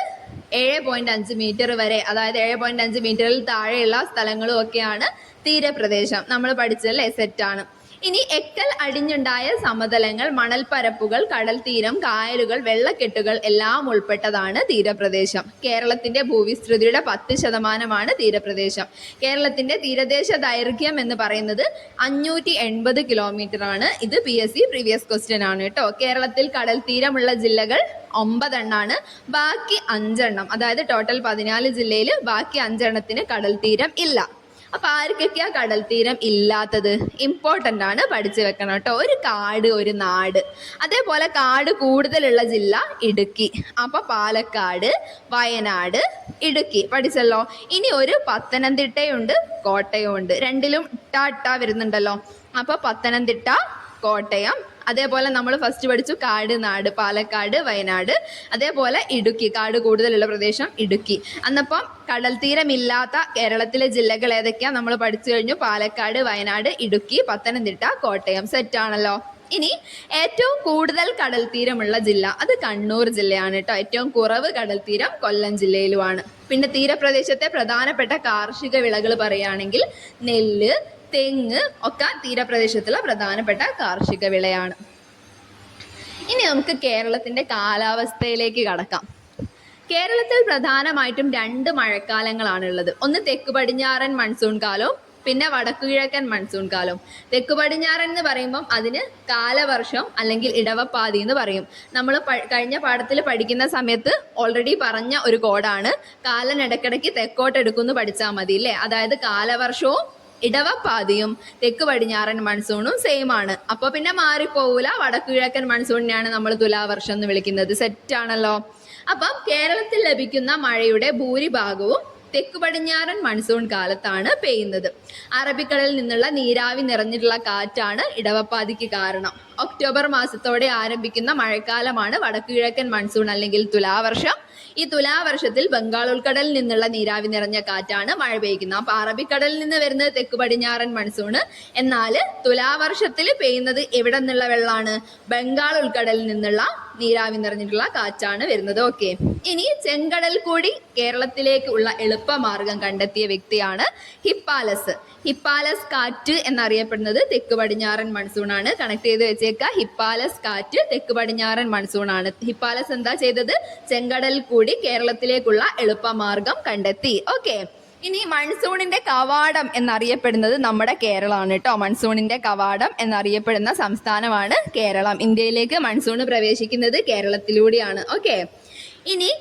7.5 മീറ്റർ വരെ, അതായത് 7.5 മീറ്ററിൽ താഴെയുള്ള സ്ഥലങ്ങളും ഒക്കെയാണ് തീരപ്രദേശം. നമ്മൾ പഠിച്ചല്ലേ, സെറ്റാണ്. ഇനി എക്കൽ അടിഞ്ഞുണ്ടായ സമതലങ്ങൾ, മണൽപ്പരപ്പുകൾ, കടൽ തീരം, കായലുകൾ, വെള്ളക്കെട്ടുകൾ എല്ലാം ഉൾപ്പെട്ടതാണ് തീരപ്രദേശം. കേരളത്തിന്റെ ഭൂവിസ്തൃതിയുടെ 10% തീരപ്രദേശം. കേരളത്തിന്റെ തീരദേശ ദൈർഘ്യം എന്ന് പറയുന്നത് 580 കിലോമീറ്റർ ആണ്. ഇത് PSC പ്രീവിയസ് ക്വസ്റ്റ്യൻ ആണ് കേട്ടോ. കേരളത്തിൽ കടൽ തീരമുള്ള ജില്ലകൾ 9 എണ്ണാണ്. ബാക്കി 5 എണ്ണം, അതായത് ടോട്ടൽ 14 ജില്ലയിൽ ബാക്കി 5 എണ്ണത്തിന് കടൽ തീരം ഇല്ല. അപ്പൊ ആർക്കൊക്കെയാ കടൽ തീരം ഇല്ലാത്തത്? ഇമ്പോർട്ടൻ്റ് ആണ്, പഠിച്ചു വെക്കണം കേട്ടോ. ഒരു കാട്, ഒരു നാട്. അതേപോലെ കാട് കൂടുതലുള്ള ജില്ല ഇടുക്കി. അപ്പൊ പാലക്കാട്, വയനാട്, ഇടുക്കി പഠിച്ചല്ലോ. ഇനി ഒരു പത്തനംതിട്ടയുണ്ട്, കോട്ടയമുണ്ട്. രണ്ടിലും ഇട്ട വരുന്നുണ്ടല്ലോ. അപ്പൊ പത്തനംതിട്ട, കോട്ടയം. അതേപോലെ നമ്മൾ ഫസ്റ്റ് പഠിച്ചു കാട്, നാട്, പാലക്കാട്, വയനാട്. അതേപോലെ ഇടുക്കി, കാട് കൂടുതലുള്ള പ്രദേശം ഇടുക്കി. അന്നപ്പം കടൽ തീരമില്ലാത്ത കേരളത്തിലെ ജില്ലകൾ ഏതൊക്കെയാണ് നമ്മൾ പഠിച്ചു കഴിഞ്ഞു? പാലക്കാട്, വയനാട്, ഇടുക്കി, പത്തനംതിട്ട, കോട്ടയം. സെറ്റാണല്ലോ. ഇനി ഏറ്റവും കൂടുതൽ കടൽ തീരമുള്ള ജില്ല അത് കണ്ണൂർ ജില്ലയാണ് കേട്ടോ. ഏറ്റവും കുറവ് കടൽ തീരം കൊല്ലം ജില്ലയിലുമാണ്. പിന്നെ തീരപ്രദേശത്തെ പ്രധാനപ്പെട്ട കാർഷിക വിളകൾ പറയുകയാണെങ്കിൽ നെല്ല്, തെങ്ങ് ഒക്കെ തീരപ്രദേശത്തുള്ള പ്രധാനപ്പെട്ട കാർഷിക വിളയാണ്. ഇനി നമുക്ക് കേരളത്തിന്റെ കാലാവസ്ഥയിലേക്ക് കടക്കാം. കേരളത്തിൽ പ്രധാനമായിട്ടും 2 മഴക്കാലങ്ങളാണുള്ളത്. ഒന്ന് തെക്ക് പടിഞ്ഞാറൻ മൺസൂൺ കാലവും പിന്നെ വടക്കു കിഴക്കൻ മൺസൂൺ കാലം. തെക്കു പടിഞ്ഞാറൻ എന്ന് പറയുമ്പം അതിന് കാലവർഷം അല്ലെങ്കിൽ ഇടവപ്പാതി എന്ന് പറയും. നമ്മൾ കഴിഞ്ഞ പാഠത്തിൽ പഠിക്കുന്ന സമയത്ത് ഓൾറെഡി പറഞ്ഞ ഒരു കോഡാണ്. കാലം ഇടയ്ക്കിടയ്ക്ക് തെക്കോട്ടെടുക്കുമെന്ന് പഠിച്ചാൽ മതി അല്ലേ. അതായത് കാലവർഷവും ഇടവപ്പാതിയും തെക്ക് പടിഞ്ഞാറൻ മൺസൂണും സെയിം ആണ്. അപ്പൊ പിന്നെ മാറിപ്പോകൂല. വടക്കു കിഴക്കൻ മൺസൂണിനെയാണ് നമ്മൾ തുലാവർഷം എന്ന് വിളിക്കുന്നത്. സെറ്റ് ആണല്ലോ. അപ്പം കേരളത്തിൽ ലഭിക്കുന്ന മഴയുടെ ഭൂരിഭാഗവും തെക്കു പടിഞ്ഞാറൻ മൺസൂൺ കാലത്താണ് പെയ്യുന്നത്. അറബിക്കടലിൽ നിന്നുള്ള നീരാവി നിറഞ്ഞിട്ടുള്ള കാറ്റാണ് ഇടവപ്പാതിക്ക് കാരണം. ഒക്ടോബർ മാസത്തോടെ ആരംഭിക്കുന്ന മഴക്കാലമാണ് വടക്കു കിഴക്കൻ മൺസൂൺ അല്ലെങ്കിൽ തുലാവർഷം. ഈ തുലാവർഷത്തിൽ ബംഗാൾ ഉൾക്കടലിൽ നിന്നുള്ള നീരാവി നിറഞ്ഞ കാറ്റാണ് മഴ പെയ്യുന്നത്. അപ്പൊ അറബിക്കടലിൽ നിന്ന് വരുന്നത് തെക്കു പടിഞ്ഞാറൻ മൺസൂണ്. എന്നാൽ തുലാവർഷത്തിൽ പെയ്യുന്നത് എവിടെ നിന്നുള്ള വെള്ളമാണ്? ബംഗാൾ ഉൾക്കടലിൽ നിന്നുള്ള നീരാവി നിറഞ്ഞിട്ടുള്ള കാറ്റാണ് വരുന്നത്. ഓക്കെ, ഇനി ചെങ്കടൽ കൂടി കേരളത്തിലേക്ക് ഉള്ള എളുപ്പമാർഗം കണ്ടെത്തിയ വ്യക്തിയാണ് ഹിപ്പാലസ്. ഹിപ്പാലസ് കാറ്റ് എന്നറിയപ്പെടുന്നത് തെക്ക് പടിഞ്ഞാറൻ മൺസൂൺ ആണ്. കണക്ട് ചെയ്ത് വെച്ചേക്ക. ഹിപ്പാലസ് കാറ്റ് തെക്ക് പടിഞ്ഞാറൻ മൺസൂൺ ആണ്. ഹിപ്പാലസ് എന്താ ചെയ്തത്? ചെങ്കടൽ കൂടി കേരളത്തിലേക്കുള്ള എളുപ്പമാർഗം കണ്ടെത്തി. ഓക്കെ, ഇനി മൺസൂണിന്റെ കവാടം എന്നറിയപ്പെടുന്നത് നമ്മുടെ കേരളമാണ് കേട്ടോ. മൺസൂണിന്റെ കവാടം എന്നറിയപ്പെടുന്ന സംസ്ഥാനമാണ് കേരളം. ഇന്ത്യയിലേക്ക് മൺസൂൺ പ്രവേശിക്കുന്നത് കേരളത്തിലൂടെയാണ്. ഓക്കെ, ഇനി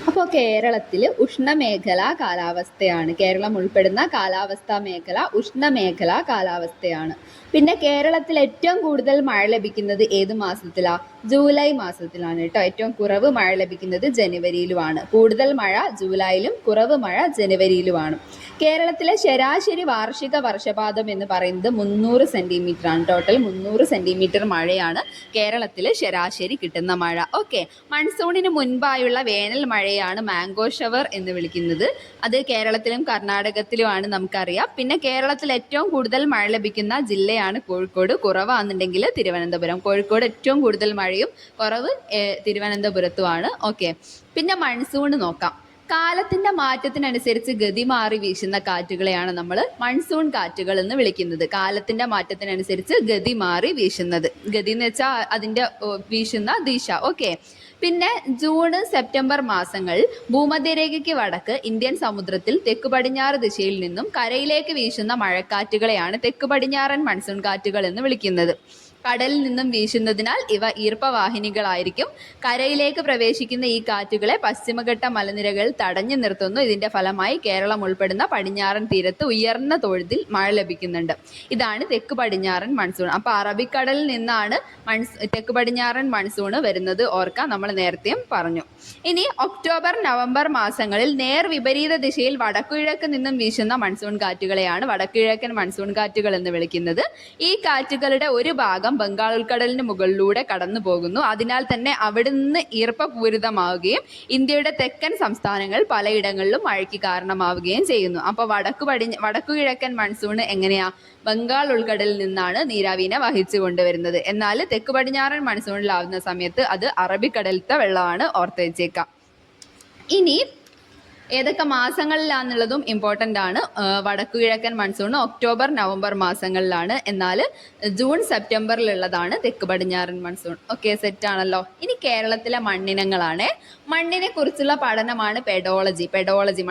അപ്പോൾ കേരളത്തിൽ ഉഷ്ണമേഖലാ കാലാവസ്ഥയാണ്. കേരളം ഉൾപ്പെടുന്ന കാലാവസ്ഥാ മേഖല ഉഷ്ണമേഖലാ കാലാവസ്ഥയാണ്. പിന്നെ കേരളത്തിൽ ഏറ്റവും കൂടുതൽ മഴ ലഭിക്കുന്നത് ഏത് മാസത്തിലാണ്? ജൂലൈ മാസത്തിലാണ് കേട്ടോ. ഏറ്റവും കുറവ് മഴ ലഭിക്കുന്നത് ജനുവരിയിലുമാണ്. കൂടുതൽ മഴ ജൂലൈയിലും കുറവ് മഴ ജനുവരിയിലുമാണ്. കേരളത്തിലെ ശരാശരി വാർഷിക വർഷപാതം എന്ന് പറയുന്നത് 300 സെൻറ്റിമീറ്റർ ആണ്. ടോട്ടൽ 300 സെൻറ്റിമീറ്റർ മഴയാണ് കേരളത്തിൽ ശരാശരി കിട്ടുന്ന മഴ. ഓക്കെ, മൺസൂണിന് മുൻപായുള്ള വേനൽ മഴയാണ് മാംഗോ ഷവർ എന്ന് വിളിക്കുന്നത്. അത് കേരളത്തിലും കർണാടകത്തിലുമാണ് നമുക്കറിയാം. പിന്നെ കേരളത്തിൽ ഏറ്റവും കൂടുതൽ മഴ ലഭിക്കുന്ന ജില്ലയാണ് കോഴിക്കോട്. കുറവാണെന്നുണ്ടെങ്കിൽ തിരുവനന്തപുരം. കോഴിക്കോട് ഏറ്റവും കൂടുതൽ മഴയും കുറവ് തിരുവനന്തപുരത്തുമാണ്. ഓക്കെ, പിന്നെ മൺസൂൺ നോക്കാം. കാലത്തിന്റെ മാറ്റത്തിനനുസരിച്ച് ഗതി മാറി വീശുന്ന കാറ്റുകളെയാണ് നമ്മൾ മൺസൂൺ കാറ്റുകൾ എന്ന് വിളിക്കുന്നത്. കാലത്തിന്റെ മാറ്റത്തിനനുസരിച്ച് ഗതി മാറി വീശുന്നത്. ഗതി എന്ന് വെച്ചാൽ അതിന്റെ വീശുന്ന ദിശ. ഓക്കെ, പിന്നെ ജൂൺ സെപ്റ്റംബർ മാസങ്ങൾ ഭൂമധ്യരേഖയ്ക്ക് വടക്ക് ഇന്ത്യൻ സമുദ്രത്തിൽ തെക്ക് പടിഞ്ഞാറ് ദിശയിൽ നിന്നും കരയിലേക്ക് വീശുന്ന മഴക്കാറ്റുകളെയാണ് തെക്ക് പടിഞ്ഞാറൻ മൺസൂൺ കാറ്റുകൾ എന്ന് വിളിക്കുന്നത്. കടലിൽ നിന്നും വീശുന്നതിനാൽ ഇവ ഈർപ്പവാഹിനികളായിരിക്കും. കരയിലേക്ക് പ്രവേശിക്കുന്ന ഈ കാറ്റുകളെ പശ്ചിമഘട്ട മലനിരകൾ തടഞ്ഞു നിർത്തുന്നു. ഇതിന്റെ ഫലമായി കേരളം ഉൾപ്പെടുന്ന പടിഞ്ഞാറൻ തീരത്ത് ഉയർന്ന തോതിൽ മഴ ലഭിക്കുന്നുണ്ട്. ഇതാണ് തെക്ക് പടിഞ്ഞാറൻ മൺസൂൺ. അപ്പോൾ അറബിക്കടലിൽ നിന്നാണ് തെക്ക് പടിഞ്ഞാറൻ മൺസൂൺ വരുന്നത്. ഓർക്കാം, നമ്മൾ നേരത്തെയും പറഞ്ഞു. ഇനി ഒക്ടോബർ നവംബർ മാസങ്ങളിൽ നേർ വിപരീത ദിശയിൽ വടക്കുകിഴക്ക് നിന്നും വീശുന്ന മൺസൂൺ കാറ്റുകളെയാണ് വടക്കുകിഴക്കൻ മൺസൂൺ കാറ്റുകൾ എന്ന് വിളിക്കുന്നത്. ഈ കാറ്റുകളുടെ ഒരു ഭാഗം ബംഗാൾ ഉൾക്കടലിന് മുകളിലൂടെ കടന്നു പോകുന്നു. അതിനാൽ തന്നെ അവിടെ നിന്ന് ഈർപ്പപൂരിതമാവുകയും ഇന്ത്യയുടെ തെക്കൻ സംസ്ഥാനങ്ങൾ പലയിടങ്ങളിലും മഴയ്ക്ക് കാരണമാവുകയും ചെയ്യുന്നു. അപ്പോൾ വടക്കു കിഴക്കൻ മൺസൂൺ എങ്ങനെയാ? ബംഗാൾ ഉൾക്കടലിൽ നിന്നാണ് നീരാവിനെ വഹിച്ചു കൊണ്ടുവരുന്നത്. എന്നാൽ തെക്ക് പടിഞ്ഞാറൻ മൺസൂണിലാവുന്ന സമയത്ത് അത് അറബിക്കടലത്തെ വെള്ളമാണ്. ഓർത്ത് വെച്ചേക്കാം. ഇനി ഏതൊക്കെ മാസങ്ങളിലാണെന്നുള്ളതും ഇമ്പോർട്ടൻ്റ് ആണ്. വടക്കു കിഴക്കൻ മൺസൂൺ ഒക്ടോബർ നവംബർ മാസങ്ങളിലാണ്. എന്നാൽ ജൂൺ സെപ്റ്റംബറിലുള്ളതാണ് തെക്ക് പടിഞ്ഞാറൻ മൺസൂൺ. ഓക്കെ, സെറ്റ് ആണല്ലോ. ഇനി കേരളത്തിലെ മണ്ണിനങ്ങളാണ്. മണ്ണിനെ കുറിച്ചുള്ള പഠനമാണ് പെഡോളജി.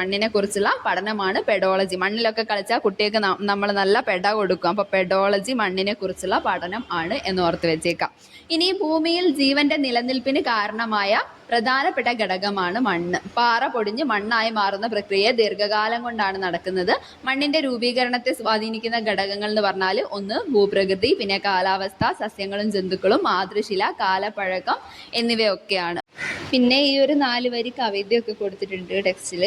മണ്ണിനെ കുറിച്ചുള്ള പഠനമാണ് പെഡോളജി. മണ്ണിലൊക്കെ കളിച്ചാൽ കുട്ടികൾക്ക് നമ്മൾ നല്ല പെട കൊടുക്കും. അപ്പോൾ പെഡോളജി മണ്ണിനെ കുറിച്ചുള്ള പഠനം ആണ് എന്ന് ഓർത്ത് വെച്ചേക്കാം. ഇനി ഭൂമിയിൽ ജീവന്റെ നിലനിൽപ്പിന് കാരണമായ പ്രധാനപ്പെട്ട ഘടകമാണ് മണ്ണ്. പാറ പൊടിഞ്ഞ് മണ്ണായി മാറുന്ന പ്രക്രിയ ദീർഘകാലം കൊണ്ടാണ് നടക്കുന്നത്. മണ്ണിന്റെ രൂപീകരണത്തെ സ്വാധീനിക്കുന്ന ഘടകങ്ങൾ എന്ന് പറഞ്ഞാൽ ഒന്ന് ഭൂപ്രകൃതി, പിന്നെ കാലാവസ്ഥ, സസ്യങ്ങളും ജന്തുക്കളും, മാതൃശില, കാലപ്പഴക്കം എന്നിവയൊക്കെയാണ്. പിന്നെ ഈ ഒരു 4 വരി കവിതയൊക്കെ കൊടുത്തിട്ടുണ്ട് ടെക്സ്റ്റിൽ.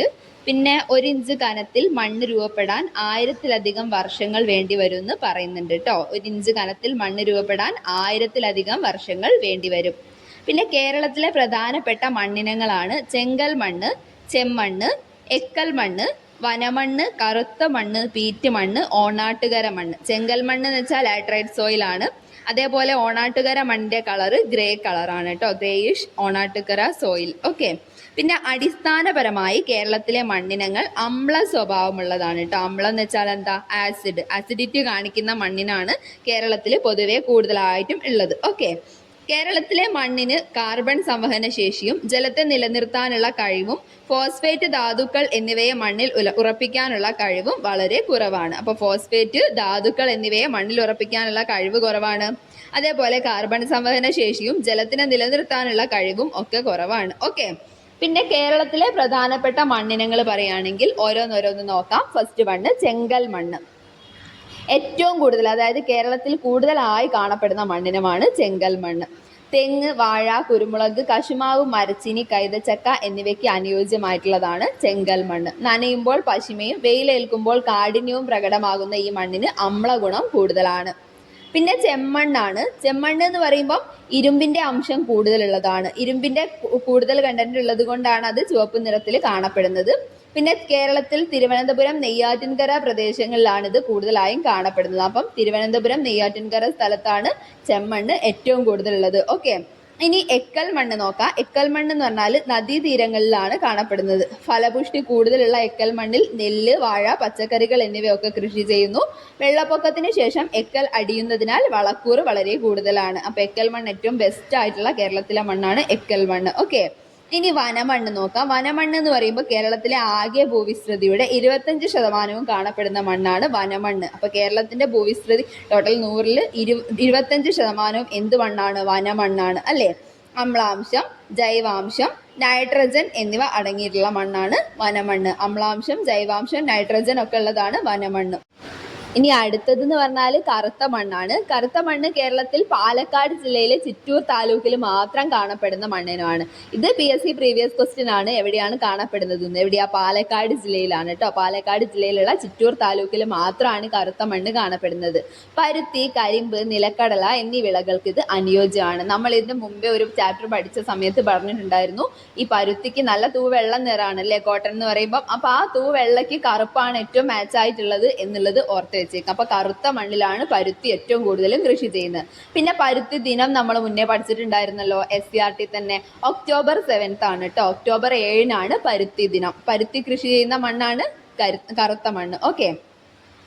പിന്നെ 1 ഇഞ്ച് കനത്തിൽ മണ്ണ് രൂപപ്പെടാൻ 1000-ലധികം വർഷങ്ങൾ വേണ്ടി വരും എന്ന് പറയുന്നുണ്ട് കേട്ടോ. 1 ഇഞ്ച് കനത്തിൽ മണ്ണ് രൂപപ്പെടാൻ 1000-ലധികം വർഷങ്ങൾ വേണ്ടി വരും. പിന്നെ കേരളത്തിലെ പ്രധാനപ്പെട്ട മണ്ണിനങ്ങളാണ് ചെങ്കൽ മണ്ണ്, ചെമ്മണ്ണ്, എക്കൽ മണ്ണ്, വനമണ്ണ്, കറുത്ത മണ്ണ്, പീറ്റ് മണ്ണ്, ഓണാട്ടുകര മണ്ണ്. ചെങ്കൽ മണ്ണ് എന്ന് വെച്ചാൽ ലാറ്ററൈറ്റ് സോയിൽ ആണ്. അതേപോലെ ഓണാട്ടുകര മണ്ണിന്റെ കളറ് ഗ്രേ കളറാണ് കേട്ടോ. Greyish Onattukara soil. ഓക്കെ, പിന്നെ അടിസ്ഥാനപരമായി കേരളത്തിലെ മണ്ണിനങ്ങൾ അമ്ല സ്വഭാവമുള്ളതാണ് കേട്ടോ. അമ്ലം എന്ന് വെച്ചാൽ എന്താ? ആസിഡിറ്റി കാണിക്കുന്ന മണ്ണിനാണ് കേരളത്തിൽ പൊതുവെ കൂടുതലായിട്ടും ഉള്ളത്. ഓക്കെ, കേരളത്തിലെ മണ്ണിന് കാർബൺ സംവഹന ശേഷിയും ജലത്തെ നിലനിർത്താനുള്ള കഴിവും ഫോസ്ഫേറ്റ് ധാതുക്കൾ എന്നിവയെ മണ്ണിൽ ഉറപ്പിക്കാനുള്ള കഴിവും വളരെ കുറവാണ്. അപ്പോൾ ഫോസ്ഫേറ്റ് ധാതുക്കൾ എന്നിവയെ മണ്ണിൽ ഉറപ്പിക്കാനുള്ള കഴിവ് കുറവാണ്. അതേപോലെ കാർബൺ സംവഹന ശേഷിയും ജലത്തിനെ നിലനിർത്താനുള്ള കഴിവും ഒക്കെ കുറവാണ്. ഓക്കെ, പിന്നെ കേരളത്തിലെ പ്രധാനപ്പെട്ട മണ്ണിനങ്ങൾ പറയുകയാണെങ്കിൽ ഓരോന്നോരോന്ന് നോക്കാം. ഫസ്റ്റ് മണ്ണ് ചെങ്കൽ മണ്ണ്. ഏറ്റവും കൂടുതൽ, അതായത് കേരളത്തിൽ കൂടുതലായി കാണപ്പെടുന്ന മണ്ണിനമാണ് ചെങ്കൽ മണ്ണ്. തെങ്ങ്, വാഴ, കുരുമുളക്, കശുമാവ്, മരച്ചീനി, കൈതച്ചക്ക എന്നിവയ്ക്ക് അനുയോജ്യമായിട്ടുള്ളതാണ് ചെങ്കൽ മണ്ണ്. നനയുമ്പോൾ പശിമയും വെയിലേൽക്കുമ്പോൾ കാഠിന്യവും പ്രകടമാകുന്ന ഈ മണ്ണിന് അമ്ലഗുണം കൂടുതലാണ്. പിന്നെ ചെമ്മണ്ണാണ്. ചെമ്മണ്ണ് എന്ന് പറയുമ്പോൾ ഇരുമ്പിന്റെ അംശം കൂടുതലുള്ളതാണ്. ഇരുമ്പിന്റെ കൂടുതൽ കണ്ടന്റ് ഉള്ളത് കൊണ്ടാണ് അത് ചുവപ്പ് നിറത്തിൽ കാണപ്പെടുന്നത്. പിന്നെ കേരളത്തിൽ തിരുവനന്തപുരം, നെയ്യാറ്റിൻകര പ്രദേശങ്ങളിലാണ് ഇത് കൂടുതലായും കാണപ്പെടുന്നത്. അപ്പം തിരുവനന്തപുരം, നെയ്യാറ്റിൻകര സ്ഥലത്താണ് ചെമ്മണ്ണ് ഏറ്റവും കൂടുതലുള്ളത്. ഓക്കെ, ഇനി എക്കൽ മണ്ണ് നോക്കാം. എക്കൽ മണ്ണ് എന്ന് പറഞ്ഞാൽ നദീതീരങ്ങളിലാണ് കാണപ്പെടുന്നത്. ഫലപുഷ്ടി കൂടുതലുള്ള എക്കൽ മണ്ണിൽ നെല്ല്, വാഴ, പച്ചക്കറികൾ എന്നിവയൊക്കെ കൃഷി ചെയ്യുന്നു. വെള്ളപ്പൊക്കത്തിന് ശേഷം എക്കൽ അടിയുന്നതിനാൽ വളക്കൂറ് വളരെ കൂടുതലാണ്. അപ്പൊ എക്കൽ മണ്ണ് ഏറ്റവും ബെസ്റ്റ് ആയിട്ടുള്ള കേരളത്തിലെ മണ്ണാണ് എക്കൽ മണ്ണ്. ഓക്കെ, ഇനി വനമണ്ണ് നോക്കാം. വനമണ്ണ് എന്ന് പറയുമ്പോൾ കേരളത്തിലെ ആകെ ഭൂവിസ്തൃതിയുടെ 25% കാണപ്പെടുന്ന മണ്ണാണ് വനമണ്ണ്. അപ്പൊ കേരളത്തിന്റെ ഭൂവിസ്തൃതി ടോട്ടൽ 100-ൽ 25% എന്ത് മണ്ണാണ്? വനമണ്ണാണ് അല്ലേ. അമ്ലാംശം, ജൈവാംശം, നൈട്രജൻ എന്നിവ അടങ്ങിയിട്ടുള്ള മണ്ണാണ് വനമണ്ണ്. അമ്ലാംശം, ജൈവാംശം, നൈട്രജൻ ഒക്കെ ഉള്ളതാണ് വനമണ്ണ്. ഇനി അടുത്തതെന്ന് പറഞ്ഞാൽ കറുത്ത മണ്ണാണ്. കറുത്ത മണ്ണ് കേരളത്തിൽ പാലക്കാട് ജില്ലയിലെ ചിറ്റൂർ താലൂക്കിൽ മാത്രം കാണപ്പെടുന്ന മണ്ണിനാണ്. ഇത് PSC പ്രീവിയസ് ക്വസ്റ്റ്യൻ ആണ്. എവിടെയാണ് കാണപ്പെടുന്നത്? എവിടെയാ? പാലക്കാട് ജില്ലയിലാണ് കേട്ടോ. പാലക്കാട് ജില്ലയിലുള്ള ചിറ്റൂർ താലൂക്കിൽ മാത്രമാണ് കറുത്ത മണ്ണ് കാണപ്പെടുന്നത്. പരുത്തി, കരിമ്പ്, നിലക്കടല എന്നീ വിളകൾക്ക് ഇത് അനുയോജ്യമാണ്. നമ്മൾ ഇതിന് മുമ്പേ ഒരു ചാപ്റ്റർ പഠിച്ച സമയത്ത് പറഞ്ഞിട്ടുണ്ടായിരുന്നു, ഈ പരുത്തിക്ക് നല്ല തൂവെള്ള നിറാണ് അല്ലേ, കോട്ടൺ എന്ന് പറയുമ്പോൾ. അപ്പൊ ആ തൂവെള്ളയ്ക്ക് കറുപ്പാണ് ഏറ്റവും മാച്ച് ആയിട്ടുള്ളത് എന്നുള്ളത് ഓർത്ത് വെച്ചേക്കാം. അപ്പൊ കറുത്ത മണ്ണിലാണ് പരുത്തി ഏറ്റവും കൂടുതലും കൃഷി ചെയ്യുന്നത്. പിന്നെ പരുത്തി ദിനം നമ്മൾ മുന്നേ പഠിച്ചിട്ടുണ്ടായിരുന്നല്ലോ, SCERT തന്നെ. October 7th ആണ് കേട്ടോ. October 7-നാണ് പരുത്തി ദിനം. പരുത്തി കൃഷി ചെയ്യുന്ന മണ്ണാണ് കറുത്ത മണ്ണ്. ഓക്കെ,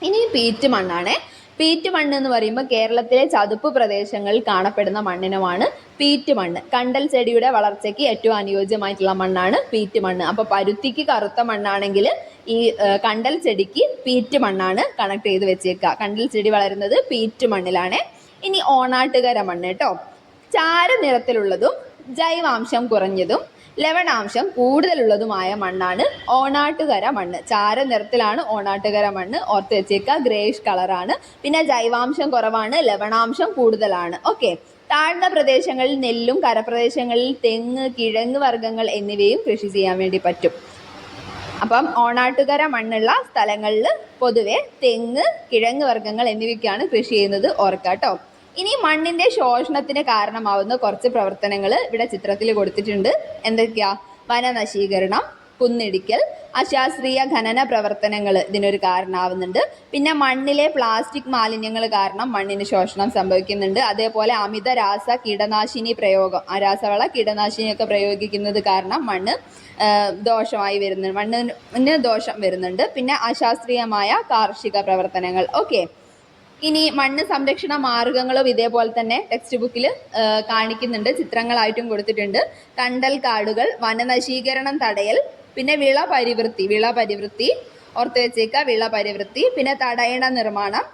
ഇനി പീറ്റ് മണ്ണാണ്. പീറ്റ് മണ്ണ് എന്ന് പറയുമ്പോൾ കേരളത്തിലെ ചതുപ്പ് പ്രദേശങ്ങളിൽ കാണപ്പെടുന്ന മണ്ണിനമാണ് പീറ്റ് മണ്ണ്. കണ്ടൽ ചെടിയുടെ വളർച്ചയ്ക്ക് ഏറ്റവും അനുയോജ്യമായിട്ടുള്ള മണ്ണാണ് പീറ്റ് മണ്ണ്. അപ്പൊ പരുത്തിക്ക് കറുത്ത മണ്ണാണെങ്കിൽ ഈ കണ്ടൽ ചെടിക്ക് പീറ്റ് മണ്ണാണ് കണക്ട് ചെയ്ത് വെച്ചേക്കുക. കണ്ടൽ ചെടി വളരുന്നത് പീറ്റ് മണ്ണിലാണ്. ഇനി ഓണാട്ടുകര മണ്ണ് കേട്ടോ. ചാരനിറത്തിലുള്ളതും ജൈവാംശം കുറഞ്ഞതും ലവണാംശം കൂടുതലുള്ളതുമായ മണ്ണാണ് ഓണാട്ടുകര മണ്ണ്. ചാരനിറത്തിലാണ് ഓണാട്ടുകര മണ്ണ്. ഓർത്ത് വെച്ചേക്കുക, ഗ്രേഷ് കളറാണ്. പിന്നെ ജൈവാംശം കുറവാണ്, ലവണാംശം കൂടുതലാണ്. ഓക്കെ, താഴ്ന്ന പ്രദേശങ്ങളിൽ നെല്ലും കരപ്രദേശങ്ങളിൽ തെങ്ങ്, കിഴങ്ങ് വർഗ്ഗങ്ങൾ എന്നിവയും കൃഷി ചെയ്യാൻ വേണ്ടി പറ്റും. അപ്പം ഓണാട്ടുകര മണ്ണുള്ള സ്ഥലങ്ങളിൽ പൊതുവെ തെങ്ങ്, കിഴങ്ങ് വർഗ്ഗങ്ങൾ എന്നിവയ്ക്കാണ് കൃഷി ചെയ്യുന്നത്. ഓർക്കാട്ടോ. ഇനി മണ്ണിന്റെ ശോഷണത്തിന് കാരണമാവുന്ന കുറച്ച് പ്രവർത്തനങ്ങൾ ഇവിടെ ചിത്രത്തിൽ കൊടുത്തിട്ടുണ്ട്. എന്തൊക്കെയാ? വനനശീകരണം, കുന്നിടിക്കൽ, അശാസ്ത്രീയ ഖനന പ്രവർത്തനങ്ങൾ ഇതിനൊരു കാരണമാവുന്നുണ്ട്. പിന്നെ മണ്ണിലെ പ്ലാസ്റ്റിക് മാലിന്യങ്ങൾ കാരണം മണ്ണിന് ശോഷണം സംഭവിക്കുന്നുണ്ട്. അതേപോലെ അമിത കീടനാശിനി പ്രയോഗം, രാസവള കീടനാശിനിയൊക്കെ പ്രയോഗിക്കുന്നത് കാരണം മണ്ണ് ദോഷമായി വരുന്നുണ്ട്, മണ്ണിന് ദോഷം വരുന്നുണ്ട്. പിന്നെ അശാസ്ത്രീയമായ കാർഷിക പ്രവർത്തനങ്ങൾ. ഓക്കെ, ഇനി മണ്ണ് സംരക്ഷണ മാർഗങ്ങളും ഇതേപോലെ തന്നെ ടെക്സ്റ്റ് ബുക്കിൽ കാണിക്കുന്നുണ്ട്, ചിത്രങ്ങളായിട്ടും കൊടുത്തിട്ടുണ്ട്. കണ്ടൽ കാടുകൾ, വനനശീകരണം തടയൽ, പിന്നെ വിള പരിവൃത്തി ഓർത്ത് വെച്ചേക്കുക, വിള പരിവൃത്തി, പിന്നെ തടയണ നിർമ്മാണം,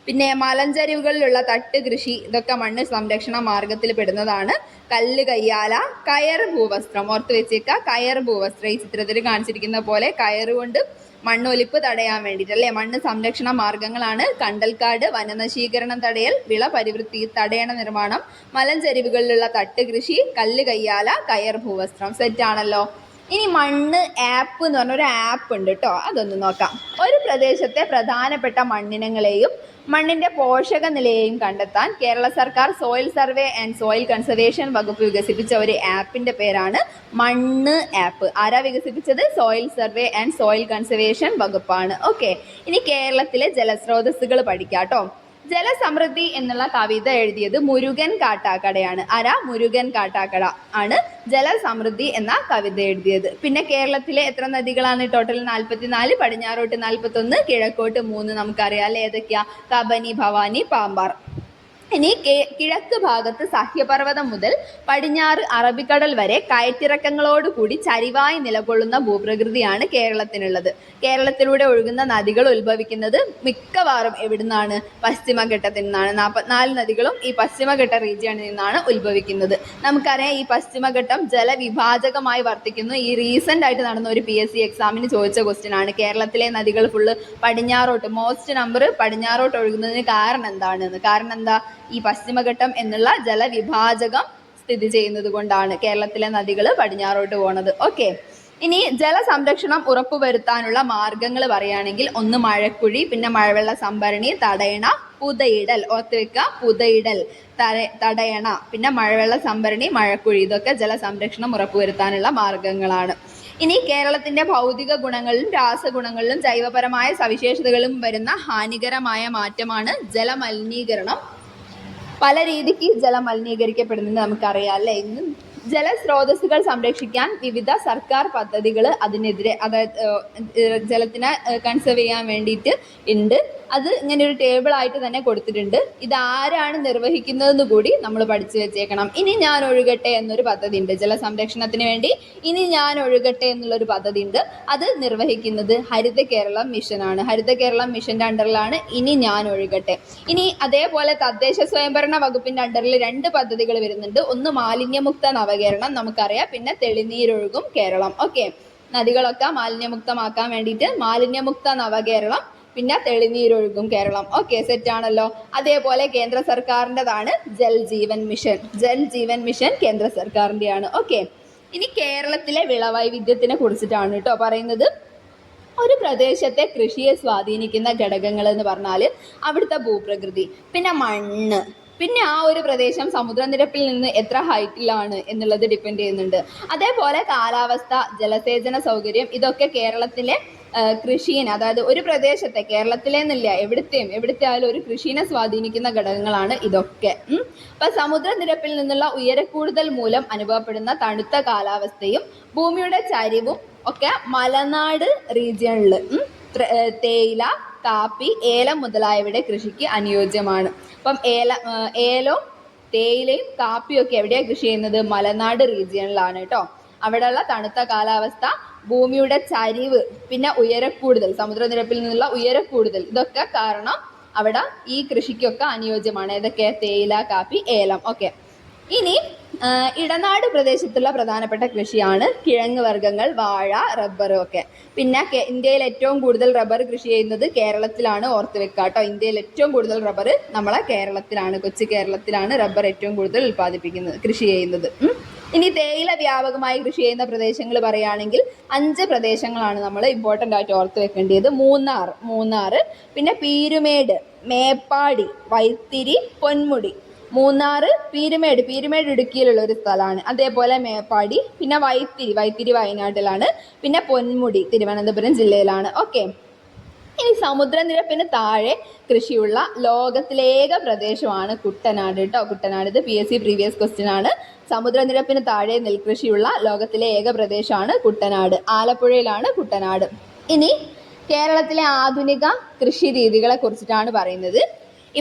പിന്നെ മലഞ്ചരിവുകളിലുള്ള തട്ട് കൃഷി, ഇതൊക്കെ മണ്ണ് സംരക്ഷണ മാർഗത്തിൽ പെടുന്നതാണ്. കല്ല് കയ്യാല, കയർ ഭൂവസ്ത്രം, ഓർത്ത് വെച്ചേക്കുക, കയർ ഭൂവസ്ത്രം. ഈ ചിത്രത്തിൽ കാണിച്ചിരിക്കുന്ന പോലെ കയറുകൊണ്ട് മണ്ണൊലിപ്പ് തടയാൻ വേണ്ടിയിട്ട് അല്ലേ. മണ്ണ് സംരക്ഷണ മാർഗങ്ങളാണ് കണ്ടൽക്കാട്, വനനശീകരണം തടയൽ, വിള പരിവൃത്തി, തടയണ നിർമ്മാണം, മലഞ്ചരിവുകളിലുള്ള തട്ട് കൃഷി, കല്ല് കയ്യാല, കയർ ഭൂവസ്ത്രം. സെറ്റാണല്ലോ. ഇനി മണ്ണ് ആപ്പ് എന്ന് പറഞ്ഞ ഒരു ആപ്പ് ഉണ്ട് കേട്ടോ, അതൊന്ന് നോക്കാം. ഒരു പ്രദേശത്തെ പ്രധാനപ്പെട്ട മണ്ണിനങ്ങളെയും മണ്ണിന്റെ പോഷക നിലയെയും കണ്ടെത്താൻ കേരള സർക്കാർ soil survey and soil conservation വകുപ്പ് വികസിപ്പിച്ച ഒരു ആപ്പിന്റെ പേരാണ് മണ്ണ് ആപ്പ്. ആരാ വികസിപ്പിച്ചത്? Soil survey and soil conservation വകുപ്പാണ്. ഓക്കെ, ഇനി കേരളത്തിലെ ജലസ്രോതസ്സുകൾ പഠിക്കാട്ടോ. ജലസമൃദ്ധി എന്നുള്ള കവിത എഴുതിയത് മുരുകൻ കാട്ടാക്കടയാണ്. ആരാ? മുരുകൻ കാട്ടാക്കട ആണ് ജലസമൃദ്ധി എന്ന കവിത എഴുതിയത്. പിന്നെ കേരളത്തിലെ എത്ര നദികളാണ്? ടോട്ടൽ 44. പടിഞ്ഞാറോട്ട് 41, കിഴക്കോട്ട് 3. നമുക്കറിയാം അല്ലേ ഏതൊക്കെയാ? കബനി, ഭവാനി, പാമ്പാർ. ഇനി കിഴക്ക് ഭാഗത്ത് സഹ്യപർവ്വതം മുതൽ പടിഞ്ഞാറ് അറബിക്കടൽ വരെ കയറ്റിറക്കങ്ങളോടുകൂടി ചരിവായി നിലകൊള്ളുന്ന ഭൂപ്രകൃതിയാണ് കേരളത്തിനുള്ളത്. കേരളത്തിലൂടെ ഒഴുകുന്ന നദികൾ ഉത്ഭവിക്കുന്നത് മിക്കവാറും എവിടുന്നാണ്? പശ്ചിമഘട്ടത്തിൽ നിന്നാണ്. 44 നദികളും ഈ പശ്ചിമഘട്ട റീജിയണിൽ നിന്നാണ് ഉത്ഭവിക്കുന്നത്. നമുക്കറിയാം ഈ പശ്ചിമഘട്ടം ജലവിഭാജകമായി വർത്തിക്കുന്നു. ഈ റീസെന്റ് ആയിട്ട് നടന്ന ഒരു PSC എക്സാമിന് ചോദിച്ച ക്വസ്റ്റ്യൻ ആണ്. കേരളത്തിലെ നദികൾ ഫുള്ള് പടിഞ്ഞാറോട്ട്, മോസ്റ്റ് നമ്പർ പടിഞ്ഞാറോട്ട് ഒഴുകുന്നതിന് കാരണം എന്താണെന്ന്. കാരണം എന്താ? ഈ പശ്ചിമഘട്ടം എന്നുള്ള ജലവിഭാജകം സ്ഥിതി ചെയ്യുന്നത് കൊണ്ടാണ് കേരളത്തിലെ നദികൾ പടിഞ്ഞാറോട്ട് പോകുന്നത്. ഓക്കെ, ഇനി ജലസംരക്ഷണം ഉറപ്പുവരുത്താനുള്ള മാർഗങ്ങൾ പറയുകയാണെങ്കിൽ, ഒന്ന് മഴക്കുഴി, പിന്നെ മഴവെള്ള സംഭരണി, തടയണ, പുതയിടൽ. ഓർത്ത് വെക്കുക, പുതയിടൽ, തടയണ, പിന്നെ മഴവെള്ള സംഭരണി, മഴക്കുഴി. ഇതൊക്കെ ജലസംരക്ഷണം ഉറപ്പുവരുത്താനുള്ള മാർഗങ്ങളാണ്. ഇനി കേരളത്തിന്റെ ഭൗതിക ഗുണങ്ങളിലും രാസഗുണങ്ങളിലും ജൈവപരമായ സവിശേഷതകളും വരുന്ന ഹാനികരമായ മാറ്റമാണ് ജലമലിനീകരണം. പല രീതിക്ക് ജലം മലിനീകരിക്കപ്പെടുന്നത് നമുക്കറിയാം അല്ലേ. ഇന്ന് ജലസ്രോതസ്സുകൾ സംരക്ഷിക്കാൻ വിവിധ സർക്കാർ പദ്ധതികൾ അതിനെതിരെ, അതായത് ജലത്തിനെ കൺസേർവ് ചെയ്യാൻ വേണ്ടിയിട്ട് ഉണ്ട്. അത് ഇങ്ങനെ ഒരു ടേബിൾ ആയിട്ട് തന്നെ കൊടുത്തിട്ടുണ്ട്. ഇതാരാണ് നിർവഹിക്കുന്നതെന്ന് കൂടി നമ്മൾ പഠിച്ചു വെച്ചേക്കണം. ഇനി ഞാൻ ഒഴുകട്ടെ എന്നൊരു പദ്ധതി ഉണ്ട് ജലസംരക്ഷണത്തിന് വേണ്ടി. ഇനി ഞാൻ ഒഴുകട്ടെ എന്നുള്ളൊരു പദ്ധതി ഉണ്ട്. അത് നിർവഹിക്കുന്നത് ഹരിത കേരളം മിഷനാണ്. ഹരിത കേരളം മിഷന്റെ അണ്ടറിലാണ് ഇനി ഞാൻ ഒഴുകട്ടെ. ഇനി അതേപോലെ തദ്ദേശ സ്വയംഭരണ വകുപ്പിന്റെ അണ്ടറിൽ 2 പദ്ധതികൾ വരുന്നുണ്ട്. ഒന്ന് മാലിന്യമുക്ത നവകേരളം, നമുക്കറിയാം. പിന്നെ തെളിനീരൊഴുകും കേരളം. ഓക്കെ, നദികളൊക്കെ മാലിന്യമുക്തമാക്കാൻ വേണ്ടിയിട്ട് മാലിന്യമുക്ത നവകേരളം, പിന്നെ തെളിനീരൊഴുകും കേരളം. ഓക്കെ, സെറ്റ് ആണല്ലോ. അതേപോലെ കേന്ദ്ര സർക്കാരിൻ്റെതാണ് ജൽ ജീവൻ മിഷൻ. ജൽ ജീവൻ മിഷൻ കേന്ദ്ര സർക്കാരിൻ്റെയാണ്. ഓക്കെ, ഇനി കേരളത്തിലെ വിളവൈവിധ്യത്തിനെ കുറിച്ചിട്ടാണ് കേട്ടോ പറയുന്നത്. ഒരു പ്രദേശത്തെ കൃഷിയെ സ്വാധീനിക്കുന്ന ഘടകങ്ങൾ എന്ന് പറഞ്ഞാൽ അവിടുത്തെ ഭൂപ്രകൃതി, പിന്നെ മണ്ണ്, പിന്നെ ആ ഒരു പ്രദേശം സമുദ്രനിരപ്പിൽ നിന്ന് എത്ര ഹൈറ്റിലാണ് എന്നുള്ളത് ഡിപ്പെൻഡ് ചെയ്യുന്നുണ്ട്. അതേപോലെ കാലാവസ്ഥ, ജലസേചന സൗകര്യം, ഇതൊക്കെ കേരളത്തിലെ കൃഷിയെ, അതായത് ഒരു പ്രദേശത്തെ, കേരളത്തിലെന്നില്ല എവിടുത്തെ ആയാലും ഒരു കൃഷിയെ സ്വാധീനിക്കുന്ന ഘടകങ്ങളാണ് ഇതൊക്കെ. അപ്പൊ സമുദ്രനിരപ്പിൽ നിന്നുള്ള ഉയരക്കൂടുതൽ മൂലം അനുഭവപ്പെടുന്ന തണുത്ത കാലാവസ്ഥയും ഭൂമിയുടെ ചരിവും ഒക്കെ മലനാട് റീജിയണിൽ തേയില, കാപ്പി, ഏലം മുതലായവയുടെ കൃഷിക്ക് അനുയോജ്യമാണ്. അപ്പം ഏലവും തേയിലയും കാപ്പിയും ഒക്കെ എവിടെയാണ് കൃഷി ചെയ്യുന്നത്? മലനാട് റീജിയണിലാണ് കേട്ടോ. അവിടെയുള്ള തണുത്ത കാലാവസ്ഥ, ഭൂമിയുടെ ചരിവ്, പിന്നെ ഉയരക്കൂടുതൽ, സമുദ്രനിരപ്പിൽ നിന്നുള്ള ഉയരക്കൂടുതൽ, ഇതൊക്കെ കാരണം അവിടെ ഈ കൃഷിക്കൊക്കെ അനുയോജ്യമാണ്. ഏതൊക്കെ? തേയില, കാപ്പി, ഏലം. ഓക്കെ, ഇനി ഇടനാട് പ്രദേശത്തുള്ള പ്രധാനപ്പെട്ട കൃഷിയാണ് കിഴങ്ങ് വർഗ്ഗങ്ങൾ, വാഴ, റബ്ബർ ഒക്കെ. പിന്നെ ഇന്ത്യയിൽ ഏറ്റവും കൂടുതൽ റബ്ബർ കൃഷി ചെയ്യുന്നത് കേരളത്തിലാണ്. ഓർത്ത് വെക്കുക കേട്ടോ. ഇന്ത്യയിൽ ഏറ്റവും കൂടുതൽ റബ്ബർ നമ്മളെ കേരളത്തിലാണ്, കൊച്ചു കേരളത്തിലാണ് റബ്ബർ ഏറ്റവും കൂടുതൽ കൃഷി ചെയ്യുന്നത്. ഇനി തേയില വ്യാപകമായി കൃഷി ചെയ്യുന്ന പ്രദേശങ്ങൾ പറയുകയാണെങ്കിൽ 5 പ്രദേശങ്ങളാണ് നമ്മൾ ഇമ്പോർട്ടൻ്റ് ആയിട്ട് ഓർത്ത് വെക്കേണ്ടത്. മൂന്നാർ, പിന്നെ പീരുമേട്, മേപ്പാടി, വൈത്തിരി, പൊന്മുടി. മൂന്നാർ, പീരുമേട് ഇടുക്കിയിലുള്ള ഒരു സ്ഥലമാണ്. അതേപോലെ മേപ്പാടി, പിന്നെ വൈത്തിരി വയനാട്ടിലാണ്, പിന്നെ പൊന്മുടി തിരുവനന്തപുരം ജില്ലയിലാണ്. ഓക്കെ, ഇനി സമുദ്രനിരപ്പിന് താഴെ കൃഷിയുള്ള ലോകത്തിലേക പ്രദേശമാണ് കുട്ടനാട് കേട്ടോ. കുട്ടനാട്, ഇത് PSC പ്രീവിയസ് ക്വസ്റ്റ്യൻ ആണ്. സമുദ്രനിരപ്പിന് താഴെ നെൽകൃഷിയുള്ള ലോകത്തിലെ ഏക പ്രദേശമാണ് കുട്ടനാട്. ആലപ്പുഴയിലാണ് കുട്ടനാട്. ഇനി കേരളത്തിലെ ആധുനിക കൃഷി രീതികളെ കുറിച്ചിട്ടാണ് പറയുന്നത്.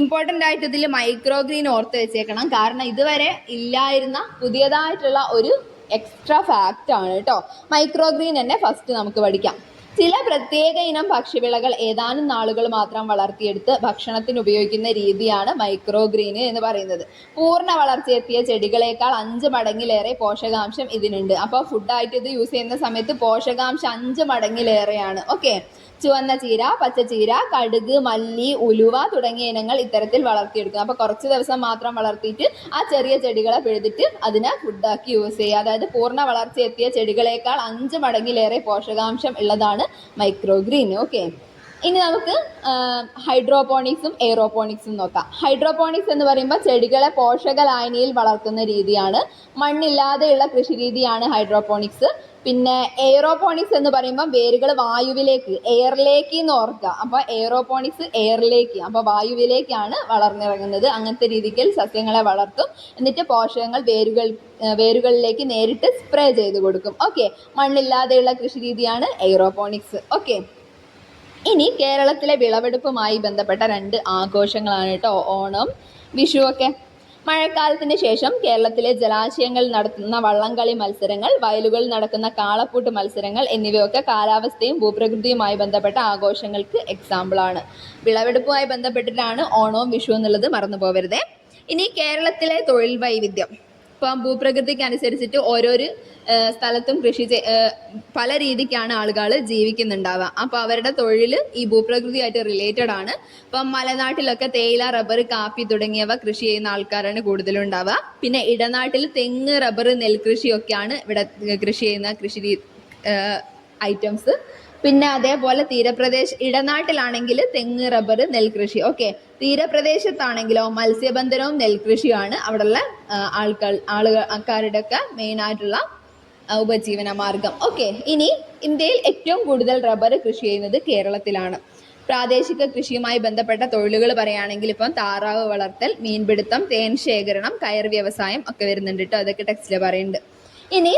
ഇമ്പോർട്ടൻ്റ് ആയിട്ട് ഇതിൽ മൈക്രോ ഗ്രീൻ ഓർത്ത് വെച്ചേക്കണം. കാരണം ഇതുവരെ ഇല്ലായിരുന്ന പുതിയതായിട്ടുള്ള ഒരു എക്സ്ട്രാ ഫാക്റ്റ് ആണ് കേട്ടോ. മൈക്രോ ഗ്രീൻ തന്നെ ഫസ്റ്റ് നമുക്ക് പഠിക്കാം. ചില പ്രത്യേക ഇനം ഭക്ഷ്യവിളകൾ ഏതാനും നാളുകൾ മാത്രം വളർത്തിയെടുത്ത് ഭക്ഷണത്തിന് ഉപയോഗിക്കുന്ന രീതിയാണ് മൈക്രോ ഗ്രീൻ എന്ന് പറയുന്നത്. പൂർണ്ണ വളർച്ചയെത്തിയ ചെടികളേക്കാൾ 5 മടങ്ങിലേറെ പോഷകാംശം ഇതിനുണ്ട്. അപ്പോൾ ഫുഡായിട്ട് ഇത് യൂസ് ചെയ്യുന്ന സമയത്ത് പോഷകാംശം 5 മടങ്ങിലേറെയാണ്. ഓക്കെ, ചുവന്ന ചീര, പച്ചച്ചീര, കടുക്, മല്ലി, ഉലുവ തുടങ്ങിയ ഇനങ്ങൾ ഇത്തരത്തിൽ വളർത്തിയെടുക്കുക. അപ്പോൾ കുറച്ച് ദിവസം മാത്രം വളർത്തിയിട്ട് ആ ചെറിയ ചെടികളെ പിഴുതിട്ട് അതിനെ ഫുഡാക്കി യൂസ് ചെയ്യുക. അതായത് പൂർണ്ണ വളർച്ചയെത്തിയ ചെടികളേക്കാൾ 5 മടങ്ങിലേറെ പോഷകാംശം ഉള്ളതാണ് മൈക്രോ ഗ്രീൻ. ഓക്കെ, ഇനി നമുക്ക് ഹൈഡ്രോപോണിക്സും എയറോപോണിക്സും നോക്കാം. ഹൈഡ്രോപോണിക്സ് എന്ന് പറയുമ്പോൾ ചെടികളെ പോഷക ലായനിയിൽ വളർത്തുന്ന രീതിയാണ്. മണ്ണില്ലാതെയുള്ള കൃഷി രീതിയാണ് ഹൈഡ്രോപോണിക്സ്. പിന്നെ എയറോപോണിക്സ് എന്ന് പറയുമ്പോൾ വേരുകൾ വായുവിലേക്ക്, എയറിലേക്ക് എന്ന് ഓർക്കുക. അപ്പോൾ എയറോപോണിക്സ് എയറിലേക്ക്, അപ്പോൾ വായുവിലേക്കാണ് വളർന്നിറങ്ങുന്നത്. അങ്ങനത്തെ രീതിയിൽ സസ്യങ്ങളെ വളർത്തും. എന്നിട്ട് പോഷകങ്ങൾ വേരുകളിലേക്ക് നേരിട്ട് സ്പ്രേ ചെയ്ത് കൊടുക്കും. ഓക്കെ, മണ്ണില്ലാതെയുള്ള കൃഷി രീതിയാണ് എയറോപോണിക്സ്. ഓക്കെ, ഇനി കേരളത്തിലെ വിളവെടുപ്പുമായി ബന്ധപ്പെട്ട 2 ആഘോഷങ്ങളാണ് കേട്ടോ. ഓണം,
വിഷു ഒക്കെ. മഴക്കാലത്തിന് ശേഷം കേരളത്തിലെ ജലാശയങ്ങളിൽ നടത്തുന്ന വള്ളംകളി മത്സരങ്ങൾ, വയലുകളിൽ നടക്കുന്ന കാളപ്പൂട്ട് മത്സരങ്ങൾ എന്നിവയൊക്കെ കാലാവസ്ഥയും ഭൂപ്രകൃതിയുമായി ബന്ധപ്പെട്ട ആഘോഷങ്ങൾക്ക് എക്സാമ്പിളാണ്. വിളവെടുപ്പുമായി ബന്ധപ്പെട്ടിട്ടാണ് ഓണവും വിഷു എന്നുള്ളത് മറന്നു പോകരുതേ. ഇനി കേരളത്തിലെ തൊഴിൽ വൈവിധ്യം. ഇപ്പം ഭൂപ്രകൃതിക്ക് അനുസരിച്ചിട്ട് ഓരോരു സ്ഥലത്തും പല രീതിക്കാണ് ആളുകൾ ജീവിക്കുന്നുണ്ടാവുക. അപ്പോൾ അവരുടെ തൊഴിൽ ഈ ഭൂപ്രകൃതിയായിട്ട് റിലേറ്റഡ് ആണ്. ഇപ്പം മലനാട്ടിലൊക്കെ തേയില, റബ്ബർ, കാപ്പി തുടങ്ങിയവ കൃഷി ചെയ്യുന്ന ആൾക്കാരാണ് കൂടുതലും ഉണ്ടാവുക. പിന്നെ ഇടനാട്ടിൽ തെങ്ങ്, റബ്ബർ, നെൽകൃഷിയൊക്കെയാണ് ഇവിടെ കൃഷി ചെയ്യുന്ന ഐറ്റംസ്. പിന്നെ അതേപോലെ ഇടനാട്ടിലാണെങ്കിൽ തെങ്ങ്, റബ്ബർ, നെൽകൃഷി. ഓക്കെ, തീരപ്രദേശത്താണെങ്കിലോ മത്സ്യബന്ധനവും നെൽകൃഷിയുമാണ് അവിടെയുള്ള ആൾക്കാരുടെയൊക്കെ മെയിനായിട്ടുള്ള ഉപജീവന മാർഗം. ഓക്കെ, ഇനി ഇന്ത്യയിൽ ഏറ്റവും കൂടുതൽ റബ്ബർ കൃഷി ചെയ്യുന്നത് കേരളത്തിലാണ്. പ്രാദേശിക കൃഷിയുമായി ബന്ധപ്പെട്ട തൊഴിലുകൾ പറയുകയാണെങ്കിൽ ഇപ്പം താറാവ് വളർത്തൽ, മീൻപിടുത്തം, തേൻ ശേഖരണം, കയർ വ്യവസായം ഒക്കെ വരുന്നുണ്ട് കേട്ടോ. അതൊക്കെ ടെക്സ്റ്റിൽ പറയുന്നുണ്ട്. ഇനി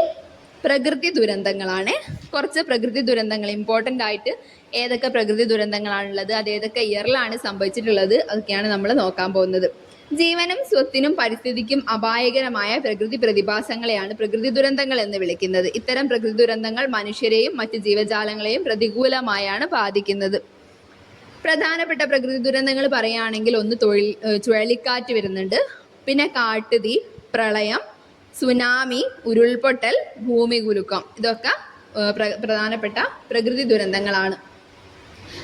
പ്രകൃതി ദുരന്തങ്ങളാണ്. കുറച്ച് പ്രകൃതി ദുരന്തങ്ങൾ ഇമ്പോർട്ടൻ്റ് ആയിട്ട് ഏതൊക്കെ പ്രകൃതി ദുരന്തങ്ങളാണുള്ളത്, അത് ഏതൊക്കെ ഇയറിലാണ് സംഭവിച്ചിട്ടുള്ളത്, അതൊക്കെയാണ് നമ്മൾ നോക്കാൻ പോകുന്നത്. ജീവനും സ്വത്തിനും പരിസ്ഥിതിക്കും അപായകരമായ പ്രകൃതി പ്രതിഭാസങ്ങളെയാണ് പ്രകൃതി ദുരന്തങ്ങൾ എന്ന് വിളിക്കുന്നത്. ഇത്തരം പ്രകൃതി ദുരന്തങ്ങൾ മനുഷ്യരെയും മറ്റ് ജീവജാലങ്ങളെയും പ്രതികൂലമായാണ് ബാധിക്കുന്നത്. പ്രധാനപ്പെട്ട പ്രകൃതി ദുരന്തങ്ങൾ പറയുകയാണെങ്കിൽ ഒന്ന് ചുഴലിക്കാറ്റ് വരുന്നുണ്ട്, പിന്നെ കാട്ടുതീ, പ്രളയം, സുനാമി, ഉരുൾപൊട്ടൽ, ഭൂമികുലുക്കം. ഇതൊക്കെ പ്രധാനപ്പെട്ട പ്രകൃതി ദുരന്തങ്ങളാണ്.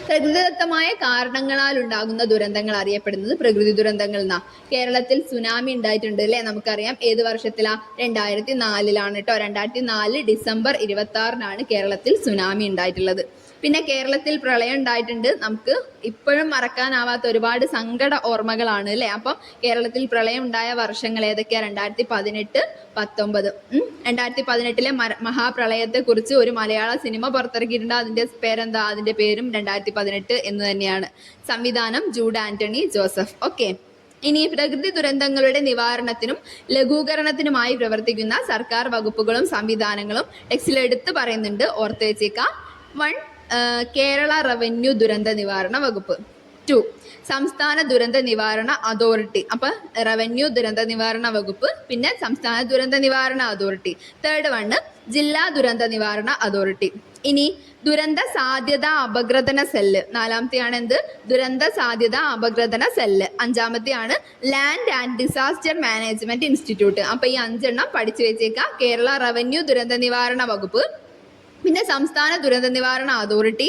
പ്രകൃതിദത്തമായ കാരണങ്ങളാൽ ഉണ്ടാകുന്ന ദുരന്തങ്ങൾ അറിയപ്പെടുന്നത് പ്രകൃതി ദുരന്തങ്ങൾ എന്നാ. കേരളത്തിൽ സുനാമി ഉണ്ടായിട്ടുണ്ട് അല്ലേ, നമുക്കറിയാം. ഏത് വർഷത്തിലാ? 2004 കേട്ടോ. 2004 ഡിസംബർ 26 കേരളത്തിൽ സുനാമി ഉണ്ടായിട്ടുള്ളത്. പിന്നെ കേരളത്തിൽ പ്രളയം ഉണ്ടായിട്ടുണ്ട്. നമുക്ക് ഇപ്പോഴും മറക്കാനാവാത്ത ഒരുപാട് സങ്കട ഓർമ്മകളാണ് അല്ലേ. അപ്പം കേരളത്തിൽ പ്രളയം ഉണ്ടായ വർഷങ്ങൾ ഏതൊക്കെയാ? 2018, 2019. 2018 മഹാപ്രളയത്തെ കുറിച്ച് ഒരു മലയാള സിനിമ പുറത്തിറക്കിയിട്ടുണ്ട്. അതിന്റെ പേരെന്താ? അതിന്റെ പേരും 2018 എന്ന് തന്നെയാണ്. സംവിധാനം ജൂഡ് ആന്റണി ജോസഫ്. ഓക്കെ, ഇനി പ്രകൃതി ദുരന്തങ്ങളുടെ നിവാരണത്തിനും ലഘൂകരണത്തിനുമായി പ്രവർത്തിക്കുന്ന സർക്കാർ വകുപ്പുകളും സംവിധാനങ്ങളും ടെക്സ്റ്റിൽ എടുത്ത് പറയുന്നുണ്ട്, ഓർത്ത് വെച്ചേക്കാം. 1. കേരള റവന്യൂ ദുരന്ത നിവാരണ വകുപ്പ്. 2. സംസ്ഥാന ദുരന്ത നിവാരണ അതോറിറ്റി. അപ്പൊ റവന്യൂ ദുരന്ത നിവാരണ വകുപ്പ്, പിന്നെ സംസ്ഥാന ദുരന്ത നിവാരണ അതോറിറ്റി. 3rd ജില്ലാ ദുരന്ത നിവാരണ അതോറിറ്റി. ഇനി ദുരന്ത സാധ്യത അപഗ്രഥന സെല്ല്. 4മത്തെയാണ് എന്ത്? ദുരന്ത സാധ്യത അപഗ്രഥന സെല്ല്. 5മത്തെയാണ് land and disaster management institute. അപ്പൊ ഈ 5 പഠിച്ചു വെച്ചേക്കാം. കേരള റവന്യൂ ദുരന്ത നിവാരണ വകുപ്പ്, പിന്നെ സംസ്ഥാന ദുരന്ത നിവാരണ അതോറിറ്റി,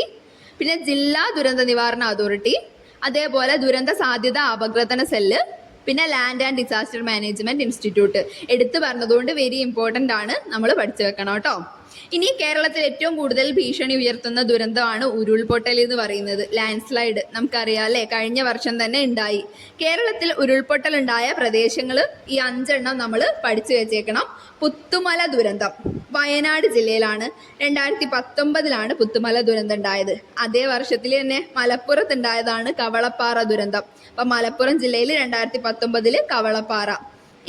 പിന്നെ ജില്ലാ ദുരന്ത നിവാരണ അതോറിറ്റി, അതേപോലെ ദുരന്ത സാധ്യത അപഗ്രഥന സെല്ല്, പിന്നെ land and disaster management institute. എടുത്തു പറഞ്ഞതുകൊണ്ട് വെരി ഇമ്പോർട്ടൻ്റ് ആണ്, നമ്മൾ പഠിച്ചു വെക്കണം കേട്ടോ. ഇനി കേരളത്തിൽ ഏറ്റവും കൂടുതൽ ഭീഷണി ഉയർത്തുന്ന ദുരന്തമാണ് ഉരുൾപൊട്ടൽ എന്ന് പറയുന്നത്. ലാൻഡ് സ്ലൈഡ് നമുക്കറിയാം അല്ലേ, കഴിഞ്ഞ വർഷം തന്നെ ഉണ്ടായി. കേരളത്തിൽ ഉരുൾപൊട്ടൽ ഉണ്ടായ പ്രദേശങ്ങൾ ഈ 5 നമ്മൾ പഠിച്ചു വെച്ചേക്കണം. പുത്തുമല ദുരന്തം വയനാട് ജില്ലയിലാണ്. 2019 പുത്തുമല ദുരന്തം ഉണ്ടായത്. അതേ വർഷത്തിൽ തന്നെ മലപ്പുറത്ത് ഉണ്ടായതാണ് കവളപ്പാറ ദുരന്തം. അപ്പം മലപ്പുറം ജില്ലയിൽ 2019 കവളപ്പാറ.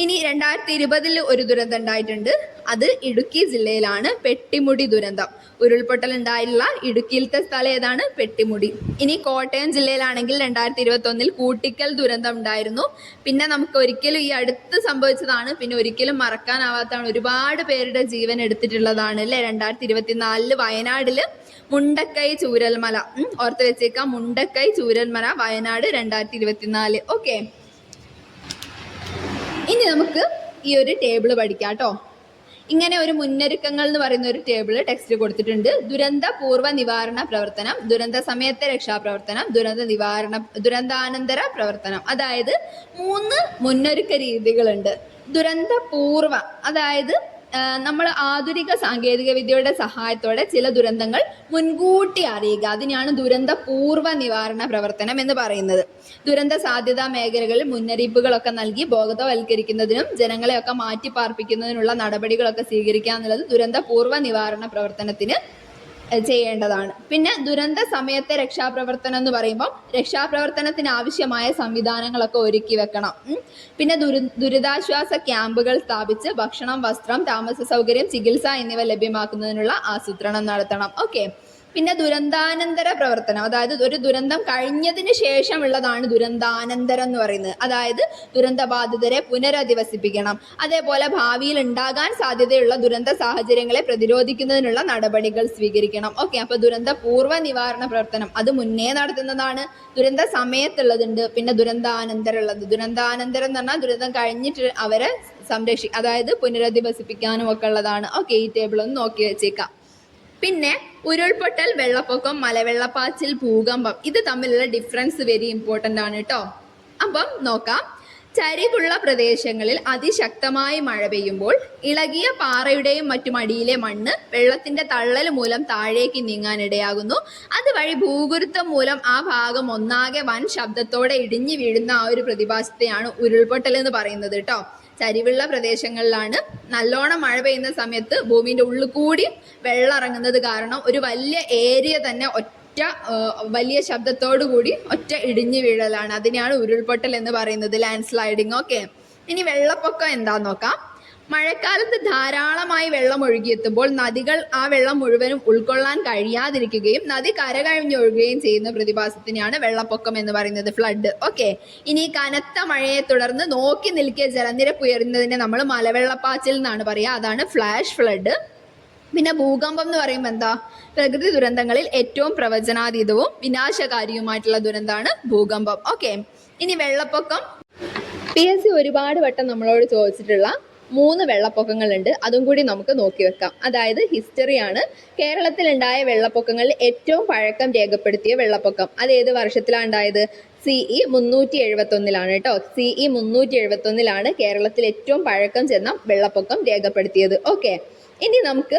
ഇനി 2020 ഒരു ദുരന്തം ഉണ്ടായിട്ടുണ്ട്. അത് ഇടുക്കി ജില്ലയിലാണ്, പെട്ടിമുടി ദുരന്തം. ഉരുൾപൊട്ടൽ ഉണ്ടായിട്ടുള്ള ഇടുക്കിയിലത്തെ സ്ഥലം ഏതാണ്? പെട്ടിമുടി. ഇനി കോട്ടയം ജില്ലയിലാണെങ്കിൽ 2021 കൂട്ടിക്കൽ ദുരന്തം ഉണ്ടായിരുന്നു. പിന്നെ നമുക്ക് ഒരിക്കലും ഈ അടുത്ത് സംഭവിച്ചതാണ്, പിന്നെ ഒരിക്കലും മറക്കാനാവാത്തതാണ്. ഒരുപാട് പേരുടെ ജീവൻ എടുത്തിട്ടുള്ളതാണ് അല്ലേ. 2024 വയനാടില് മുണ്ടക്കൈ ചൂരൽമല. ഓർത്ത് വെച്ചേക്കാം, മുണ്ടക്കൈ ചൂരൽമല വയനാട് 2024. ഓക്കെ, ഇനി നമുക്ക് ഈ ഒരു ടേബിൾ പഠിക്കാം കേട്ടോ. ഇങ്ങനെ ഒരു മുന്നൊരുക്കങ്ങൾ എന്ന് പറയുന്ന ഒരു ടേബിൾ ടെക്സ്റ്റ് കൊടുത്തിട്ടുണ്ട്. ദുരന്ത പൂർവ്വ നിവാരണ പ്രവർത്തനം, ദുരന്ത സമയത്തെ രക്ഷാപ്രവർത്തനം, ദുരന്താനന്തര പ്രവർത്തനം. അതായത് 3 മുന്നൊരുക്ക രീതികളുണ്ട്. ദുരന്ത പൂർവ്വ, അതായത് നമ്മൾ ആധുനിക സാങ്കേതിക വിദ്യയുടെ സഹായത്തോടെ ചില ദുരന്തങ്ങൾ മുൻകൂട്ടി അറിയുക, അതിനെയാണ് ദുരന്ത പൂർവ്വ നിവാരണ പ്രവർത്തനം എന്ന് പറയുന്നത്. ദുരന്ത സാധ്യതാ മേഖലകളിൽ മുന്നറിയിപ്പുകളൊക്കെ നൽകി ബോധവൽക്കരിക്കുന്നതിനും ജനങ്ങളെയൊക്കെ മാറ്റി പാർപ്പിക്കുന്നതിനുള്ള നടപടികളൊക്കെ സ്വീകരിക്കുക എന്നുള്ളത് ദുരന്ത പൂർവ്വ നിവാരണ പ്രവർത്തനത്തിന് ചെയ്യേണ്ടതാണ്. പിന്നെ ദുരന്ത സമയത്തെ രക്ഷാപ്രവർത്തനം എന്ന് പറയുമ്പോൾ രക്ഷാപ്രവർത്തനത്തിന് ആവശ്യമായ സംവിധാനങ്ങളൊക്കെ ഒരുക്കി വെക്കണം. പിന്നെ ദുരിതാശ്വാസ ക്യാമ്പുകൾ സ്ഥാപിച്ച് ഭക്ഷണം, വസ്ത്രം, താമസ സൗകര്യം, ചികിത്സ എന്നിവ ലഭ്യമാക്കുന്നതിനുള്ള ആസൂത്രണം നടത്തണം. ഓക്കെ, പിന്നെ ദുരന്താനന്തര പ്രവർത്തനം, അതായത് ഒരു ദുരന്തം കഴിഞ്ഞതിന് ശേഷമുള്ളതാണ് ദുരന്താനന്തരം എന്ന് പറയുന്നത്. അതായത് ദുരന്തബാധിതരെ പുനരധിവസിപ്പിക്കണം, അതേപോലെ ഭാവിയിൽ ഉണ്ടാകാൻ സാധ്യതയുള്ള ദുരന്ത സാഹചര്യങ്ങളെ പ്രതിരോധിക്കുന്നതിനുള്ള നടപടികൾ സ്വീകരിക്കണം. ഓക്കെ, അപ്പൊ ദുരന്ത പൂർവ്വ നിവാരണ പ്രവർത്തനം അത് മുന്നേ നടത്തുന്നതാണ്. ദുരന്ത സമയത്തുള്ളതുണ്ട്, പിന്നെ ദുരന്താനന്തരം ഉള്ളത്. ദുരന്താനന്തരം എന്ന് പറഞ്ഞാൽ ദുരന്തം കഴിഞ്ഞിട്ട് അവരെ അതായത് പുനരധിവസിപ്പിക്കാനും ഒക്കെ ഉള്ളതാണ്. ഓക്കെ, ഈ ടേബിൾ ഒന്ന് നോക്കി വെച്ചേക്കാം. പിന്നെ ഉരുൾപൊട്ടൽ, വെള്ളപ്പൊക്കം, മലവെള്ളപ്പാച്ചിൽ, ഭൂകമ്പം, ഇത് തമ്മിലുള്ള ഡിഫറൻസ് വെരി ഇമ്പോർട്ടൻ്റ് ആണ് കേട്ടോ. അപ്പം നോക്കാം. ചരിവുള്ള പ്രദേശങ്ങളിൽ അതിശക്തമായി മഴ പെയ്യുമ്പോൾ ഇളകിയ പാറയുടെയും മറ്റും അടിയിലെ മണ്ണ് വെള്ളത്തിന്റെ തള്ളൽ മൂലം താഴേക്ക് നീങ്ങാൻ ഇടയാകുന്നു. അതുവഴി ഭൂഗുരുത്വം മൂലം ആ ഭാഗം ഒന്നാകെ വൻ ശബ്ദത്തോടെ ഇടിഞ്ഞു വീഴുന്ന ആ ഒരു പ്രതിഭാസത്തെയാണ് ഉരുൾപൊട്ടൽ എന്ന് പറയുന്നത് കേട്ടോ. ചരിവുള്ള പ്രദേശങ്ങളിലാണ് നല്ലോണം മഴ പെയ്യുന്ന സമയത്ത് ഭൂമിന്റെ ഉള്ളിൽ കൂടി വെള്ളം ഇറങ്ങുന്നത് കാരണം ഒരു വലിയ ഏരിയ തന്നെ വലിയ ശബ്ദത്തോടു കൂടി ഒറ്റ ഇടിഞ്ഞു വീഴലാണ്. അതിനെയാണ് ഉരുൾപൊട്ടൽ എന്ന് പറയുന്നത്, ലാൻഡ് സ്ലൈഡിങ്. ഓക്കെ, ഇനി വെള്ളപ്പൊക്കം എന്താന്ന് നോക്കാം. മഴക്കാലത്ത് ധാരാളമായി വെള്ളം ഒഴുകിയെത്തുമ്പോൾ നദികൾ ആ വെള്ളം മുഴുവനും ഉൾക്കൊള്ളാൻ കഴിയാതിരിക്കുകയും നദി കരകവിഞ്ഞൊഴുകുകയും ചെയ്യുന്ന പ്രതിഭാസത്തിനെയാണ് വെള്ളപ്പൊക്കം എന്ന് പറയുന്നത്, ഫ്ലഡ്. ഓക്കെ, ഇനി കനത്ത മഴയെ തുടർന്ന് നോക്കി നിൽക്കിയ ജലനിരപ്പ് ഉയരുന്നതിനെ നമ്മൾ മലവെള്ളപ്പാച്ചിൽ എന്നാണ് പറയുക, അതാണ് ഫ്ലാഷ് ഫ്ലഡ്. പിന്നെ ഭൂകമ്പം എന്ന് പറയുമ്പോൾ എന്താ, പ്രകൃതി ദുരന്തങ്ങളിൽ ഏറ്റവും പ്രവചനാതീതവും വിനാശകാരിയുമായിട്ടുള്ള ദുരന്തമാണ് ഭൂകമ്പം. ഓക്കെ, ഇനി വെള്ളപ്പൊക്കം. PSC ഒരുപാട് വട്ടം നമ്മളോട് ചോദിച്ചിട്ടുള്ള 3 വെള്ളപ്പൊക്കങ്ങളുണ്ട്, അതും കൂടി നമുക്ക് നോക്കി വെക്കാം. അതായത് ഹിസ്റ്ററിയാണ്. കേരളത്തിലുണ്ടായ വെള്ളപ്പൊക്കങ്ങളിൽ ഏറ്റവും പഴക്കം രേഖപ്പെടുത്തിയ വെള്ളപ്പൊക്കം അത് ഏത് വർഷത്തിലാണ് ഉണ്ടായത്? CE 371 കേട്ടോ. CE 371 കേരളത്തിൽ ഏറ്റവും പഴക്കം ചെന്ന വെള്ളപ്പൊക്കം രേഖപ്പെടുത്തിയത്. ഓക്കെ, ഇനി നമുക്ക്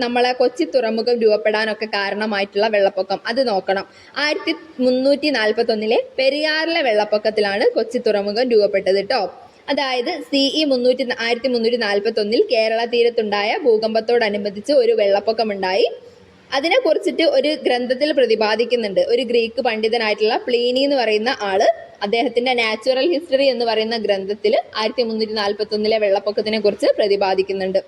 നമ്മളെ കൊച്ചി തുറമുഖം രൂപപ്പെടാനൊക്കെ കാരണമായിട്ടുള്ള വെള്ളപ്പൊക്കം അത് നോക്കണം. 1341 പെരിയാറിലെ വെള്ളപ്പൊക്കത്തിലാണ് കൊച്ചി തുറമുഖം രൂപപ്പെട്ടത് കേട്ടോ. അതായത് CE 1341 കേരള തീരത്തുണ്ടായ ഭൂകമ്പത്തോടനുബന്ധിച്ച് ഒരു വെള്ളപ്പൊക്കം ഉണ്ടായി. അതിനെ കുറിച്ചിട്ട് ഒരു ഗ്രന്ഥത്തിൽ പ്രതിപാദിക്കുന്നുണ്ട്. ഒരു ഗ്രീക്ക് പണ്ഡിതനായിട്ടുള്ള പ്ലീനി എന്ന് പറയുന്ന ആള് അദ്ദേഹത്തിന്റെ നാച്ചുറൽ ഹിസ്റ്ററി എന്ന് പറയുന്ന ഗ്രന്ഥത്തിൽ 1341 വെള്ളപ്പൊക്കത്തിനെ കുറിച്ച് പ്രതിപാദിക്കുന്നുണ്ട്.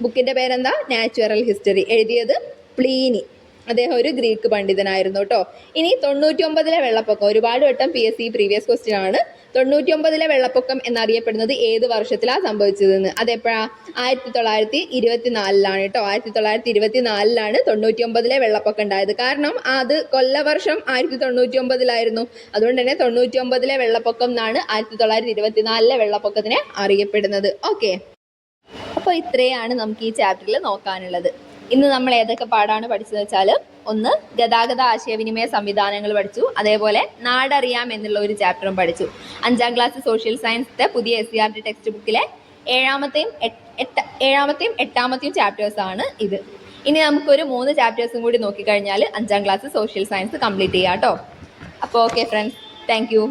ബുക്കിന്റെ പേരെന്താ? Natural history. എഴുതിയത് പ്ലീനി. അദ്ദേഹം ഒരു ഗ്രീക്ക് പണ്ഡിതനായിരുന്നു കേട്ടോ. ഇനി 99 വെള്ളപ്പൊക്കം ഒരുപാട് വട്ടം PSC പ്രീവിയസ് ക്വസ്റ്റ്യൻ ആണ്. 99 വെള്ളപ്പൊക്കം എന്നറിയപ്പെടുന്നത് ഏത് വർഷത്തിലാണ് സംഭവിച്ചതെന്ന്. അതെപ്പോഴാ? 1924 കേട്ടോ. 1924 99 വെള്ളപ്പൊക്കം ഉണ്ടായത്. കാരണം അത് കൊല്ലവർഷം 1999 അതുകൊണ്ട് തന്നെ 99 വെള്ളപ്പൊക്കം എന്നാണ് 1924 വെള്ളപ്പൊക്കത്തിനെ അറിയപ്പെടുന്നത്. ഓക്കെ, അപ്പോൾ ഇത്രയാണ് നമുക്ക് ഈ ചാപ്റ്ററിൽ നോക്കാനുള്ളത്. ഇന്ന് നമ്മൾ ഏതൊക്കെ പാഠമാണ് പഠിച്ചതെന്ന് വെച്ചാൽ, ഒന്ന് ഗതാഗത ആശയവിനിമയ സംവിധാനങ്ങൾ പഠിച്ചു, അതേപോലെ നാടറിയാം എന്നുള്ള ഒരു ചാപ്റ്ററും പഠിച്ചു. 5ാം ക്ലാസ് സോഷ്യൽ സയൻസിന്റെ പുതിയ SCERT ടെക്സ്റ്റ് ബുക്കിലെ 7ാമത്തെയും 8ാമത്തെയും ചാപ്റ്റേഴ്സ് ആണ് ഇത്. ഇനി നമുക്കൊരു 3 ചാപ്റ്റേഴ്സും കൂടി നോക്കിക്കഴിഞ്ഞാൽ 5ാം ക്ലാസ് സോഷ്യൽ സയൻസ് കംപ്ലീറ്റ് ചെയ്യാം കേട്ടോ. അപ്പോൾ ഓക്കെ ഫ്രണ്ട്സ്, താങ്ക് യു.